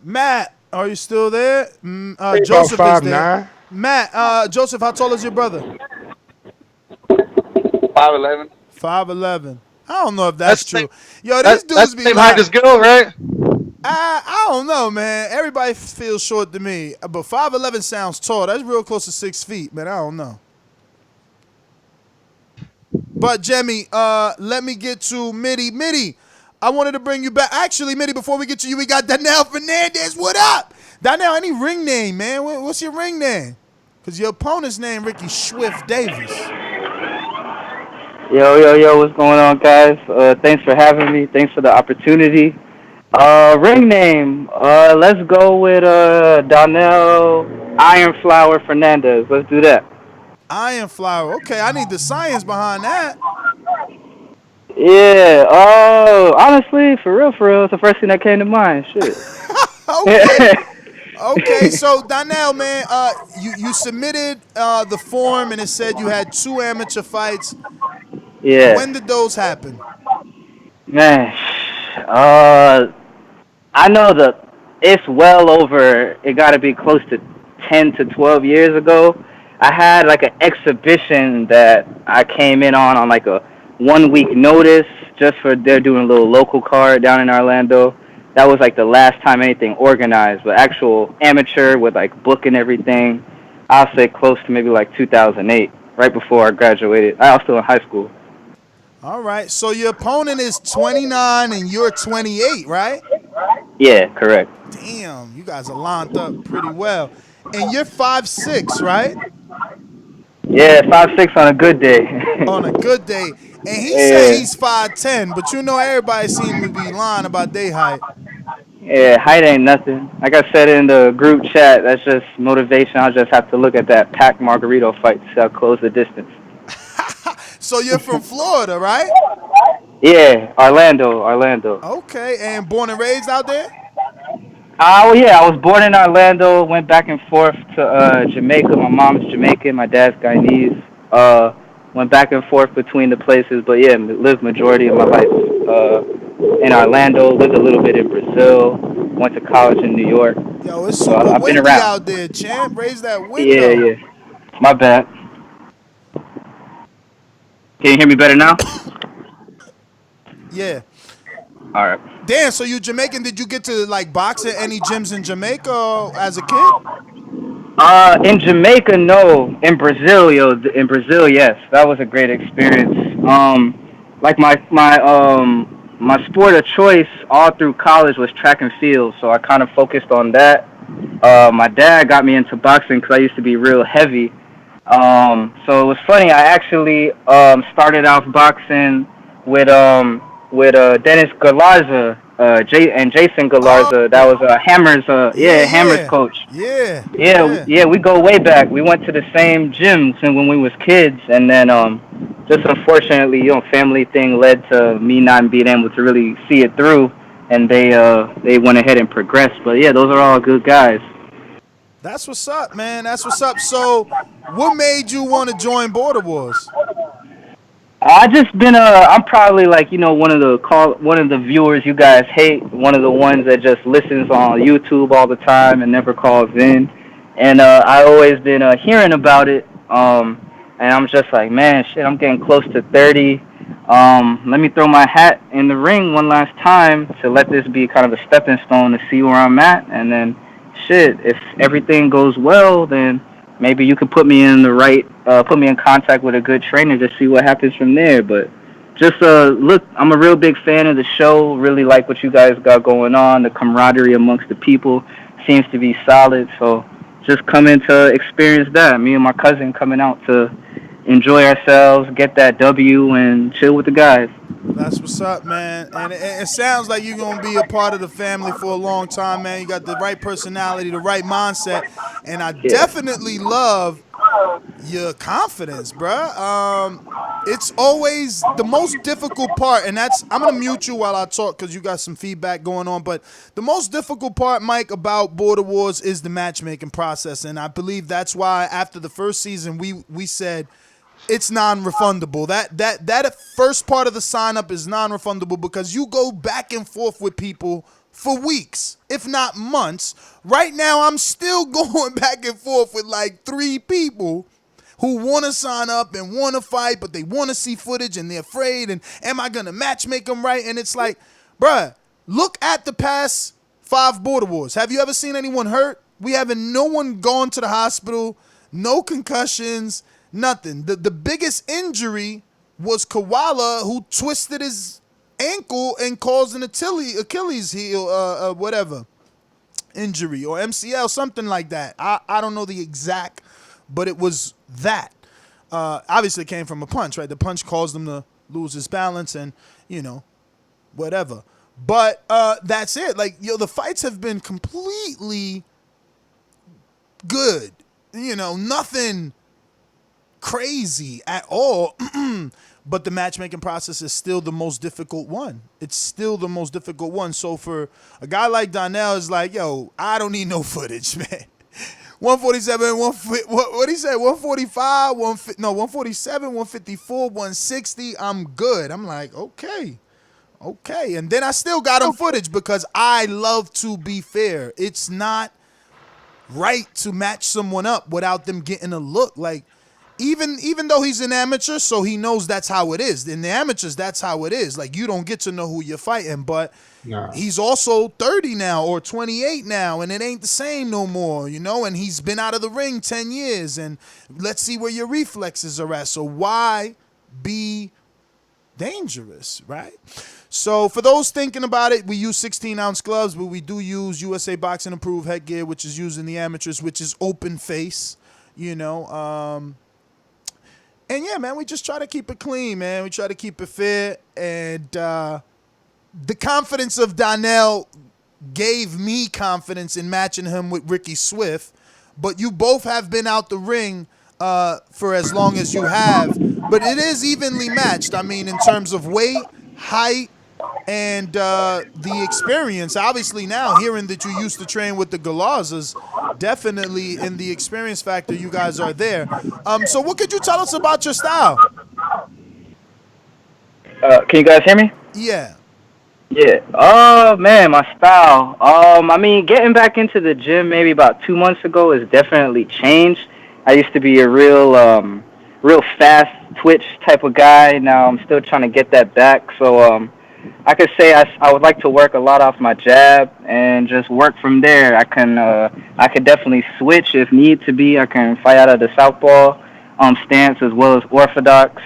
Matt, are you still there?
About
Joseph is there.
5'9".
Matt, Joseph, how tall is your brother?
5'11".
5'11". I don't know if that's true. Yo, these dudes
that's
be
the same
lying.
height as Gil, right?
I don't know, man. Everybody feels short to me, but 5'11" sounds tall. That's real close to 6 feet, man. I don't know. But Jemmy, let me get to Mitty. Mitty, I wanted to bring you back. Actually, Mitty, before we get to you, we got Darnell Fernandez. What up? Darnell, any ring name, man? What's your ring name? Because your opponent's name, Ricky Swift Davis.
Yo, what's going on, guys? Thanks for having me. Thanks for the opportunity. Ring name, let's go with Darnell Ironflower Fernandez. Let's do that.
Iron Flower. Okay, I need the science behind that.
Yeah, honestly, for real, it's the first thing that came to mind. Shit.
Okay, so Darnell, man, you submitted the form and it said you had 2 amateur fights.
Yeah.
When did those happen?
Man, I know that it's well over, it got to be close to 10 to 12 years ago.
I had like an exhibition that I came in on like a 1 week notice just for they're doing a little local card down in Orlando. That was like the last time anything organized, but actual amateur with like book and everything. I'll say close to maybe like 2008, right before I graduated. I was still in high school.
All right. So your opponent is 29 and you're 28, right?
Yeah, correct.
Damn, you guys are lined up pretty well. And you're 5'6", right?
Yeah, 5'6" on a good day.
On a good day. And he said
Yeah.
he's 5'10", but you know everybody seems to be lying about their height.
Yeah, height ain't nothing. Like I said in the group chat, that's just motivation. I'll just have to look at that Pac Margarito fight to see how close the distance.
So you're from Florida, right?
Yeah, Orlando.
Okay, and born and raised out there?
Well, yeah, I was born in Orlando, went back and forth to Jamaica. My mom's Jamaican, my dad's Guyanese. Went back and forth between the places, but yeah, lived majority of my life in Orlando, lived a little bit in Brazil, went to college in New York.
Yo, it's
So
super
I've been
windy
around.
out there, champ. Raise that
Yeah,
window.
yeah. My bad. Can you hear me better now?
Yeah.
All right.
Damn, so you Jamaican. Did you get to like box at any gyms in Jamaica as a kid?
In Jamaica, no. In Brazil, in Brazil, yes. That was a great experience. Like my sport of choice all through college was track and field, so I kind of focused on that. My dad got me into boxing because I used to be real heavy. So it was funny. I actually started off boxing with Dennis Galarza, and Jason Galarza. That was Hammer's, Hammer's coach. Yeah, we go way back. We went to the same gym when we was kids, and then just unfortunately, family thing led to me not being able to really see it through, and they went ahead and progressed. But yeah, those are all good guys.
That's what's up, man. That's what's up. So, what made you want to join Border Wars?
I just been I'm probably like one of the viewers you guys hate, one of the ones that just listens on YouTube all the time and never calls in, and I always been hearing about it, and I'm just like, man, shit, I'm getting close to 30. Let me throw my hat in the ring one last time to let this be kind of a stepping stone to see where I'm at, and then shit, if everything goes well, then maybe you could put me in contact with a good trainer to see what happens from there. But just look, I'm a real big fan of the show. Really like what you guys got going on. The camaraderie amongst the people seems to be solid. So just coming to experience that. Me and my cousin coming out to enjoy ourselves, get that W, and chill with the guys.
That's what's up, man. And it sounds like you're going to be a part of the family for a long time, man. You got the right personality, the right mindset. And I definitely love your confidence, bruh. It's always the most difficult part, and I'm going to mute you while I talk because you got some feedback going on. But the most difficult part, Mike, about Border Wars is the matchmaking process. And I believe that's why after the first season, we said it's non-refundable. That first part of the sign-up is non-refundable because you go back and forth with people for weeks, if not months. Right now, I'm still going back and forth with like 3 people who want to sign up and want to fight, but they want to see footage and they're afraid, and am I going to matchmake them right? And it's like, bruh, look at the past 5 Border Wars. Have you ever seen anyone hurt? We haven't, no one gone to the hospital, no concussions, nothing. The biggest injury was Koala, who twisted his ankle and caused an Achilles heel, whatever, injury, or MCL, something like that. I don't know the exact, but it was that. Obviously, it came from a punch, right? The punch caused him to lose his balance and, whatever. But that's it. Like, the fights have been completely good. Nothing crazy at all. But the matchmaking process is still the most difficult one. It's still the most difficult one. So for a guy like Darnell, is like, yo, I don't need no footage, man. 147, what he said, 145, 147, 154, 160, I'm good. I'm like, okay. And then I still got him footage because I love to be fair. It's not right to match someone up without them getting a look. Like, even though he's an amateur, so he knows that's how it is. In the amateurs, that's how it is. Like, you don't get to know who you're fighting, but he's also 30 now or 28 now, and it ain't the same no more, you know? And he's been out of the ring 10 years, and let's see where your reflexes are at. So why be dangerous, right? So for those thinking about it, we use 16-ounce gloves, but we do use USA Boxing Approved headgear, which is used in the amateurs, which is open face, you know? And yeah, man, we just try to keep it clean, man. We try to keep it fair. And the confidence of Darnell gave me confidence in matching him with Ricky Swift. But you both have been out the ring for as long as you have. But it is evenly matched. I mean, in terms of weight, height, and the experience. Obviously now, hearing that you used to train with the Galazas, definitely in the experience factor, you guys are there. So what could you tell us about your style?
Can you guys hear me?
Yeah.
Yeah. Oh man, my style. I mean, getting back into the gym maybe about 2 months ago has definitely changed. I used to be a real fast twitch type of guy. Now I'm still trying to get that back. So I could say I would like to work a lot off my jab and just work from there. I could definitely switch if need to be. I can fight out of the southpaw stance as well as orthodox.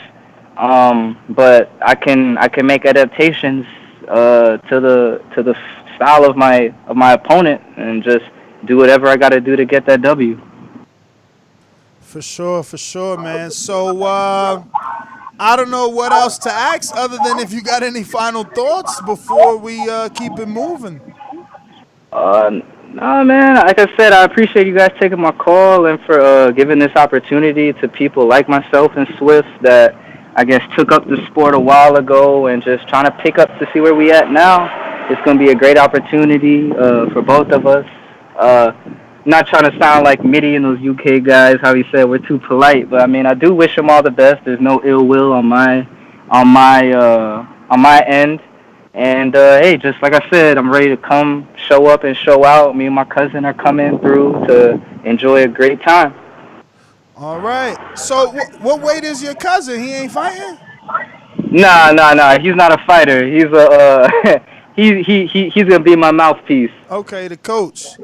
But I can make adaptations to the style of my opponent and just do whatever I got to do to get that W.
For sure, man. So I don't know what else to ask other than if you got any final thoughts before we keep it moving.
No, man. Like I said, I appreciate you guys taking my call and for giving this opportunity to people like myself and Swift that I guess took up the sport a while ago and just trying to pick up to see where we at now. It's going to be a great opportunity for both of us. Not trying to sound like Mitty and those UK guys, how he said we're too polite, but I mean I do wish them all the best. There's no ill will on my end, and hey, just like I said, I'm ready to come, show up and show out. Me and my cousin are coming through to enjoy a great time.
All right. So what weight is your cousin? He ain't fighting?
Nah. He's not a fighter. He's a he's gonna be my mouthpiece.
Okay, the coach.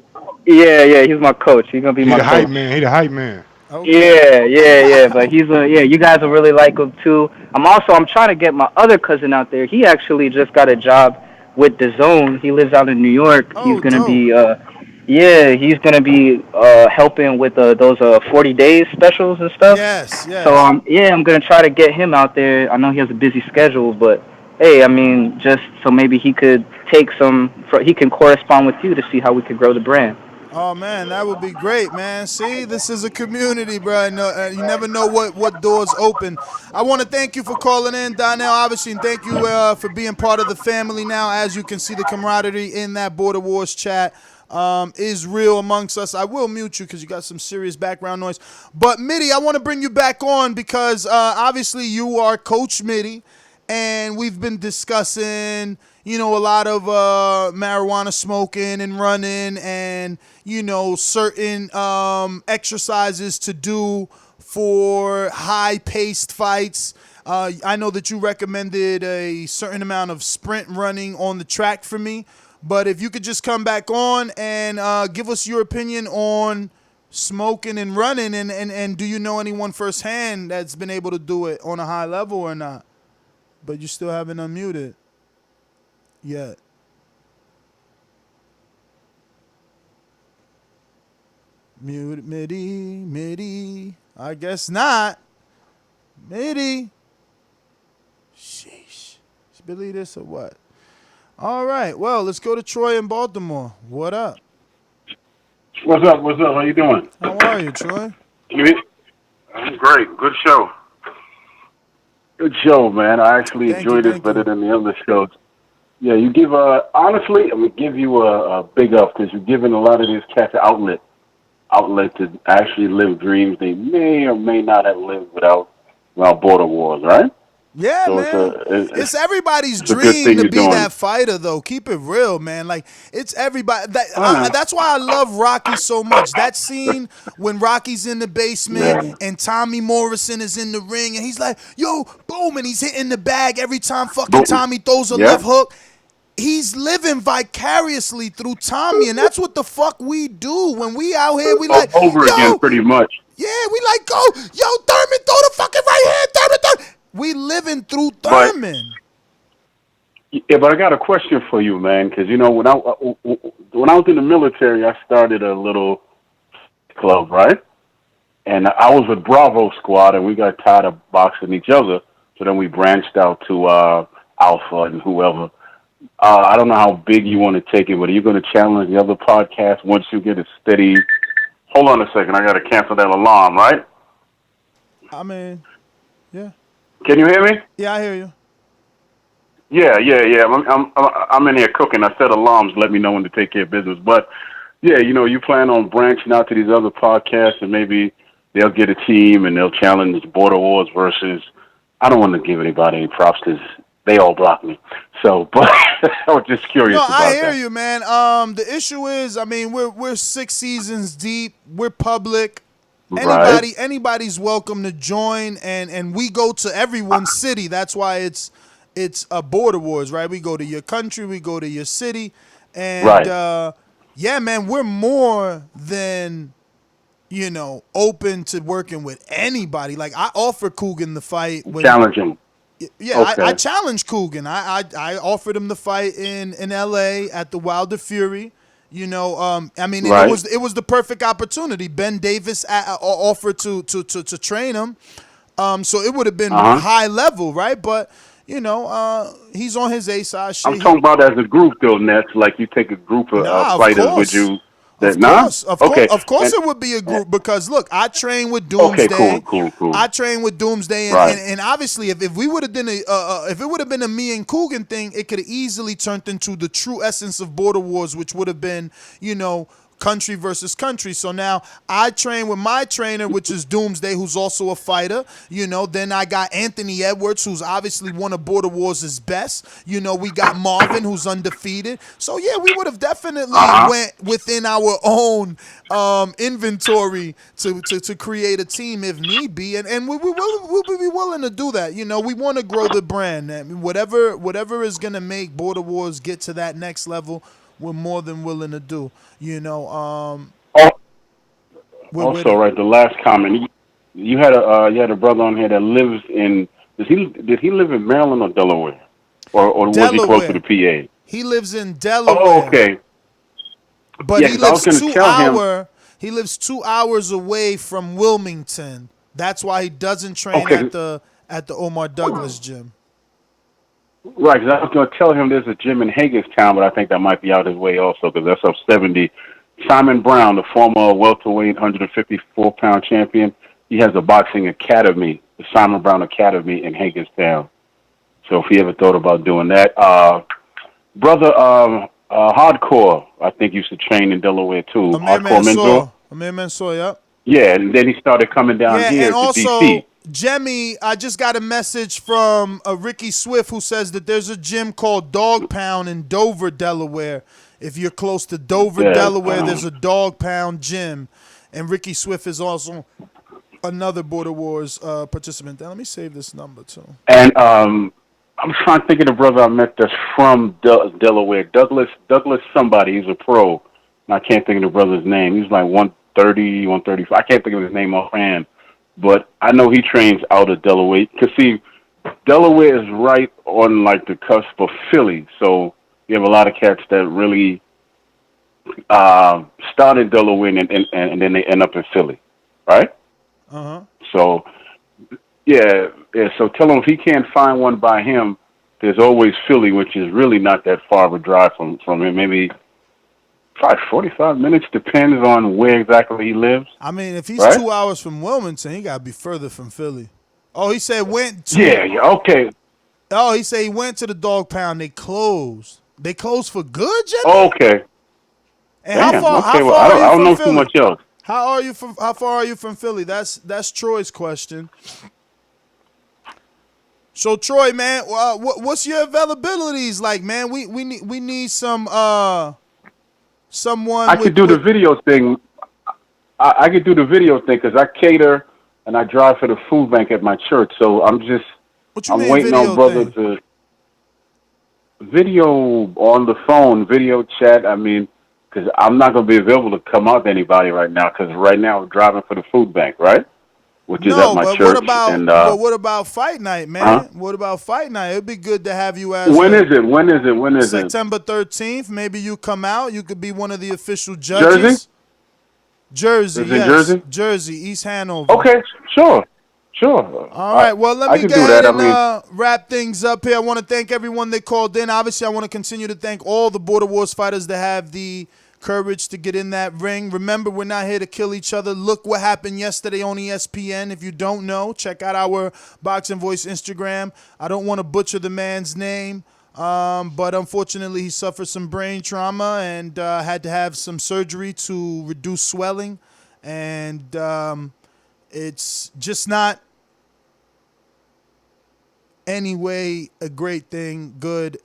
Yeah, he's my coach. He's gonna be my coach.
He the hype man.
Okay.
Yeah. But you guys will really like him too. I'm trying to get my other cousin out there. He actually just got a job with Dazn. He lives out in New York. He's gonna be he's gonna be helping with those 40 days specials and stuff.
Yes.
So I'm gonna try to get him out there. I know he has a busy schedule, but hey, I mean, just so maybe he could he can correspond with you to see how we could grow the brand.
Oh, man, that would be great, man. See, this is a community, bro. You never know what doors open. I want to thank you for calling in, Darnell, obviously, and thank you for being part of the family now. As you can see, the camaraderie in that Border Wars chat is real amongst us. I will mute you because you got some serious background noise. But, Mitty, I want to bring you back on because, obviously, you are Coach Mitty, and we've been discussing a lot of marijuana smoking and running and, certain exercises to do for high-paced fights. I know that you recommended a certain amount of sprint running on the track for me. But if you could just come back on and give us your opinion on smoking and running, and do you know anyone firsthand that's been able to do it on a high level or not? But you still haven't unmuted yet. Mute Mitty. I guess not. Mitty. Sheesh. Believe this or what? All right. Well, let's go to Troy in Baltimore. What up?
What's up? How you doing?
How are you, Troy?
I'm great. Good show. Good show, man. I actually enjoyed it better than the other shows. Yeah, you give honestly, I'm gonna give you a big up because you're giving a lot of these cats an outlet to actually live dreams they may or may not have lived without Border Wars, right?
Yeah,
So
man. It's everybody's
it's a good
dream
thing
to
you're
be
doing.
that fighter, though. Keep it real, man. Like, it's everybody. That's why I love Rocky so much. That scene when Rocky's in the basement and Tommy Morrison is in the ring, and he's like, yo, boom, and he's hitting the bag every time fucking Tommy throws a left hook. He's living vicariously through Tommy, and that's what the fuck we do when we out here. We like,
Over again, pretty much.
yeah, we like, go, yo, Thurman, throw the fucking right hand, Thurman. We living through Thurman.
Yeah, but I got a question for you, man. Because you know, when I was in the military, I started a little club, right? And I was with Bravo Squad, and we got tired of boxing each other. So then we branched out to Alpha and whoever. I don't know how big you want to take it, but are you going to challenge the other podcast once you get a steady? Hold on a second, I got to cancel that alarm, right?
I mean, yeah.
Can you hear me?
Yeah, I hear you.
Yeah. I'm in here cooking. I set alarms to let me know when to take care of business. But yeah, you know, you plan on branching out to these other podcasts, and maybe they'll get a team and they'll challenge Border Wars versus. I don't want to give anybody any props because they all block me. So, but I was just curious about that.
No, I hear you, man. The issue is, I mean, we're 6 seasons deep. We're public. Anybody's welcome to join, and we go to everyone's city. That's why it's a Border Wars, right? We go to your country, we go to your city, and yeah, man, we're more than open to working with anybody. Like, I offer Coogan the fight.
Challenge him.
Yeah, okay. I challenged Coogan. I offered him the fight in L.A. at the Wilder Fury. I mean, it was the perfect opportunity. Ben Davis offered to train him, so it would have been high level, right? But he's on his A side.
I'm talking about as a group, though, Nets. Like you take a group of fighters with you.
Of course, it would be a group because look, I train with Doomsday.
Okay, cool.
I train with Doomsday, and obviously, if we would have been if it would have been a me and Coogan thing, it could have easily turned into the true essence of Border Wars, which would have been, country versus country. So now I train with my trainer, which is Doomsday, who's also a fighter. Then I got Anthony Edwards, who's obviously one of Border Wars' best. We got Marvin, who's undefeated. So yeah, we would have definitely went within our own inventory to create a team if need be, and we'll be willing to do that. We want to grow the brand. I mean, whatever is gonna make Border Wars get to that next level, we're more than willing to do.
Also, right, the last comment, you had a brother on here that lives in. Did he live in Maryland or Delaware, or was he close to the PA?
He lives in Delaware.
Oh, okay.
But yeah, he lives 2 hours away from Wilmington. That's why he doesn't train at the Omar Douglas gym.
Right, because I was going to tell him there's a gym in Hagerstown, but I think that might be out his way also because that's up 70. Simon Brown, the former welterweight 154-pound champion, he has a boxing academy, the Simon Brown Academy in Hagerstown. So if he ever thought about doing that. Brother Hardcore, I think used to train in Delaware too.
Amir Mansour, yep.
Yeah, and then he started coming down here to D.C.
Jemmy, I just got a message from Ricky Swift who says that there's a gym called Dog Pound in Dover, Delaware. If you're close to Dover, Delaware, there's a Dog Pound gym. And Ricky Swift is also another Border Wars participant. Now, let me save this number, too.
And I'm trying to think of the brother I met that's from Delaware. Douglas somebody. He's a pro. And I can't think of the brother's name. He's like 130, 135. I can't think of his name offhand. But I know he trains out of Delaware. Because, see, Delaware is right on, like, the cusp of Philly. So you have a lot of cats that really start in Delaware and then they end up in Philly, right? So, yeah. So tell him if he can't find one by him, there's always Philly, which is really not that far of a drive from him. Maybe 45 minutes, depends on where exactly he lives.
I mean, if he's 2 hours from Wilmington, he got to be further from Philly. Oh, he said went to...
Yeah, okay.
Oh, he said he went to the Dog Pound. They closed. They closed for good, Jimmy?
Okay.
And how far are you
I don't know
Philly?
Too much else.
How far are you from Philly? That's Troy's question. So Troy, man, what's your availabilities like, man? We need some someone.
I could do the video thing. I could do the video thing because I cater and I drive for the food bank at my church. So I'm waiting on brother to video on the phone, video chat. I mean, because I'm not going to be available to come out to anybody right now because right now I'm driving for the food bank, right? Which is at my church.
But what about fight night, man?
Huh?
What about fight night? It'd be good to have you as.
When is it?
September 13th. Maybe you come out. You could be one of the official judges. Jersey, yes. Jersey, East Hanover.
Okay, sure.
All right, well, let me go ahead and wrap things up here. I want to thank everyone that called in. Obviously, I want to continue to thank all the Border Wars fighters that have the courage to get in that ring. Remember, we're not here to kill each other. Look what happened yesterday on ESPN. If you don't know, check out our Boxing Voice Instagram. I don't want to butcher the man's name, but unfortunately, he suffered some brain trauma and had to have some surgery to reduce swelling. And it's just not anyway a great thing, good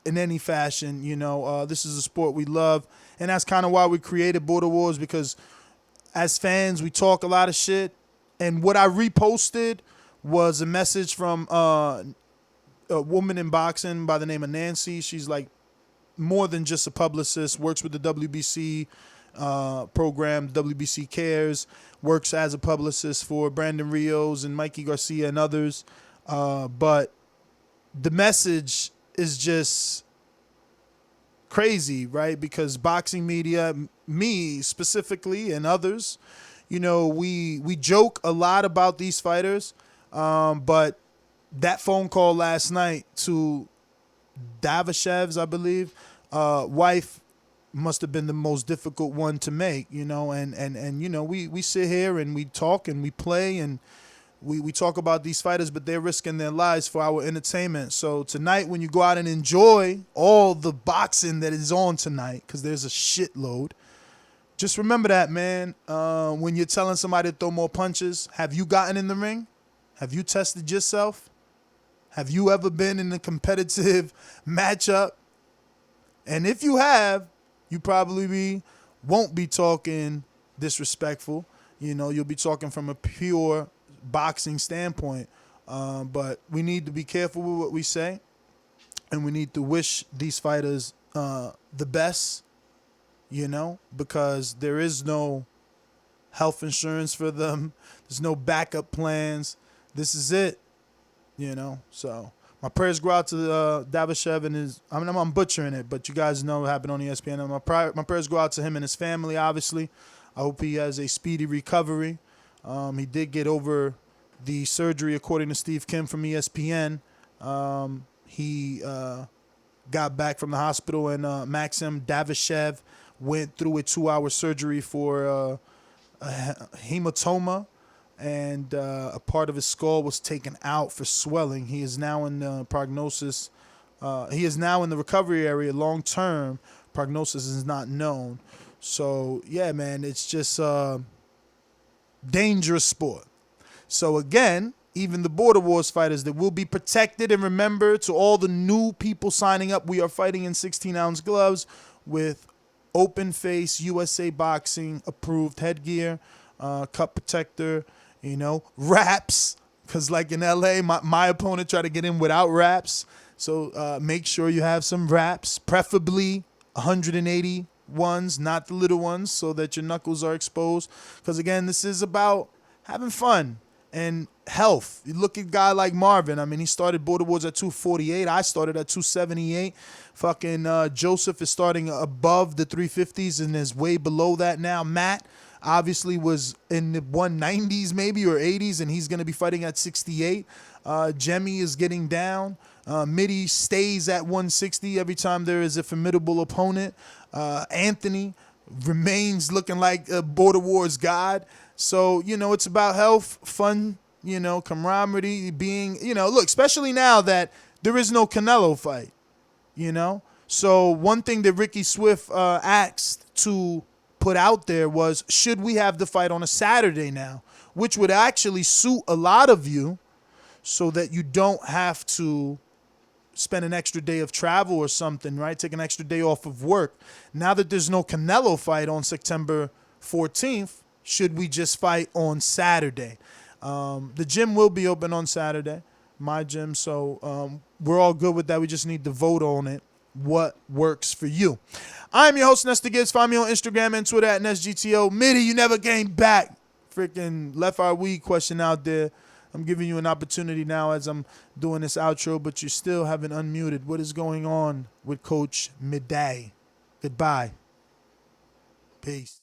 in any fashion. You know, this is a sport we love. And that's kind of why we created Border Wars, because as fans, we talk a lot of shit. And what I reposted was a message from a woman in boxing by the name of Nancy. She's like more than just a publicist, works with the WBC program, WBC Cares, works as a publicist for Brandon Rios and Mikey Garcia and others. But the message is just crazy, right? Because boxing media, me specifically and others, you know, we joke a lot about these fighters, but that phone call last night to Davashev's, I believe, wife must have been the most difficult one to make, you know, and you know, we sit here and we talk and we play and we talk about these fighters, but they're risking their lives for our entertainment. So tonight, when you go out and enjoy all the boxing that is on tonight, because there's a shitload, just remember that, man. When you're telling somebody to throw more punches, have you gotten in the ring? Have you tested yourself? Have you ever been in a competitive matchup? And if you have, you probably won't be talking disrespectful. You know, you'll be talking from a pure boxing standpoint, but we need to be careful with what we say, and we need to wish these fighters the best, you know, because there is no health insurance for them. There's no backup plans. This is it, you know. So my prayers go out to Davashev and his, I mean, I'm butchering it, but you guys know what happened on ESPN. My prayers go out to him and his family, obviously. I hope he has a speedy recovery. He did get over the surgery, according to Steve Kim from ESPN. He got back from the hospital, and Maxim Davashev went through a 2-hour surgery for a hematoma, and a part of his skull was taken out for swelling. He is now in prognosis. He is now in the recovery area. Long term prognosis is not known. So yeah, man, it's just dangerous sport. So again, even the Border Wars fighters that will be protected, and remember, to all the new people signing up, we are fighting in 16-ounce gloves with open face USA Boxing approved headgear, cup protector, you know, wraps, because like in LA, my opponent tried to get in without wraps. So make sure you have some wraps, preferably 180 ones, not the little ones, so that your knuckles are exposed. Because again, this is about having fun and health. You look at a guy like Marvin. I mean, he started Border Wars at 248. I started at 278. Fucking Joseph is starting above the 350s and is way below that now. Matt obviously was in the 190s maybe or 80s, and he's going to be fighting at 68. Jemmy is getting down. Mitty stays at 160 every time there is a formidable opponent. Anthony remains looking like a Border Wars god. So, you know, it's about health, fun, you know, camaraderie, being, you know, look, especially now that there is no Canelo fight, you know. So one thing that Ricky Swift asked to put out there was, should we have the fight on a Saturday now, which would actually suit a lot of you. so that you don't have to spend an extra day of travel or something, right? Take an extra day off of work. Now that there's no Canelo fight on September 14th, should we just fight on Saturday? The gym will be open on Saturday, my gym, so we're all good with that. We just need to vote on it. What works for you? I'm your host, Nestor Gibbs. Find me on Instagram and Twitter at NestGTO. Mitty, you never came back. Freaking left our weed question out there. I'm giving you an opportunity now as I'm doing this outro, but you still haven't unmuted. What is going on with Coach Midday? Goodbye. Peace.